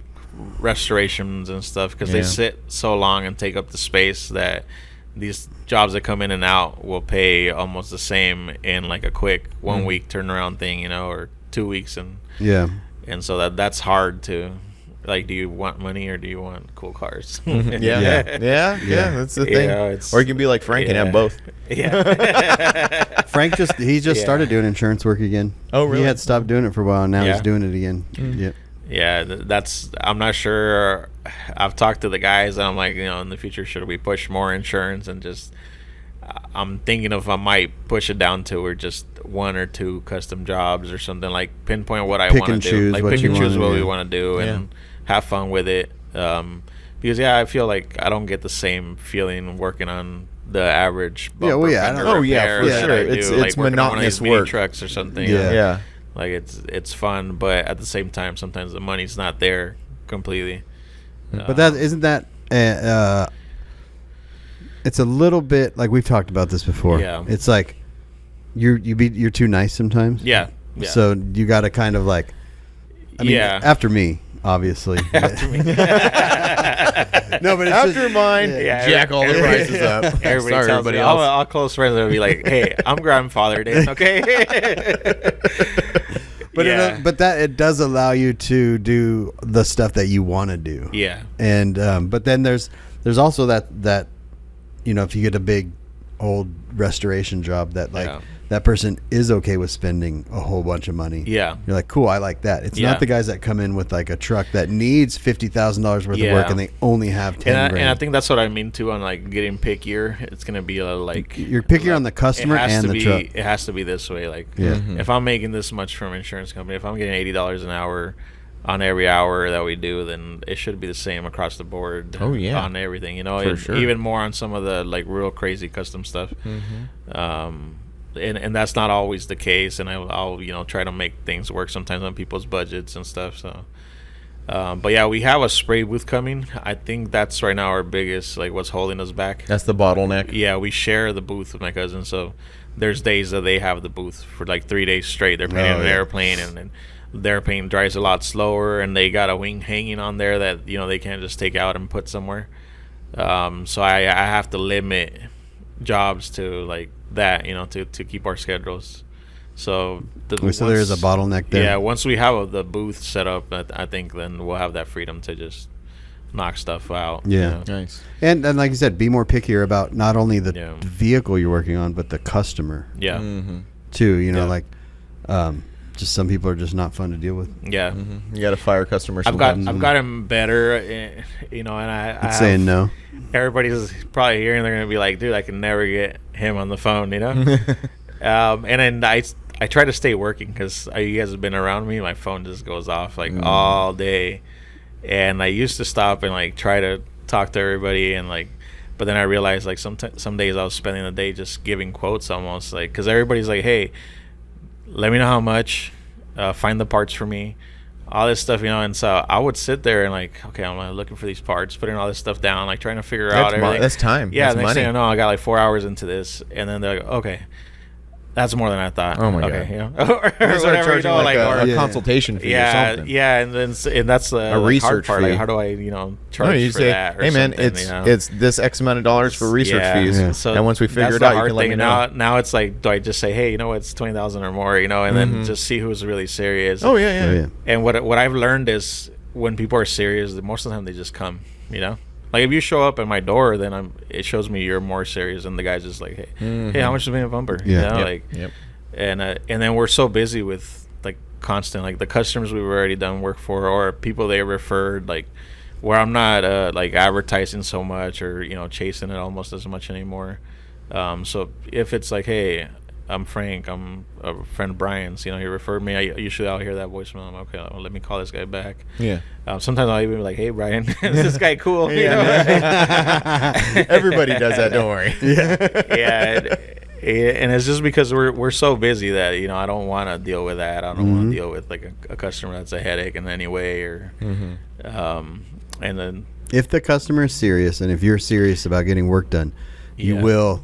restorations and stuff because they Yeah. sit so long and take up the space that these jobs that come in and out will pay almost the same in like a quick 1 week turnaround thing, or 2 weeks, Yeah. and so that's hard to like. Do you want money or do you want cool cars? Yeah. That's the thing. it's- Or you can be like Frank and have both. Yeah. Frank just Yeah. started doing insurance work again. Oh, really? He had stopped doing it for a while, and now Yeah. he's doing it again. Yep. Yeah, that's. I'm not sure. I've talked to the guys, and I'm like, in the future, should we push more insurance and just? I'm thinking if I might push it down to or just 1 or 2 custom jobs or something, like pinpoint what I Pick want and to do, choose like what pick you and choose wanna what we do. want to do and have fun with it. Because I feel like I don't get the same feeling working on the average. Yeah, well, bumper yeah, I fender know. Oh, yeah, repair for that sure. I do, It's like working on one of monotonous these mini work. trucks or something. Yeah. Yeah. Like it's fun, but at the same time, sometimes the money's not there completely. But that isn't that. It's a little bit like we've talked about this before. Yeah. It's like you're too nice sometimes. Yeah. So you got to kind of like. I mean, Yeah. After me, obviously. After me. No, but it's After just, mine, Yeah, jack all the everybody- prices up. Everybody Sorry, tells everybody me, else. all close friends will be like, "Hey, I'm grandfather, dude." Okay. But it does allow you to do the stuff that you want to do. yeah. And but then there's also that if you get a big old restoration job that like Yeah. that person is okay with spending a whole bunch of money. Yeah. You're like, cool, I like that. It's Yeah. not the guys that come in with like a truck that needs $50,000 worth of Yeah. work and they only have 10 And grand. I think that's what I mean too on like getting pickier. It's gonna be like You're pickier on the customer it has and to the be, truck. It has to be this way. Like Yeah. if I'm making this much from insurance company, if I'm getting $80 an hour, on every hour that we do, then it should be the same across the board. Oh, yeah. On everything, you know, For and sure. even more on some of the like real crazy custom stuff. And that's not always the case, and I'll you know, try to make things work sometimes on people's budgets and stuff. So but yeah, we have a spray booth coming. I think that's right now our biggest, like, what's holding us back. That's the bottleneck. Yeah, we share the booth with my cousin, so there's days that they have the booth for like 3 days straight. They're painting an airplane, and their paint dries a lot slower, and they got a wing hanging on there that, you know, they can't just take out and put somewhere. So I have to limit jobs to like that, you know, to keep our schedules. So there is a bottleneck there. Yeah, once we have the booth set up, I think then we'll have that freedom to just knock stuff out. Yeah. You know? Nice. And like you said, be more pickier about not only the Yeah. vehicle you're working on, but the customer Yeah. Mm-hmm. too. You know, Yeah. like just some people are just not fun to deal with. Yeah. Mm-hmm. You got to fire customers. I've sometimes. gotten better, you know, and I Saying no. Everybody's probably hearing, they're gonna be like, dude, I can never get him on the phone, you know. And then I try to stay working because you guys have been around me. My phone just goes off like all day, and I used to stop and like try to talk to everybody, and like, but then I realized like some days I was spending the day just giving quotes almost, like, because everybody's like, hey, let me know how much, find the parts for me, all this stuff, you know. And so I would sit there and like, okay, I'm looking for these parts, putting all this stuff down, like trying to figure out everything. That's time. Yeah, that's next money. thing I know, I got like 4 hours into this, and then they're like, okay, that's more than I thought. Oh my okay, God. you know, You or start whatever, you charging know, like a Yeah. consultation fee or yeah, something. yeah, and then and that's the hard research part. fee. Like, how do I, you know, No, charge you for say, that? Or hey man, something, it's you know? it's this X amount of dollars for research fees, Yeah. So and once we figure that's it the out, you hard can let thing. me know. Now it's like, do I just say, hey, you know what, it's 20,000 or more, you know, and then just see who's really serious. Oh yeah, yeah. Oh, yeah. And what I've learned is when people are serious, most of the time they just come, you know. Like if you show up at my door, then it shows me you're more serious, and the guy's just like, hey, how much is being a bumper? Yeah. You know, Yep, like, yep. and then we're so busy with like constant, like the customers we've already done work for, or people they referred, like where I'm not like advertising so much, or, you know, chasing it almost as much anymore. So if it's like, hey, I'm Frank, I'm a friend of Brian's, you know, he referred me, usually I'll hear that voicemail. I'm okay, well, let me call this guy back. Yeah. Sometimes I'll even be like, hey, Brian, is this guy cool? You know? Everybody does that. Don't worry. Yeah. And it's just because we're so busy that, you know, I don't want to deal with that. I don't want to deal with like a customer that's a headache in any way, or and then If the customer is serious, and if you're serious about getting work done, you Yeah. will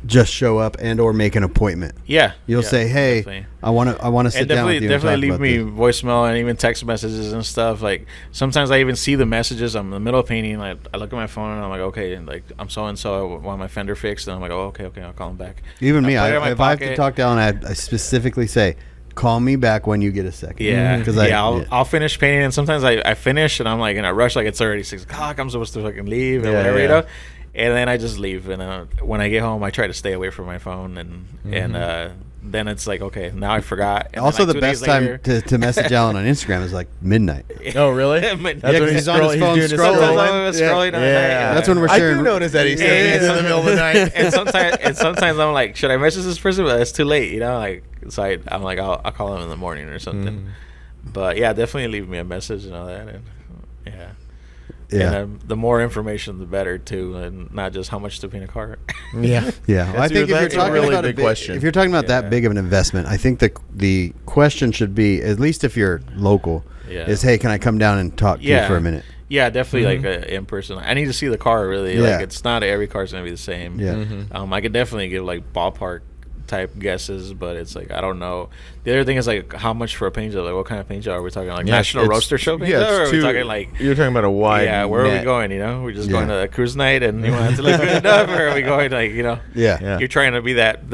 just show up and or make an appointment. yeah, You'll yeah, say, "Hey, definitely. I want to sit And down with you definitely and talk leave about me this." voicemail and even text messages and stuff. Like sometimes I even see the messages. I'm in the middle of painting. Like I look at my phone and I'm like, okay, like I'm so and so. I want my fender fixed, and I'm like, oh, okay, I'll call him back. Even me, put it in my if I have to pocket. talk to Alan, I specifically say, "Call me back when you get a second." Yeah, because I'll finish painting, and sometimes I finish and I'm like in a rush, like it's already 6 o'clock. I'm supposed to fucking leave and Yeah, whatever, yeah. you know. And then I just leave, and when I get home, I try to stay away from my phone, and then it's like, okay, now I forgot. And also, then, the like, 2 best days time later- to message Alan on Instagram is like midnight. Oh really? Yeah, That's Yeah, when 'cause he's on his phone doing his scrolling. Sometimes scrolling. I'm scrolling on the night, Yeah. That's when we're I sharing- do notice that he says in the middle of the night. and sometimes I'm like, should I message this person? But it's too late, you know. Like, so I'm like, I'll call him in the morning or something. But yeah, definitely leave me a message and all that. And yeah. Yeah, And the more information, the better too, and not just how much to paint a car. Yeah. yeah. Well, I That's think if you're that's a talking really about big question. if you're talking about that Yeah. big of an investment, I think the question should be, at least if you're local, Yeah. is, "Hey, can I come down and talk to you for a minute?" Yeah, definitely like in person. I need to see the car really. Yeah. Like it's not every car's gonna be the same. Yeah. I could definitely give like ballpark type guesses, but it's like I don't know. The other thing is like how much for a paint job? Like what kind of paint job are we talking? Like Yeah, National it's- Roaster Show paint yeah, job? Or it's are we too- talking like you're talking about a wide. yeah, where are we net. going? You know, we're just Yeah. going to a cruise night, and you want it to look good enough, or are we going like, you know? Yeah. Yeah. You're trying to be that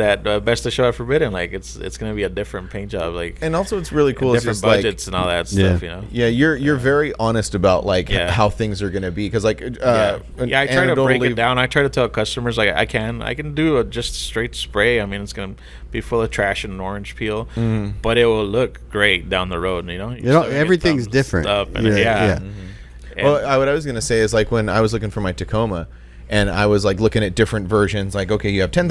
best of show at Forbidden. Like it's gonna be a different paint job, like And also, it's really cool. It's different just like, budgets and all that stuff. You know. yeah, you're very honest about like Yeah. how things are gonna be, because like Yeah, I try to break anecdotally- it down. I try to tell customers like I can do a just straight spray. I mean, it's gonna be full of trash and orange peel, but it will look great down the road. You know, You know, everything's different. Stuff and Yeah, yeah. yeah. And- Well, what I was gonna say is like when I was looking for my Tacoma, and I was like looking at different versions. Like, okay, you have $10,000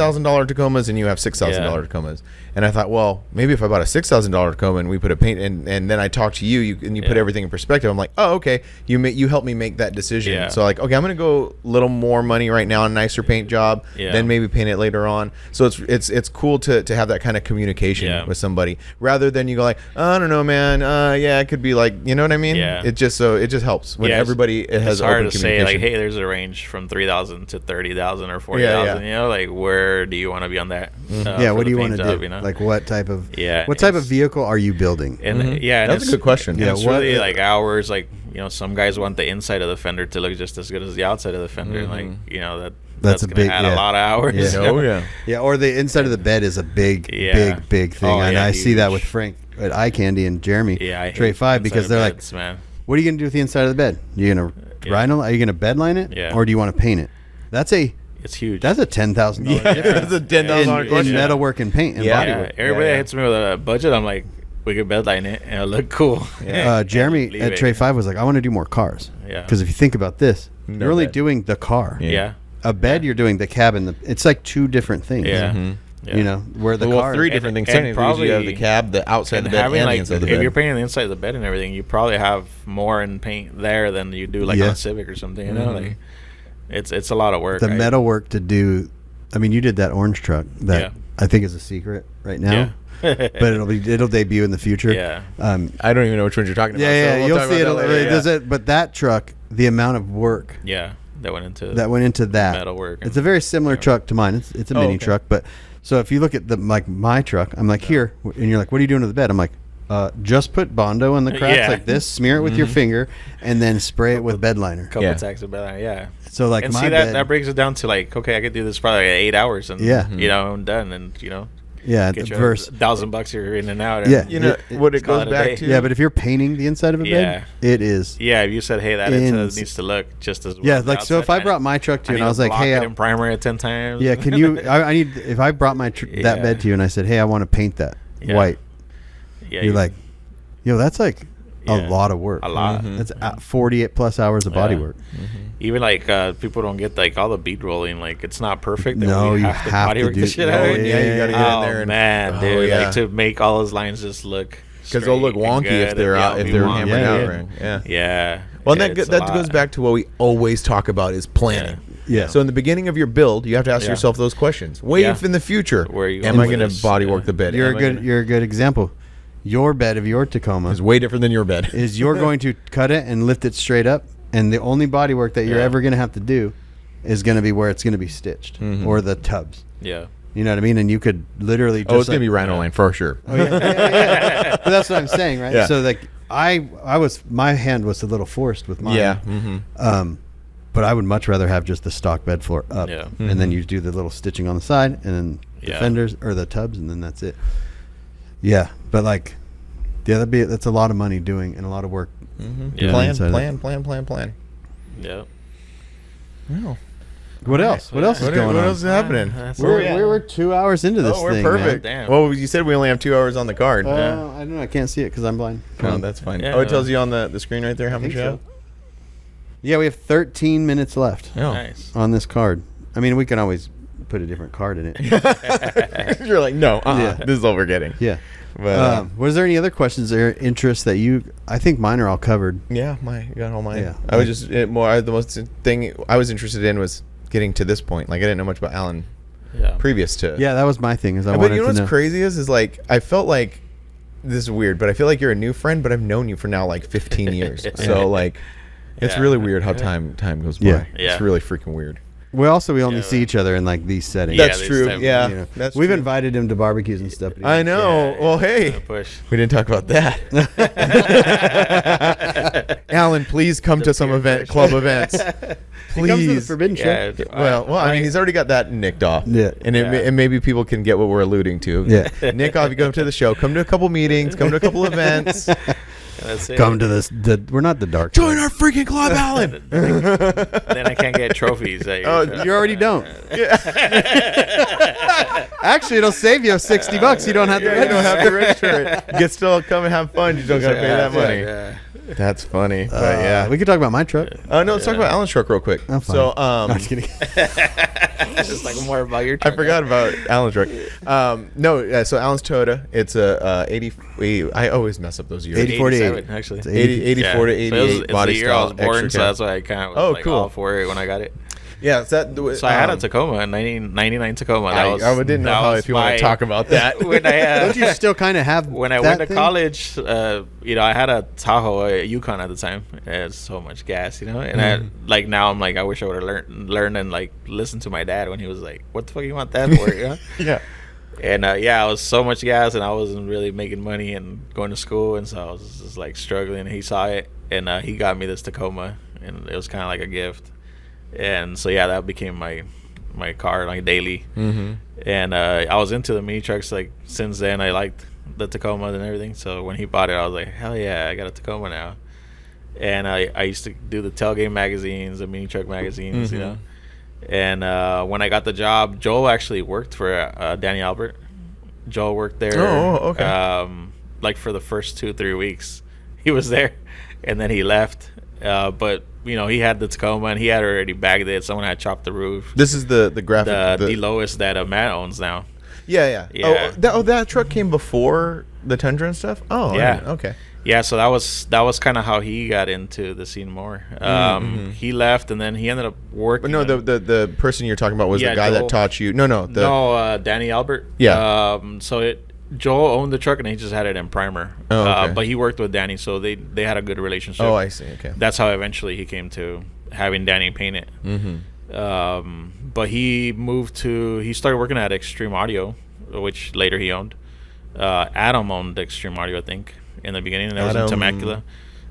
Tacomas and you have $6,000 Tacomas. And I thought, well, maybe if I bought a $6,000 Tacoma and we put a paint, and then I talked to you and you put everything in perspective. I'm like, oh, okay, you helped me make that decision. Yeah. So like, okay, I'm gonna go a little more money right now on a nicer paint job, then maybe paint it later on. So it's cool to have that kind of communication with somebody rather than you go like, oh, I don't know, man. It could be like, you know what I mean? Yeah. It just helps when everybody has it's hard open to communication. say like, hey, there's a range from 3,000 to 30,000 or 40,000. You know, like where do you want to be on that? What do you want to do? You know? Like what type of Yeah. What type of vehicle are you building? And and That's a good question. And it's really like hours. Like, you know, some guys want the inside of the fender to look just as good as the outside of the fender. Like, you know, that's a gonna big add a lot of hours. Yeah. Oh yeah. Yeah, or the inside of the bed is a big thing. Oh, And yeah, I see that huge. with Frank at Eye Candy and Jeremy Trey 5 because they're beds, like, man. what are you gonna do with the inside of the bed? You gonna rhino? Are you gonna bed line it? Yeah. Or do you want to paint it? It's huge. That's a $10,000 difference. That's a $10,000 in question. metalwork and paint and bodywork. Everybody that hits me with a budget, I'm like, we could bedline it and it'll look cool. Jeremy Leave at it. Trey 5 was like, I want to do more cars. Yeah. Because if you think about this, you're only bed. doing the car. Yeah. A bed, you're doing the cabin. It's like two different things. Yeah. You know, where the car. three different things. and Technically, because you have probably- the cab, the outside of And the bed, having and like, the inside of the if bed. you're painting the inside of the bed and everything, you probably have more in paint there than you do like on a Civic or something. You know, like it's a lot of work. The metal work to do. I mean, you did that orange truck that I think is a secret right now. Yeah. But it'll debut in the future. Yeah. I don't even know which ones you're talking about. Yeah, so we'll you'll talk see about it. that later. Does it? But that truck, the amount of work Yeah. That went into that metal work. It's a very similar truck to mine. It's a mini okay. truck, but so if you look at my truck, I'm like here, and you're like, what are you doing to the bed? I'm like, just put Bondo in the cracks like this, smear it with your finger, and then spray it with bed liner. couple tacks of bed. Yeah. So like And my see bed, that brings it down to like, okay, I could do this probably like 8 hours and you know, I'm done and you know, yeah, get the your verse. $1,000 you're in and out. And, Yeah. You know what it call goes it a back day. to? Yeah, but if you're painting the inside of a bed, it is. Yeah, if you said, hey, that needs to look just as well. Yeah, as the like so if I outside, brought my truck to you I and I was like, block hey, it and primer it 10 times. yeah, can you? I need if I brought my that bed to you and I said, hey, I want to paint that white. Yeah, You're like, yo, that's like a lot of work. A lot. That's 48 plus hours of body work. Even like people don't get like all the bead rolling. Like it's not perfect. No, you have to bodywork do the shit it. out of Oh, it. yeah, you gotta get in there and man, dude, yeah. like to make all those lines just look because they'll look straight and wonky if good they're and, out, if be they're wonky. hammered out. Right? Yeah. Yeah. Well, Yeah, and it's a that lot. goes back to what we always talk about is planning. Yeah. So in the beginning of your build, you have to ask yourself those questions. Way in the future, Where are you am going I with going to this? bodywork Yeah. the bed? You're Am a I good. gonna- You're a good example. Your bed of your Tacoma It's way different than your bed. is you're going to cut it and lift it straight up, and the only body work that you're ever going to have to do is going to be where it's going to be stitched or the tubs. Yeah. You know what I mean? And you could literally just It's going to be rhino line for sure. yeah. But that's what I'm saying, right? Yeah. So like I was my hand was a little forced with mine. Yeah. Mm-hmm. But I would much rather have just the stock bed floor up, Yeah. and then you do the little stitching on the side, and then the Yeah. fenders or the tubs, and then that's it. Yeah, but like, yeah, that's a lot of money doing and a lot of work. Yeah. Plan. Yeah. Well, What else? What else is going what on? else is happening? That's We're, all. we were 2 hours into this We're thing. perfect. man. Damn. Well, you said we only have 2 hours on the card. Man. I don't know. I can't see it because I'm blind. Oh, that's fine. Yeah, Oh, it tells you on the screen right there how much think you have. so. Yeah, we have 13 minutes left Oh. Nice. on this card. I mean, we can always put a different card in it. You're like, no, Yeah. this is all we're getting. Yeah. But Was there any other questions or interests that I think mine are all covered. yeah, you got all mine. Yeah. I was just the most thing I was interested in was getting to this point. Like I didn't know much about Alan Yeah. previous to. Yeah, that was my thing. Is I But wanted you know to what's know. crazy is like I felt like this is weird, but I feel like you're a new friend, but I've known you for now like 15 years. So like it's Yeah. really weird how time goes by. Yeah. Yeah. It's really freaking weird. We only Yeah, see each other in like these settings. Yeah, That's this true. time- Yeah. You know. That's We've true. invited him to barbecues and stuff. but he- I know. Yeah, Well, hey, push. we didn't talk about that. Alan, please come to some club events. He comes to the Please. Forbidden Yeah. Show. Well, I mean, he's already got that nicked off. Yeah. And and maybe people can get what we're alluding to. Yeah. Nick off, you go to the show, come to a couple meetings, come to a couple events. That's it. Come to this. We're not the dark. Join side. our freaking club, Alan. Then I can't get trophies. Oh, you already don't. Actually, it'll save you $60. You don't have to. You don't have to register it. You can still come and have fun. You don't got to pay that money. Yeah. That's funny. But yeah. We could talk about my truck. No, let's talk about Alan's truck real quick. I'm fine. So, I'm just kidding. Just like more about your I forgot about Alan's truck. So Alan's Toyota. It's a 80. I always mess up those years. 84 to 87, 80. actually. It's 84 to 88 it's body the year style. I was born, extra so cab. that's why I kind of was cool. all for it when I got it. Yeah, so So I had a Tacoma, a 99 Tacoma. I didn't know how if you want to talk about that. When I Don't you still kind of have when I that went to thing? college, I had a Tahoe, a Yukon at the time. It had so much gas, and now I'm like, I wish I would have learned and like listened to my dad when he was like, "What the fuck you want that for?" Yeah. And I was so much gas, and I wasn't really making money and going to school, and so I was just like struggling. And he saw it, and he got me this Tacoma, and it was kind of like a gift. And so that became my car like daily. Mm-hmm. And I was into the mini trucks like since then. I liked the Tacoma and everything. So when he bought it, I was like, hell yeah, I got a Tacoma now. And I used to do the tailgate magazines, the mini truck magazines, Mm-hmm. And when I got the job, Joel actually worked for Danny Albert. Joel worked there. Oh, okay. Like for the first 2-3 weeks, he was there, and then he left. But he had the Tacoma, and he had already bagged it. Someone had chopped the roof. This is the graphic. The lowest that Matt owns now. Yeah. Yeah. That truck came before the Tundra and stuff. Oh, Yeah. Okay. Yeah, so that was kind of how he got into the scene more. He left, and then he ended up working. But no, the person you're talking about was the guy Joel. that taught you. No. Danny Albert. Yeah. Joel owned the truck, and he just had it in primer. Oh, okay. But he worked with Danny, so they had a good relationship. Oh, I see. Okay. That's how eventually he came to having Danny paint it. Mm-hmm. But he started working at Extreme Audio, which later he owned. Adam owned Extreme Audio, I think, in the beginning, and that was in Temecula.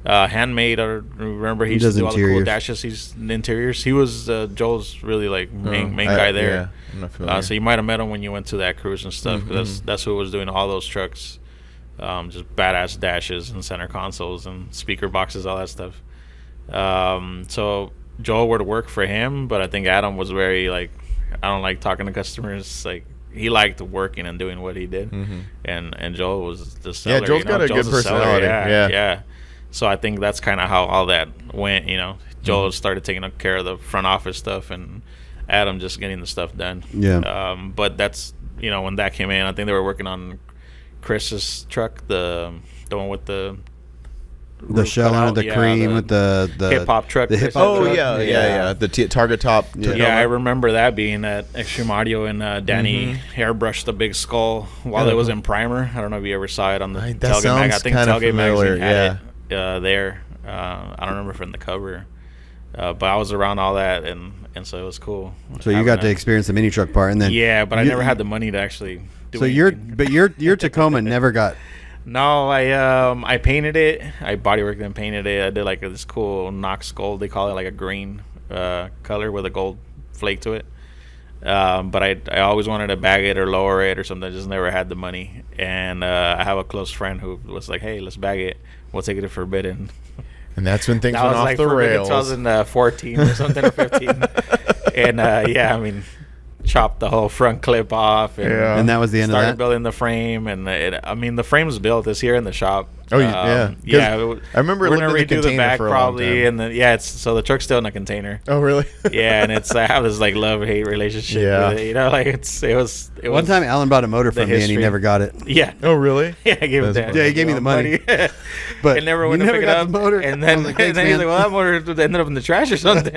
Handmade, I remember he used to does do all the cool interiors. dashes. He's in the interiors. He was Joel's really like main guy there. Yeah, I'm not familiar. So you might have met him when you went to that cruise and stuff, because that's who was doing all those trucks. Just badass dashes and center consoles and speaker boxes, all that stuff. So Joel would work for him, but I think Adam was very like, I don't like talking to customers. Like, he liked working and doing what he did, and Joel was the seller. Yeah, Joel's got a good the seller. personality. Yeah. So I think that's kind of how all that went. Joel started taking care of the front office stuff, and Adam just getting the stuff done. Yeah. But that's when that came in, I think they were working on Chris's truck, the one with the shell under the cream with the hip hop truck. The hip-hop Oh truck. yeah. The target top. Yeah, I remember that being at Extreme Audio, and Danny airbrushed the big skull while it was in primer. I don't know if you ever saw it on the That Tailgate Mag. I sounds think kinda Tailgate familiar, Magazine had it there. I don't remember from the cover, but I was around all that, and so it was cool. So you got to experience the mini truck part, and then I never had the money to actually do So anything. your Tacoma never got. No, I painted it. I bodyworked and painted it. I did like this cool Knox gold. They call it like a green color with a gold flake to it. But I always wanted to bag it or lower it or something. I just never had the money. And I have a close friend who was like, "Hey, let's bag it. We'll take it to Forbidden." And that's when things That went was off like the Forbidden rails. 2014 or something, or 15. And chopped the whole front clip off, and, And that was the end of started that? building the frame, and the frame's built. It's here in the shop. Oh, yeah. 'Cause Yeah. I remember we're looking gonna at the redo the container back for a long probably, time. and then so the truck's still in a container. Oh really? Yeah, and I have this like love-hate relationship. Yeah. With it, like it was. One time Alan bought a motor the from me and he history. never got it. Yeah. Oh really? Yeah, I gave him That's that. Yeah, he gave me the money. But it never went to never pick it got up. the motor. And I then, was like, "Thanks, he's man." like, "Well, that motor ended up in the trash or something."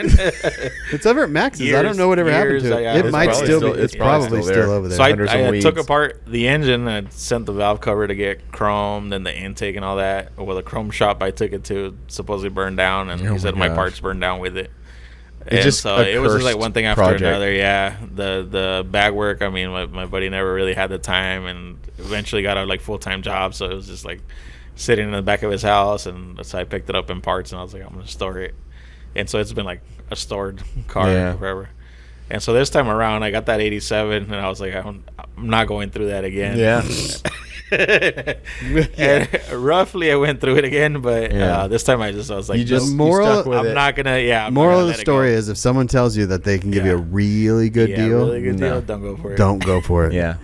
It's over at Max's. I don't know whatever happened to it. Yeah, It it's might probably still still- be. it's It's probably probably still still over there. So Under some I took weeds. apart the engine and I sent the valve cover to get chromed and the intake and all that. Well, the chrome shop I took it to supposedly burned down, and Oh he said my my gosh. parts burned down with it. It's just so a it was just like cursed one thing after project. another. Yeah, the bag work. I mean, my buddy never really had the time, and eventually got a like full-time job. So it was just like sitting in the back of his house, and so I picked it up in parts, and I was like, I'm gonna store it. And so it's been like a stored car forever. And so this time around, I got that 87, and I was like, I'm not going through that again. Yeah. And roughly I went through it again, but this time I was like, I'm not gonna. Yeah. Moral of the story is, if someone tells you that they can give you a really good deal, don't go for it. Don't go for it. Yeah.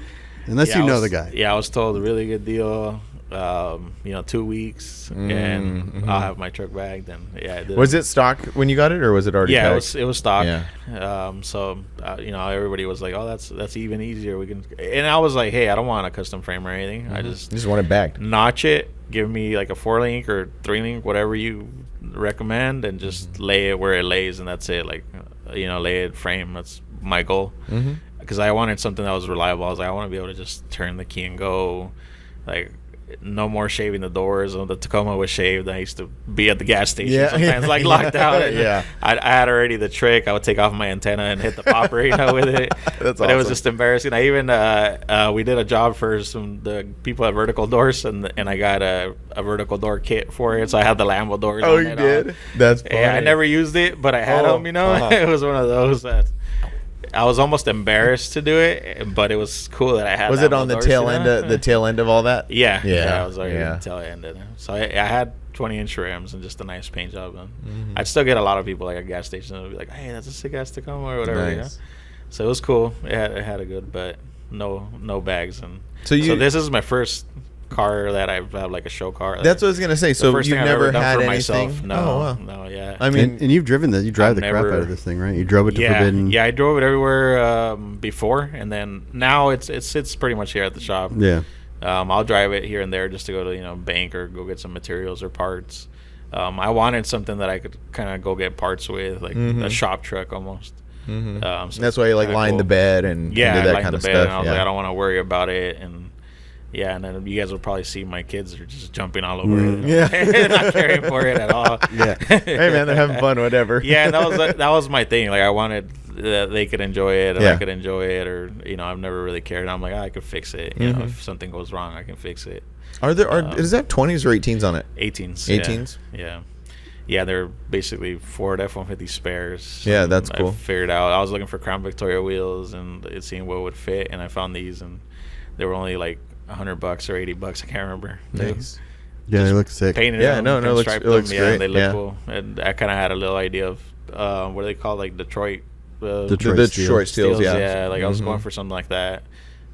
Unless you know the guy. Yeah, I was told a really good deal. 2 weeks, and I'll have my truck back. Then was it stock when you got it, or was it already? Yeah, packed? it was stock. Yeah. Everybody was like, "Oh, that's even easier. We can." And I was like, "Hey, I don't want a custom frame or anything. I just want it backed. Notch it. Give me like a 4-link or 3-link, whatever you recommend, and just lay it where it lays, and that's it. Like, lay it frame. That's my goal. Because I wanted something that was reliable. I was like, I want to be able to just turn the key and go, like. No more shaving the doors. The Tacoma was shaved. I used to be at the gas station sometimes, like locked out. I had already the trick. I would take off my antenna and hit the popper, with it. That's but awesome. It was just embarrassing. I even we did a job for the people at Vertical Doors, and I got a vertical door kit for it. So I had the Lambo doors. Oh, you did? That's funny. Yeah, I never used it, but I had them. It was one of those that. I was almost embarrassed to do it, but it was cool that I had. Was it on the tail end? The tail end of all that? Yeah. I was already on the tail end of it. So I had 20-inch rims and just a nice paint job. And I'd still get a lot of people like at gas stations that would be like, "Hey, that's a sick ass Tacoma," or whatever. Nice. So it was cool. It had a good, but no bags. And so this is my first car that I have, like a show car. That's what I was gonna say. So you've never had anything? Myself. No, yeah. I mean, and you've driven you drive the crap out of this thing, right? You drove it to Forbidden. Yeah, I drove it everywhere before, and then now it sits pretty much here at the shop. Yeah. I'll drive it here and there just to go to bank or go get some materials or parts. I wanted something that I could kind of go get parts with, like a shop truck almost. So that's why you lined the bed and did that kind of stuff. And I was like, I don't want to worry about it. And then you guys will probably see my kids are just jumping all over it. Yeah. Not caring for it at all. Yeah. Hey, man, they're having fun, whatever. Yeah, that was my thing. Like, I wanted that they could enjoy it and I could enjoy it, or, I've never really cared. I'm like, I could fix it. If something goes wrong, I can fix it. Does that have 20s or 18s on it? 18s. 18s? Yeah. Yeah, they're basically Ford F-150 spares. Yeah, that's cool. I figured out. I was looking for Crown Victoria wheels and it seemed what would fit, and I found these, and they were only like $100 or $80. I can't remember. Nice. Yeah, they look sick. Painted them, it looks great. And they look cool. And I kind of had a little idea of what do they call, like Detroit Detroit Steels. Yeah, like I was going for something like that,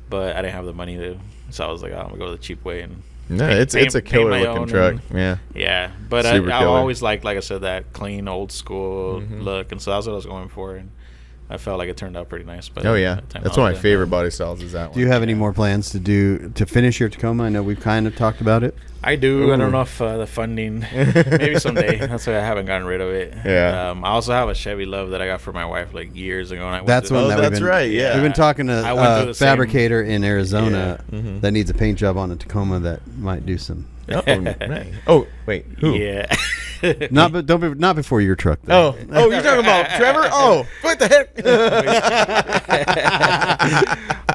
but I didn't have the money to. So I was like, I'm gonna go the cheap way and. No, it's a killer looking truck. Yeah, but I always liked, like I said, that clean old school look, and so that's what I was going for, and I felt like it turned out pretty nice. But that's one of my favorite body styles. Is that one? Do you have any more plans to finish your Tacoma? I know we've kind of talked about it. I do. Ooh. I don't know if the funding, maybe someday. That's why I haven't gotten rid of it. Yeah. I also have a Chevy Love that I got for my wife like years ago. And that's right. Yeah. We've been talking to a fabricator in Arizona that needs a paint job on a Tacoma that might do some. Nice. Oh, wait. Who? Yeah. Not before your truck, though. Oh, you're talking about Trevor? Oh, what the heck?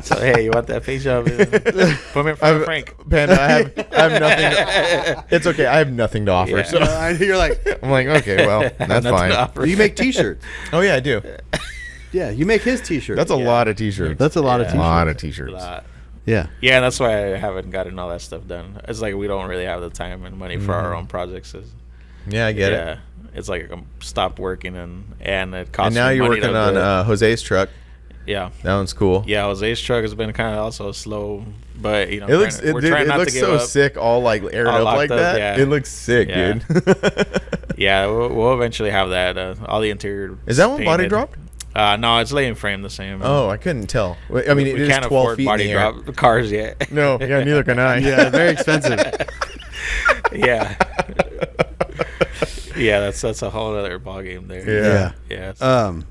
So, hey, you want that paint job? Put me in front of Frank. Panda, I have nothing. It's okay. I have nothing to offer. Yeah. So you're like, I'm like, okay, well, that's fine. You make T-shirts. Oh, yeah, I do. Yeah, you make his T-shirts. That's a lot of T-shirts. That's a lot of T-shirts. A lot of T-shirts. Yeah. Yeah, that's why I haven't gotten all that stuff done. It's like we don't really have the time and money for our own projects. Yeah, I get it. Yeah, it's like I stopped working and it costs. And now you're working on Jose's truck. Yeah, that one's cool. Yeah, Jose's truck has been kind of also slow, but it looks it looks so sick, all like aired up like that. Yeah. It looks sick, dude. Yeah, we'll eventually have that. All the interior is that one painted. Body dropped? No, it's laying frame the same. Oh, I couldn't tell. I mean, it is 12 feet body in the air. drop cars yet. No, yeah, neither can I. Yeah, very expensive. Yeah. Yeah, that's a whole other ball game there. Yeah. And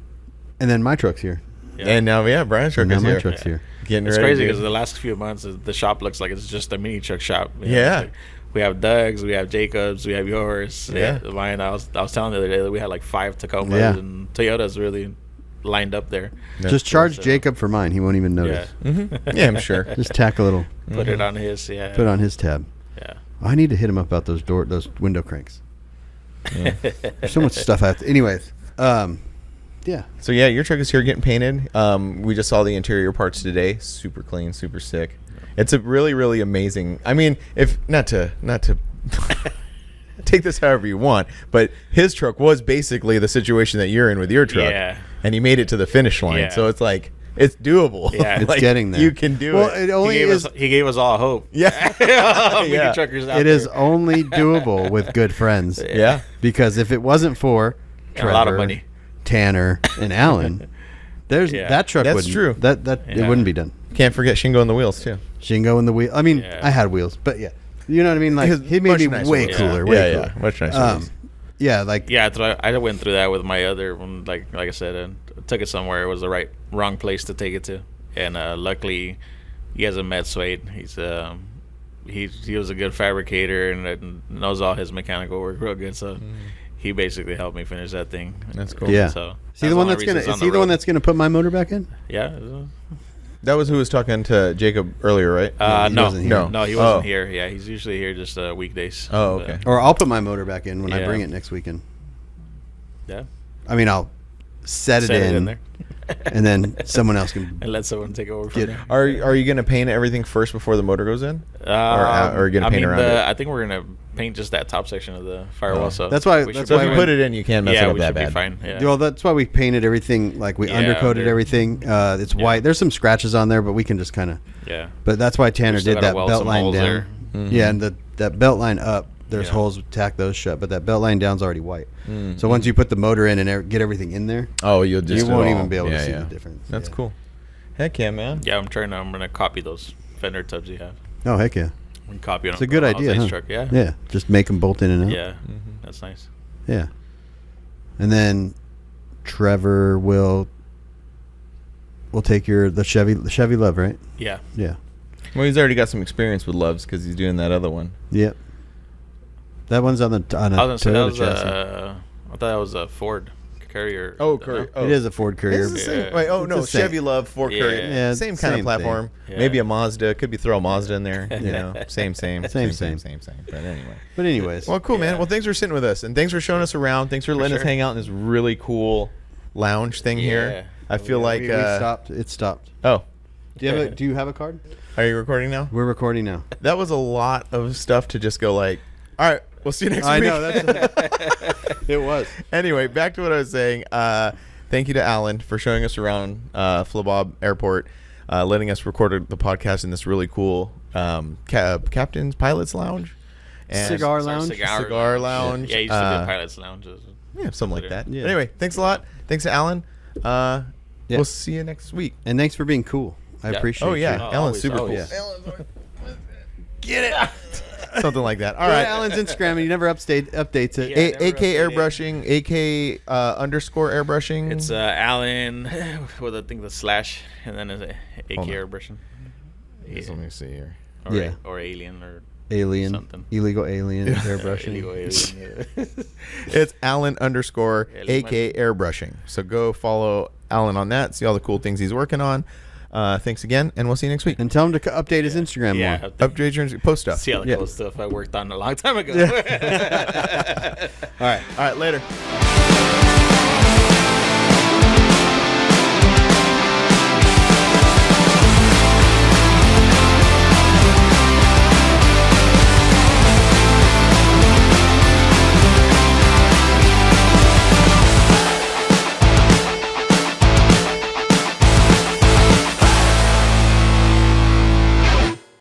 then my truck's here. Yeah. And now, Brian's truck is here. My truck's here. Getting it's ready, crazy because the last few months the shop looks like it's just a mini truck shop. Yeah. Like we have Doug's, we have Jacob's, we have yours. Yeah. Mine. I was telling the other day that we had like 5 Tacomas and Toyotas really lined up there. Yeah. Just charge Jacob for mine. He won't even notice. Yeah, yeah, I'm sure. Just tack a little. Put it on his. Yeah. Put it on his tab. Yeah. I need to hit him up about those window cranks. Yeah. There's so much stuff out there. Anyways, Yeah. So yeah, your truck is here getting painted. We just saw the interior parts today. Super clean, super sick. It's a really, really amazing. I mean, if not to take this however you want, but his truck was basically the situation that you're in with your truck. Yeah. And he made it to the finish line. Yeah. So it's like it's doable. Yeah. It's getting there. You can do Well, it. it only is. He gave us all hope. Yeah. Yeah. Truckers out It there. is only doable with good friends. Yeah. Because if it wasn't for And a lot of Trevor, money. Tanner, and Alan, Yeah. that truck That's wouldn't. true. It Yeah. wouldn't be done. Can't forget Shingo and the wheels too. Shingo and the wheel. I mean, Yeah. I had wheels, but yeah, you know what I mean. Like His he made much me nicer way wheels. cooler. Yeah. Way Yeah, cooler. yeah. Much nicer. Um, wheels. yeah, like Yeah, I went through that with my other one. Like I said, and took it somewhere. It was the wrong place to take it to, and luckily, he has a med suede. He was a good fabricator and knows all his mechanical work real good. So he basically helped me finish that thing. That's cool. yeah. So Is he the one that's gonna? Is he the one that's gonna put my motor back in? Yeah. That was who was talking to Jacob earlier, right? he No, wasn't here. no, he wasn't Oh. here. Yeah, he's usually here just weekdays. Oh, But, okay. Or I'll put my motor back in when I Yeah. bring it next weekend. Yeah. I mean, I'll set it in, there and then someone else can. and let someone take over from Get- there. Are you gonna paint everything first before the motor goes in? Or are you gonna paint around it? I think we're gonna paint just that top section of the firewall. Oh. So That's why- we that's should So if why you we- put it in, you can't mess it yeah, up we that should bad. be fine. Yeah. Well, that's why we painted everything. Like we Yeah, undercoated they're- everything. It's Yeah. white. There's some scratches on there, but we can just kind of. Yeah. But that's why Tanner still did gotta that weld belt some line holes down. there. Mm-hmm. Yeah, and that belt line up. There's Yeah. holes. Tack those shut. But that belt line down's already white. Mm-hmm. So once you put the motor in and get everything in there, Oh, you'll just you won't do it even all. be able to Yeah, see yeah. the difference. That's Yeah. cool. Heck yeah, man. Yeah, I'm gonna copy those fender tubs you have. Oh heck yeah! And copy them. It's a good on idea, Jose's huh? Truck. Yeah. Yeah, just make them bolt in and out. Yeah. Mm-hmm. That's nice. Yeah. And then Trevor will take the Chevy Love, right? Yeah. Yeah. Well, he's already got some experience with Loves because he's doing that other one. Yep. That one's on a I was gonna say that Toyota was chassis. I thought that was a Ford Courier. Oh, No? Courier. It is a Ford Courier. It's the same. Yeah. Wait, oh It's no, the same. Chevy Love, Ford Yeah. Courier. Yeah, Same kind same of thing. platform. Yeah. Maybe a Mazda. Could be throw a Mazda in there. You Yeah. know, same. Same. But anyway. But anyways, Well, cool, man. Yeah. Well, thanks for sitting with us, and thanks for showing us around. Thanks for letting us sure. hang out in this really cool lounge thing Yeah. here. I feel like. we stopped. It stopped. Oh, Do you have a card? are you recording now? We're recording now. That was a lot of stuff to just go like. All right, we'll see you next I week. know it was. Anyway, back to what I was saying. Thank you to Alan for showing us around Flabob Airport, letting us record the podcast in this really cool Captain's Pilot's Lounge. And Cigar Sorry, lounge. Cigar lounge. Yeah, it used to be a Pilot's Lounge. Yeah, something like that. Yeah. Anyway, thanks a lot. Thanks to Alan. Yeah. We'll see you next week. And thanks for being cool. I Yeah. appreciate. Oh, yeah. you. Alan's always, super always. cool. Get it. Something like that. All Go to right. Alan's Instagram and he never updates it. Yeah. never AK updated. Airbrushing, AK underscore Airbrushing. It's Alan with I think the slash and then it's AK Hold on. Airbrushing. Let me see here. Or, Yeah. or Alien or Alien, something. illegal alien airbrushing. Illegal Alien. Yeah. It's Alan underscore Yeah, AK Airbrushing. So go follow Alan on that. See all the cool things he's working on. Thanks again, and we'll see you next week. And tell him to update his Instagram Yeah. more. Update your post stuff. See all the Yeah. cool stuff I worked on a long time ago. All right. All right, later.